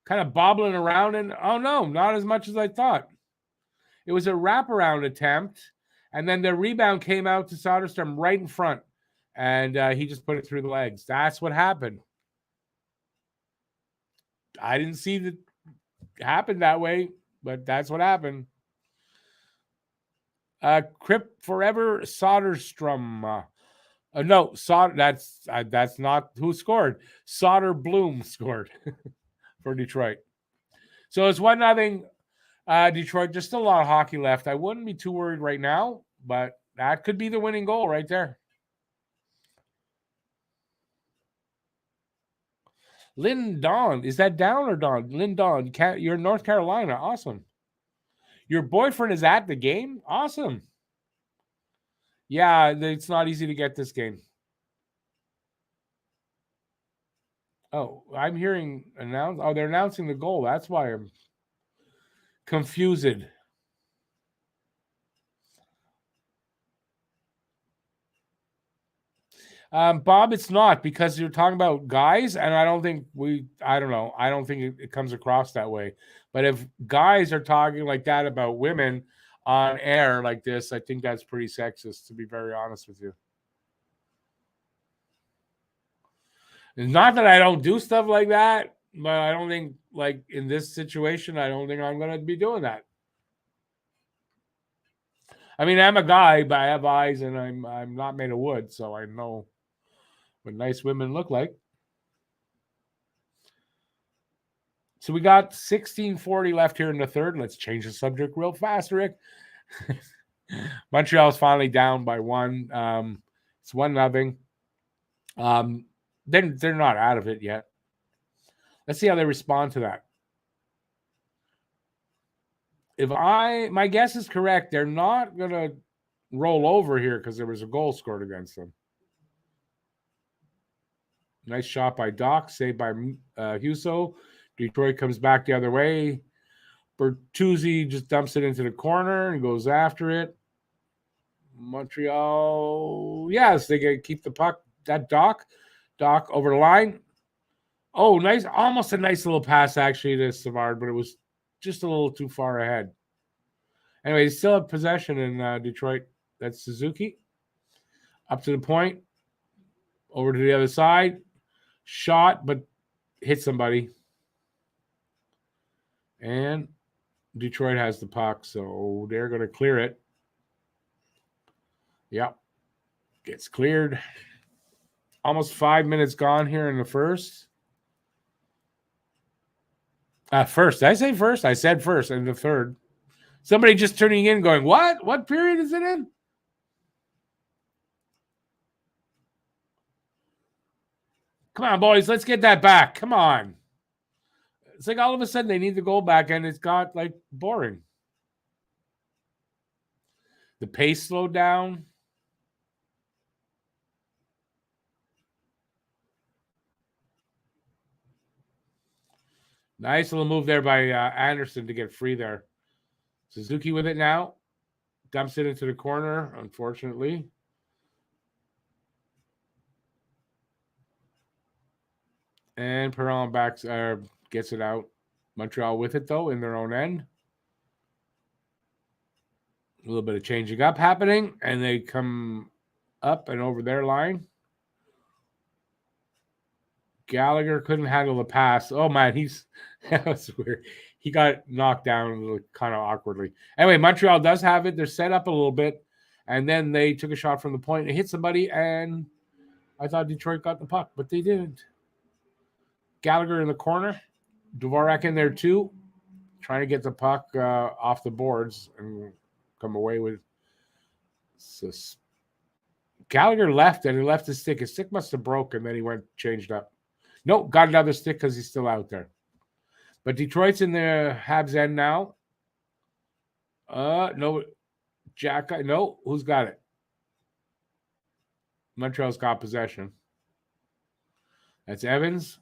kind of bobbling around, and oh no, not as much as I thought. It was a wraparound attempt, and then the rebound came out to Soderstrom right in front, and he just put it through the legs. That's what happened. I didn't see it happen that way, but that's what happened. Crip Forever Soderstrom. No, that's not who scored. Soderblom scored for Detroit. So it's 1-0. Detroit, just a lot of hockey left. I wouldn't be too worried right now, but that could be the winning goal right there. Lynn Dawn. Is that down or Dawn? Lynn Dawn. You're in North Carolina. Awesome. Your boyfriend is at the game? Awesome. Yeah, it's not easy to get this game. Oh, I'm hearing they're announcing the goal. That's why I'm confused. Bob, it's not because you're talking about guys, and I don't think it comes across that way. But if guys are talking like that about women on air like this, I think that's pretty sexist, to be very honest with you. It's not that I don't do stuff like that, but I don't think, like in this situation, I don't think I'm going to be doing that. I mean, I'm a guy, but I have eyes, and I'm not made of wood, so I know what nice women look like. So we got 16:40 left here in the third. Let's change the subject real fast, Rick. Montreal's finally down by 1. It's 1-0. They're not out of it yet. Let's see how they respond to that. If my guess is correct, they're not going to roll over here because there was a goal scored against them. Nice shot by Doc, saved by Huso. Detroit comes back the other way. Bertuzzi just dumps it into the corner and goes after it. Montreal, yes, they can keep the puck. That Doc over the line. Oh, nice. Almost a nice little pass, actually, to Savard, but it was just a little too far ahead. Anyway, they still have possession in Detroit. That's Suzuki. Up to the point. Over to the other side. Shot, but hit somebody. And Detroit has the puck, so they're going to clear it. Yep. Gets cleared. Almost 5 minutes gone here in the first. First. Did I say first? I said first in the third. Somebody just turning in going, what? What period is it in? Come on, boys. Let's get that back. Come on. It's like all of a sudden they need the goal back, and it's got, like, boring. The pace slowed down. Nice little move there by Anderson to get free there. Suzuki with it now. Dumps it into the corner, unfortunately. And Perron gets it out. Montreal with it, though, in their own end. A little bit of changing up happening, and they come up and over their line. Gallagher couldn't handle the pass. Oh, man, that was weird. He got knocked down kind of awkwardly. Anyway, Montreal does have it. They're set up a little bit, and then they took a shot from the point and hit somebody, and I thought Detroit got the puck, but they didn't. Gallagher in the corner. Dvorak in there, too, trying to get the puck off the boards and come away with. Gallagher left, and he left his stick. His stick must have broke, and then he changed up. Nope, got another stick because he's still out there. But Detroit's in the Habs end now. No, Jack. No, who's got it? Montreal's got possession. That's Evans.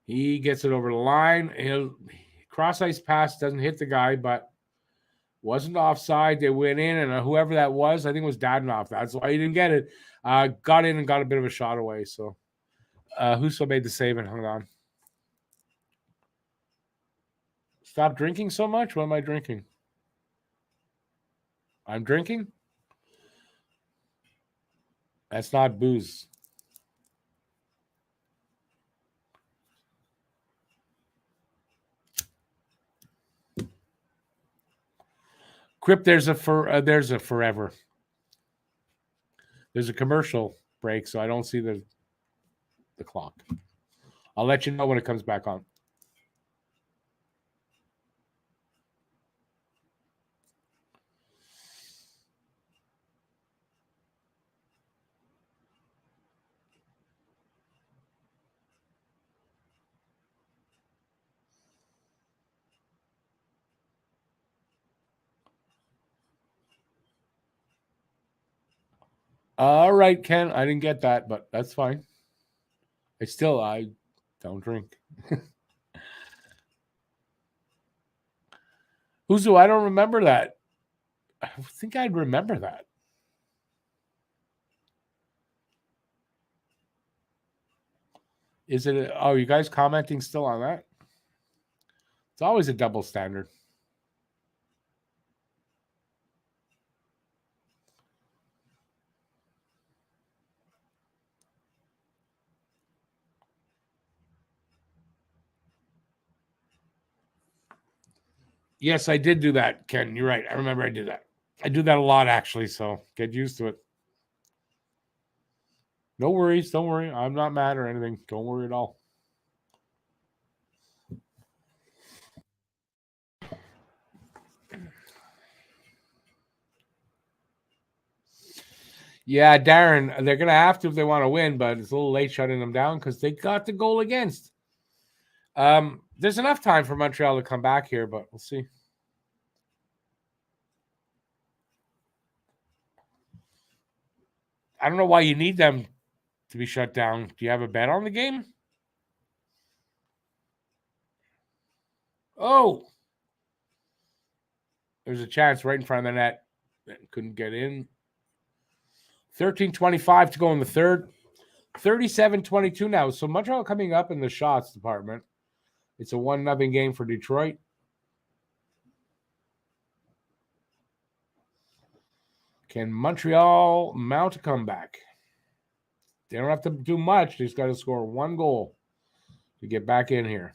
He gets it over the line. Cross ice pass doesn't hit the guy, but wasn't offside. They went in, and whoever that was, I think it was Dadonov. That's why he didn't get it. Got in and got a bit of a shot away. So Huso made the save and hung on. Stop drinking so much? What am I drinking? I'm drinking? That's not booze. Crip, there's a forever. There's a commercial break, so I don't see the clock. I'll let you know when it comes back on. All right, Ken. I didn't get that, but that's fine. I don't drink. Huzo, I don't remember that. I think I'd remember that. Is it? Oh, you guys commenting still on that? It's always a double standard. Yes, I did do that, Ken. You're right. I remember I did that. I do that a lot, actually, so get used to it. No worries. Don't worry. I'm not mad or anything. Don't worry at all. Yeah, Darren, they're going to have to if they want to win, but it's a little late shutting them down because they got the goal against. There's enough time for Montreal to come back here, but we'll see. I don't know why you need them to be shut down. Do you have a bet on the game? Oh, there's a chance right in front of the net. Couldn't get in. 13:25 to go in the third. 37-22 now. So Montreal coming up in the shots department. It's a 1-0 game for Detroit. Can Montreal mount a comeback? They don't have to do much. They just got to score one goal to get back in here.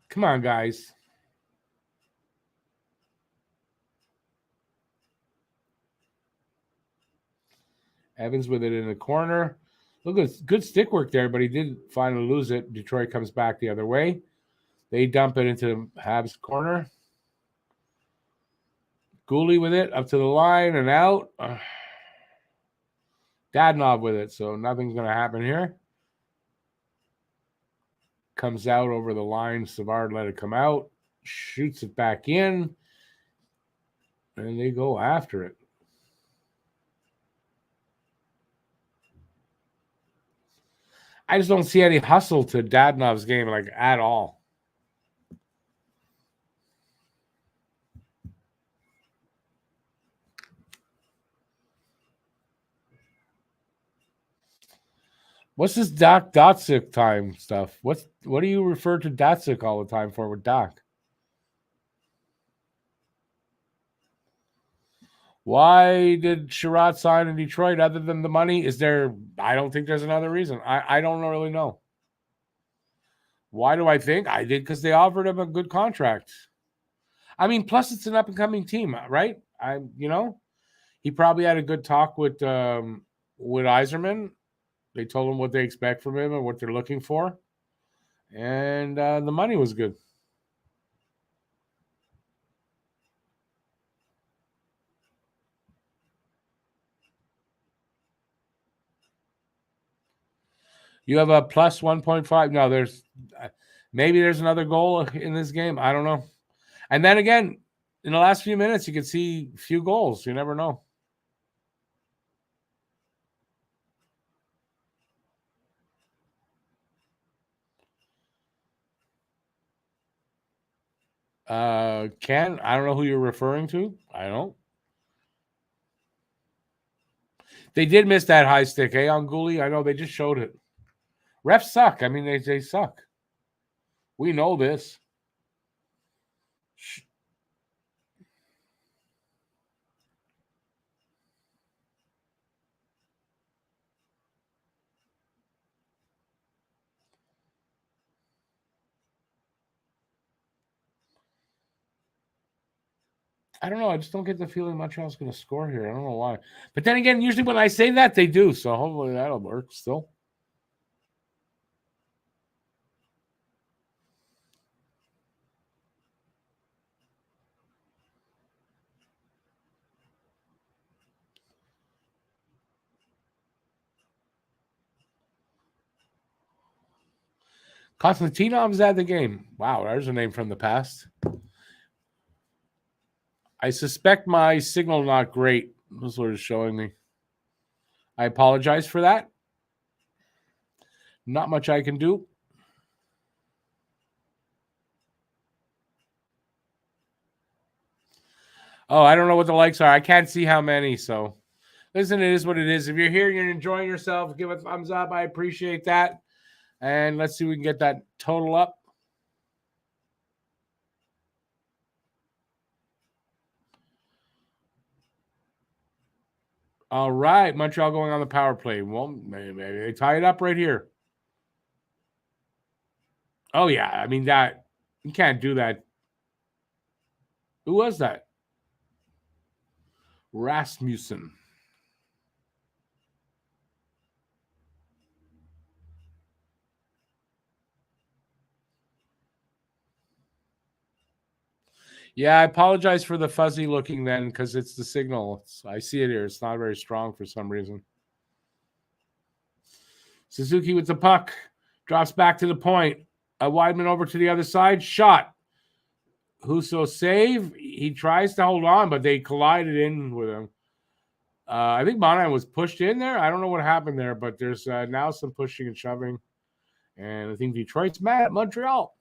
Come on, guys. Evans with it in the corner. Look at good stick work there, but he did finally lose it. Detroit comes back the other way. They dump it into Habs corner. Gooley with it up to the line and out. Dadonov with it, so nothing's going to happen here. Comes out over the line. Savard let it come out. Shoots it back in. And they go after it. I just don't see any hustle to Dadonov's game, like, at all. What's this Doc Dotsick time stuff? What do you refer to Dotsick all the time for with Doc? Why did Sherrod sign in Detroit other than the money? Is there? I don't think there's another reason. I don't really know. Why do I think? I did because they offered him a good contract. I mean, plus it's an up and coming team, right? He probably had a good talk with Yzerman. They told him what they expect from him and what they're looking for, and the money was good. You have a plus 1.5. No, maybe there's another goal in this game. I don't know. And then again, in the last few minutes, you could see a few goals. You never know. Ken, I don't know who you're referring to. I don't. They did miss that high stick, on Gooley. I know they just showed it. Refs suck. I mean, they suck. We know this. I don't know. I just don't get the feeling Montreal's going to score here. I don't know why. But then again, usually when I say that, they do. So hopefully that'll work still. Konstantinov's at the game. Wow, there's a name from the past. I suspect my signal not great. That's what it's showing me. I apologize for that. Not much I can do. Oh, I don't know what the likes are. I can't see how many. So, listen, it is what it is. If you're here, you're enjoying yourself, give a thumbs up. I appreciate that. And let's see if we can get that total up. All right, Montreal going on the power play. Well, maybe they tie it up right here. Oh yeah, I mean that you can't do that. Who was that? Rasmussen. Yeah, I apologize for the fuzzy looking then because it's the signal. I see it here. It's not very strong for some reason. Suzuki with the puck. Drops back to the point. A Weidman over to the other side. Shot. Husso save. He tries to hold on, but they collided in with him. I think Monahan was pushed in there. I don't know what happened there, but there's now some pushing and shoving. And I think Detroit's mad at Montreal.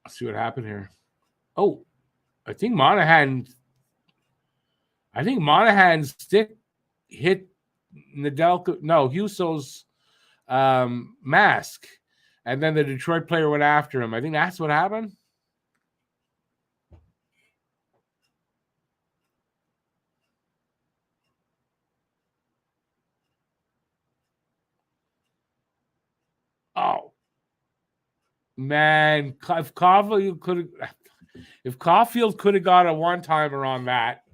Let's see what happened here. Oh, I think Monahan's stick hit Nedeljko. No, Husso's mask. And then the Detroit player went after him. I think that's what happened. Oh, man. If Caulfield could have got a one-timer on that.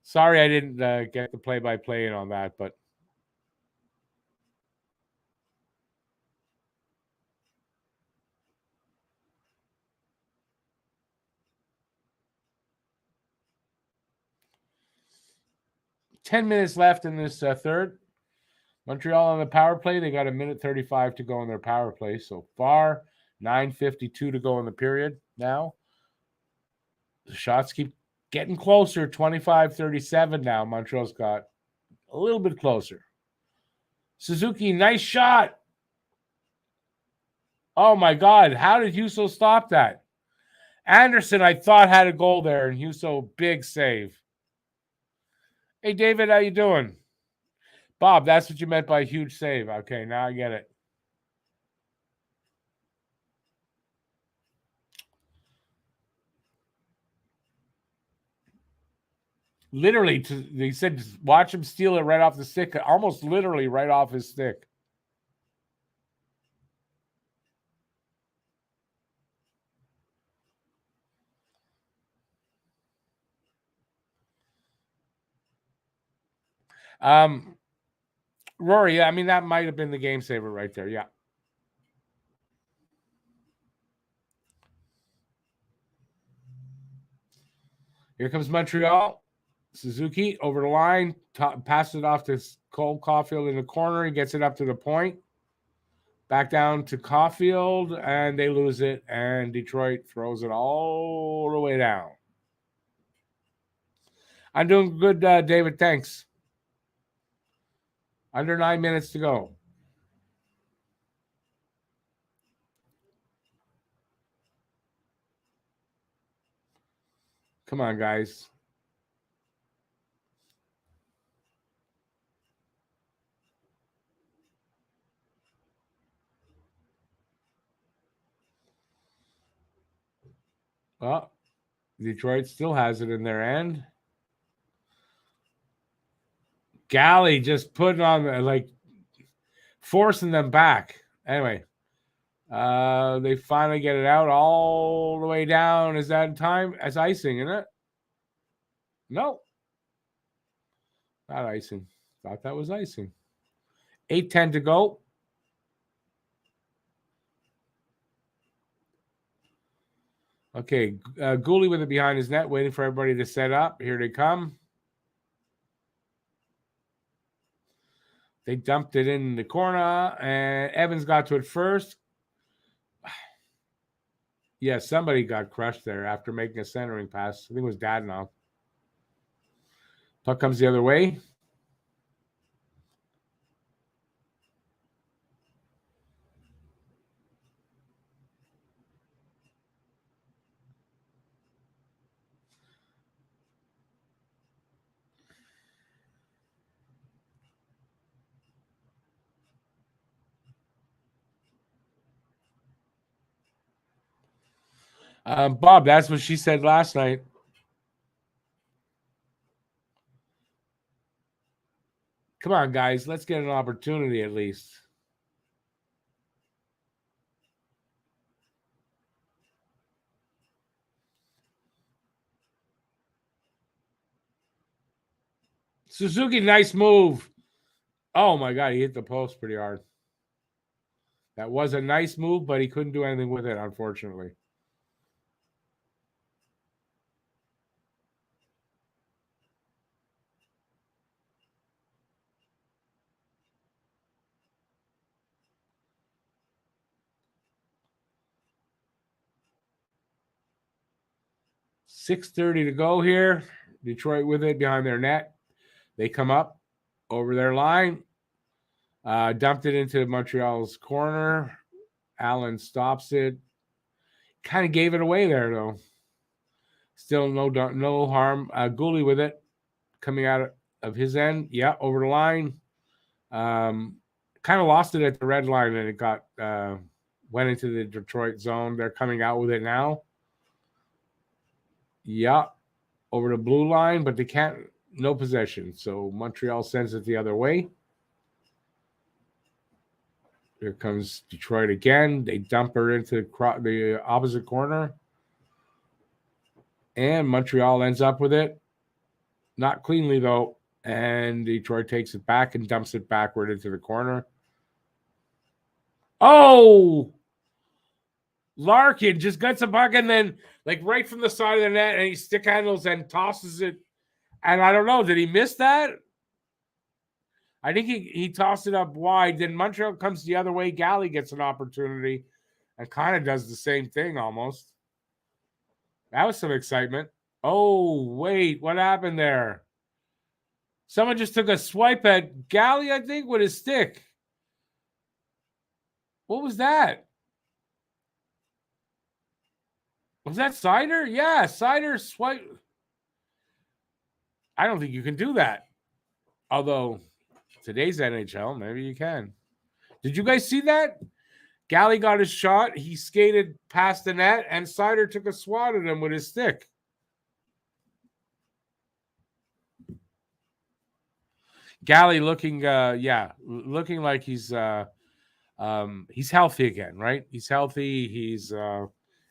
Sorry I didn't get the play-by-play in on that, but ten minutes left in this third. Montreal on the power play. They got a minute 35 to go in their power play so far. 9:52 to go in the period now. The shots keep getting closer. 25-37 now. Montreal's got a little bit closer. Suzuki, nice shot. Oh, my God. How did Husso stop that? Anderson, I thought, had a goal there, and Husso, big save. Hey, David, how you doing? Bob, that's what you meant by huge save. Okay, now I get it. Literally, they said watch him steal it right off the stick, almost literally right off his stick. Rory, I mean, that might have been the game saver right there. Yeah. Here comes Montreal. Suzuki over the line, passes it off to Cole Caulfield in the corner. He gets it up to the point. Back down to Caulfield, and they lose it. And Detroit throws it all the way down. I'm doing good, David. Thanks. Under 9 minutes to go. Come on, guys. Well, Detroit still has it in their end. Galley just putting on, like, forcing them back. Anyway, they finally get it out all the way down. Is that in time? As icing, isn't it? No. Not icing. Thought that was icing. 8:10 to go. Okay, Gooley with it behind his net, waiting for everybody to set up. Here they come. They dumped it in the corner, and Evans got to it first. Yeah, somebody got crushed there after making a centering pass. I think it was Dadonov. Puck comes the other way. Bob, that's what she said last night. Come on, guys. Let's get an opportunity at least. Suzuki, nice move. Oh my God, he hit the post pretty hard. That was a nice move, but he couldn't do anything with it, unfortunately. .630 to go here. Detroit with it behind their net. They come up over their line. Dumped it into Montreal's corner. Allen stops it. Kind of gave it away there, though. Still no harm. Gooley with it. Coming out of his end. Yeah, over the line. Kind of lost it at the red line, and it got went into the Detroit zone. They're coming out with it now. Yeah, over the blue line, but they can't. No possession. So Montreal sends it the other way. Here comes Detroit again. They dump her into the opposite corner. And Montreal ends up with it. Not cleanly, though. And Detroit takes it back and dumps it backward into the corner. Oh! Larkin just gets a puck and then, like, right from the side of the net, and he stick handles and tosses it. And I don't know, did he miss that? I think he tossed it up wide. Then Montreal comes the other way. Galley gets an opportunity and kind of does the same thing almost. That was some excitement. Oh, wait, what happened there? Someone just took a swipe at Galley, I think, with his stick. What was that? Was that Sider? Yeah, Sider swipe. I don't think you can do that. Although today's NHL, maybe you can. Did you guys see that? Galley got his shot. He skated past the net, and Sider took a swat at him with his stick. Galley looking, looking like he's healthy again, right? He's healthy. He's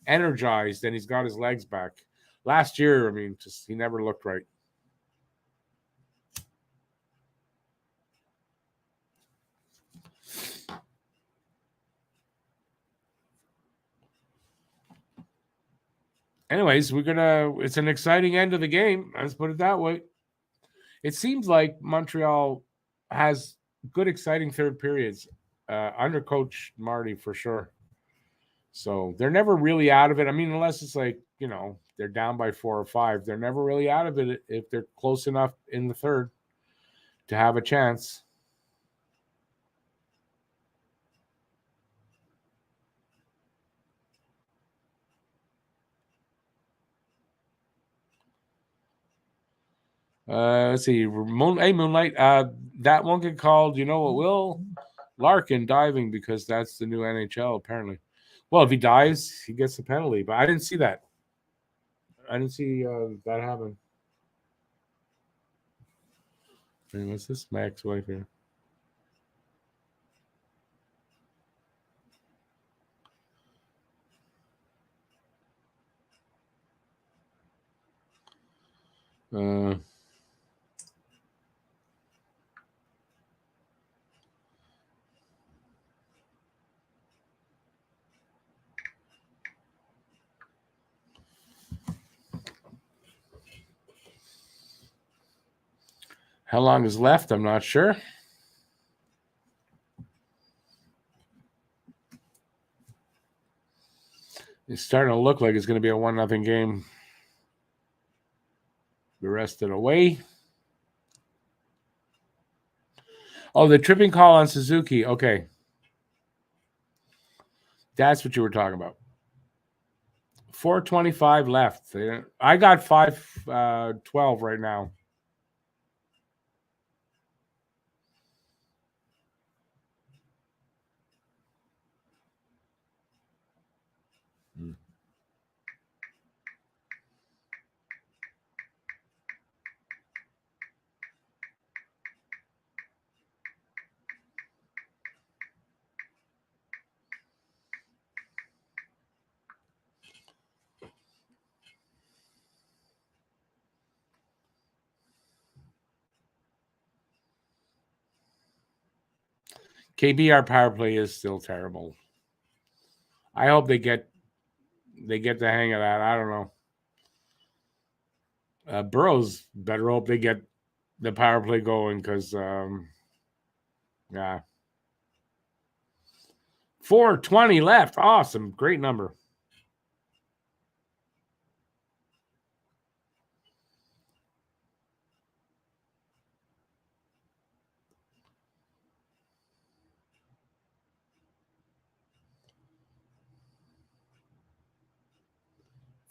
energized, and he's got his legs back. Last year, I mean, just he never looked right. Anyways, it's an exciting end of the game. Let's put it that way. It seems like Montreal has good, exciting third periods under Coach Marty for sure. So they're never really out of it. I mean, unless it's like, they're down by 4 or 5. They're never really out of it if they're close enough in the third to have a chance. Let's see. Moonlight. That won't get called. You know what will? Larkin diving, because that's the new NHL, apparently. Well, if he dives, he gets a penalty. But I didn't see that. I didn't see that happen. Hey, what's this Max wife here? How long is left? I'm not sure. It's starting to look like it's going to be a 1-0 game the rest of the way. Oh, the tripping call on Suzuki. Okay. That's what you were talking about. 4:25 left. I got 5:12 right now. KBR power play is still terrible. I hope they get the hang of that. I don't know. Burrows better hope they get the power play going because, yeah. 4:20 left. Awesome. Great number.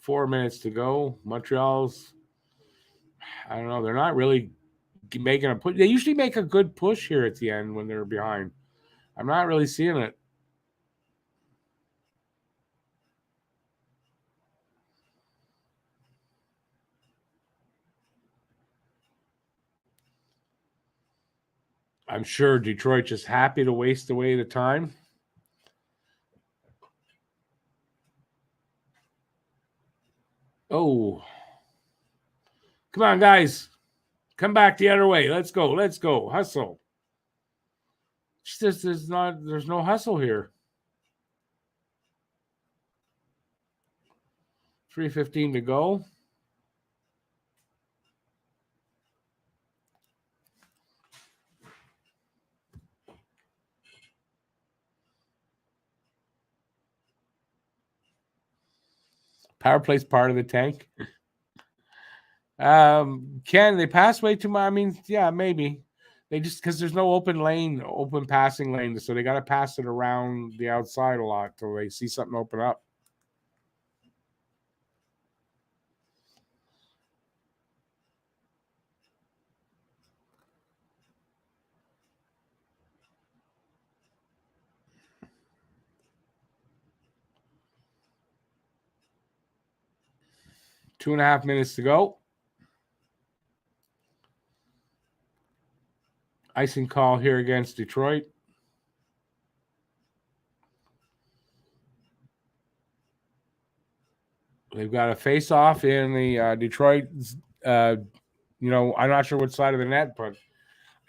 Four minutes to go. Montreal's, I don't know. They're not really making a push. They usually make a good push here at the end when they're behind. I'm not really seeing it. I'm sure Detroit just happy to waste away the time. Oh. Come on, guys. Come back the other way. Let's go. Let's go. Hustle. There's no hustle here. 3:15 to go. Power play's part of the tank. Can they pass way too much? I mean, yeah, maybe. They just because there's no open passing lane, so they got to pass it around the outside a lot till they see something open up. Two and a half minutes to go. Icing call here against Detroit. They've got a face-off in the Detroit. I'm not sure which side of the net, but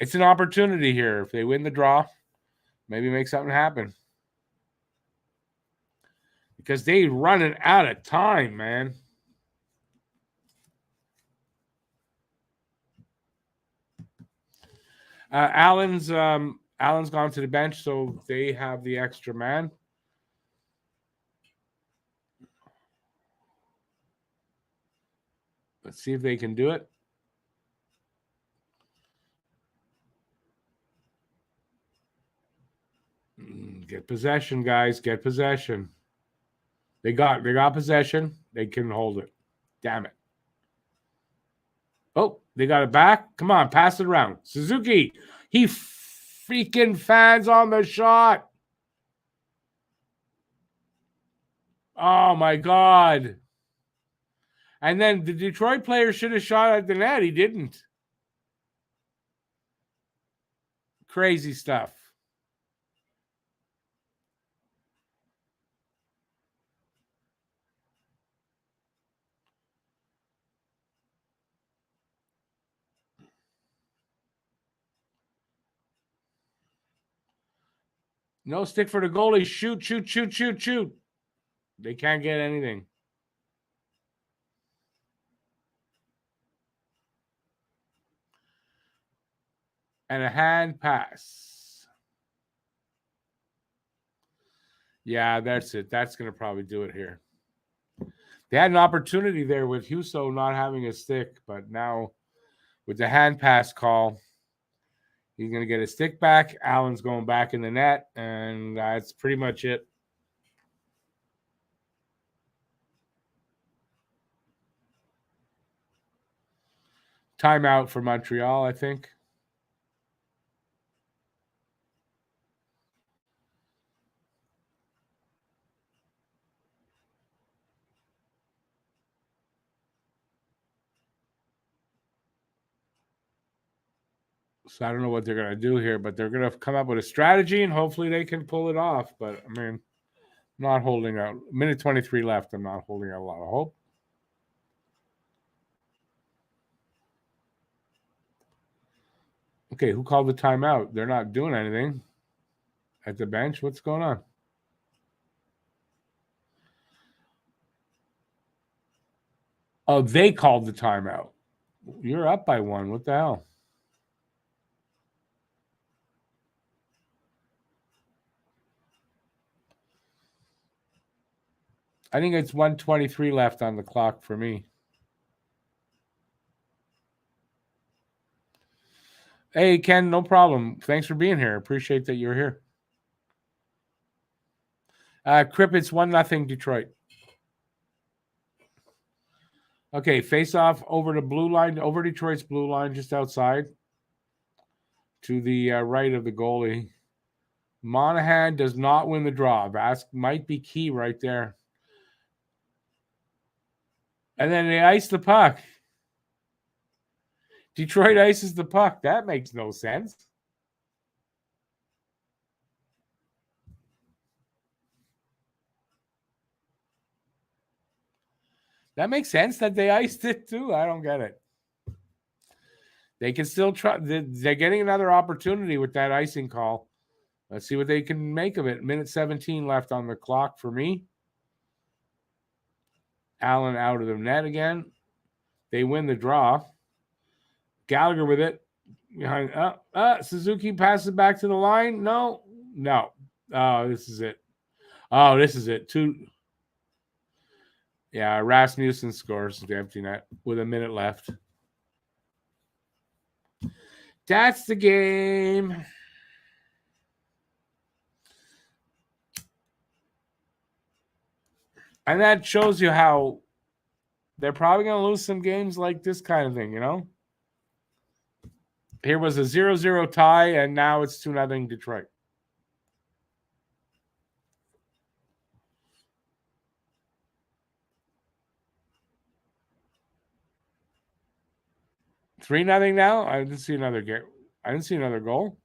it's an opportunity here. If they win the draw, maybe make something happen. Because they running out of time, man. Allen's gone to the bench, so they have the extra man. Let's see if they can do it. Get possession, guys. Get possession. They got possession. They can hold it. Damn it. Oh, they got it back. Come on, pass it around. Suzuki, he freaking fans on the shot. Oh, my God. And then the Detroit player should have shot at the net. He didn't. Crazy stuff. No stick for the goalie. Shoot, shoot, shoot, shoot, shoot. They can't get anything. And a hand pass. Yeah, that's it. That's going to probably do it here. They had an opportunity there with Huso not having a stick, but now with the hand pass call, he's going to get a stick back. Allen's going back in the net, and that's pretty much it. Timeout for Montreal, I think. So I don't know what they're going to do here, but they're going to come up with a strategy, and hopefully they can pull it off. But, I mean, not holding out. Minute 23 left. I'm not holding out a lot of hope. Okay, who called the timeout? They're not doing anything. at the bench. What's going on? Oh, they called the timeout. You're up by 1. What the hell? I think it's 1:23 left on the clock for me. Hey, Ken, no problem. Thanks for being here. Appreciate that you're here. Crip, it's 1-0 Detroit. Okay, face off over the blue line, over Detroit's blue line, just outside to the right of the goalie. Monahan does not win the draw. Vask might be key right there. And then they ice the puck. Detroit ices the puck. That makes no sense. That makes sense that they iced it too. I don't get it. They can still try. They're getting another opportunity with that icing call. Let's see what they can make of it. Minute 17 left on the clock for me. Allen out of the net again. They win the draw. Gallagher with it. Behind. Suzuki passes back to the line. No. Oh, this is it. Yeah, Rasmussen scores the empty net with a minute left. That's the game. And that shows you how they're probably going to lose some games like this kind of thing, you know? Here was a 0-0 tie, and now it's 2-0 Detroit. $3-0 now. I didn't see another game. I didn't see another goal.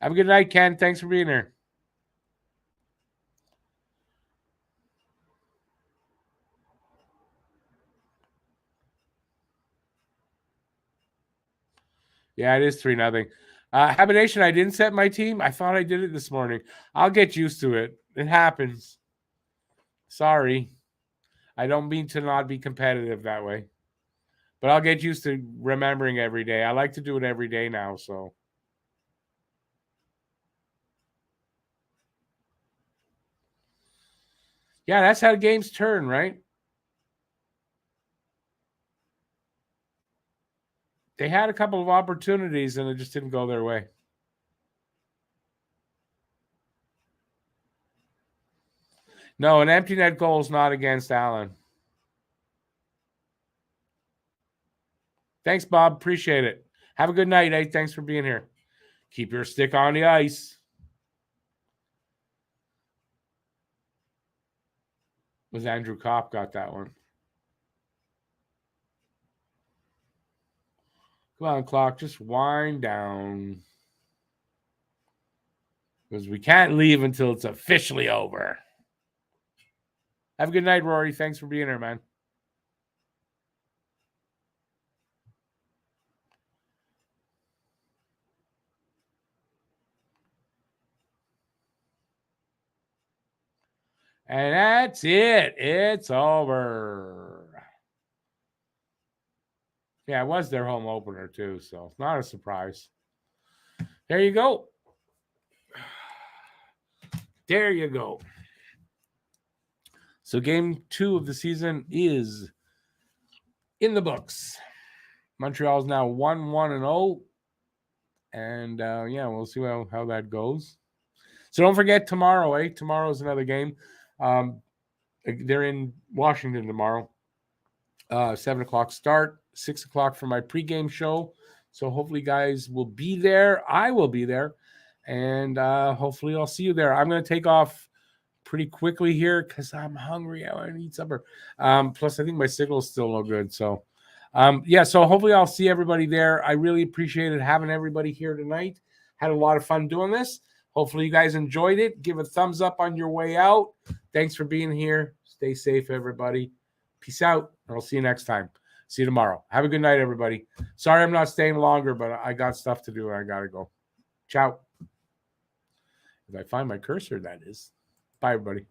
Have a good night, Ken. Thanks for being here. Yeah, it is 3-0. Habitation, I didn't set my team. I thought I did it this morning. I'll get used to it. It happens. Sorry. I don't mean to not be competitive that way. But I'll get used to remembering every day. I like to do it every day now, so. Yeah, that's how games turn, right? They had a couple of opportunities, and it just didn't go their way. No, an empty net goal is not against Allen. Thanks, Bob. Appreciate it. Have a good night, eh? Thanks for being here. Keep your stick on the ice. Was Andrew Kopp got that one. Come on, clock. Just wind down. Because we can't leave until it's officially over. Have a good night, Rory. Thanks for being here, man. And that's it. It's over. Yeah, it was their home opener, too, so not a surprise. There you go. There you go. So game 2 of the season is in the books. Montreal's now 1-1-0. And, yeah, we'll see how that goes. So don't forget tomorrow, eh? Tomorrow's another game. They're in Washington tomorrow. 7 o'clock start, 6 o'clock for my pregame show. So hopefully guys will be there. I will be there. And hopefully I'll see you there. I'm going to take off pretty quickly here because I'm hungry. I want to eat supper. Plus, I think my signal is still no good. So So hopefully I'll see everybody there. I really appreciated having everybody here tonight. Had a lot of fun doing this. Hopefully you guys enjoyed it. Give a thumbs up on your way out. Thanks for being here. Stay safe, everybody. Peace out, and I'll see you next time. See you tomorrow. Have a good night, everybody. Sorry I'm not staying longer, but I got stuff to do and I got to go. Ciao. If I find my cursor, that is. Bye, everybody.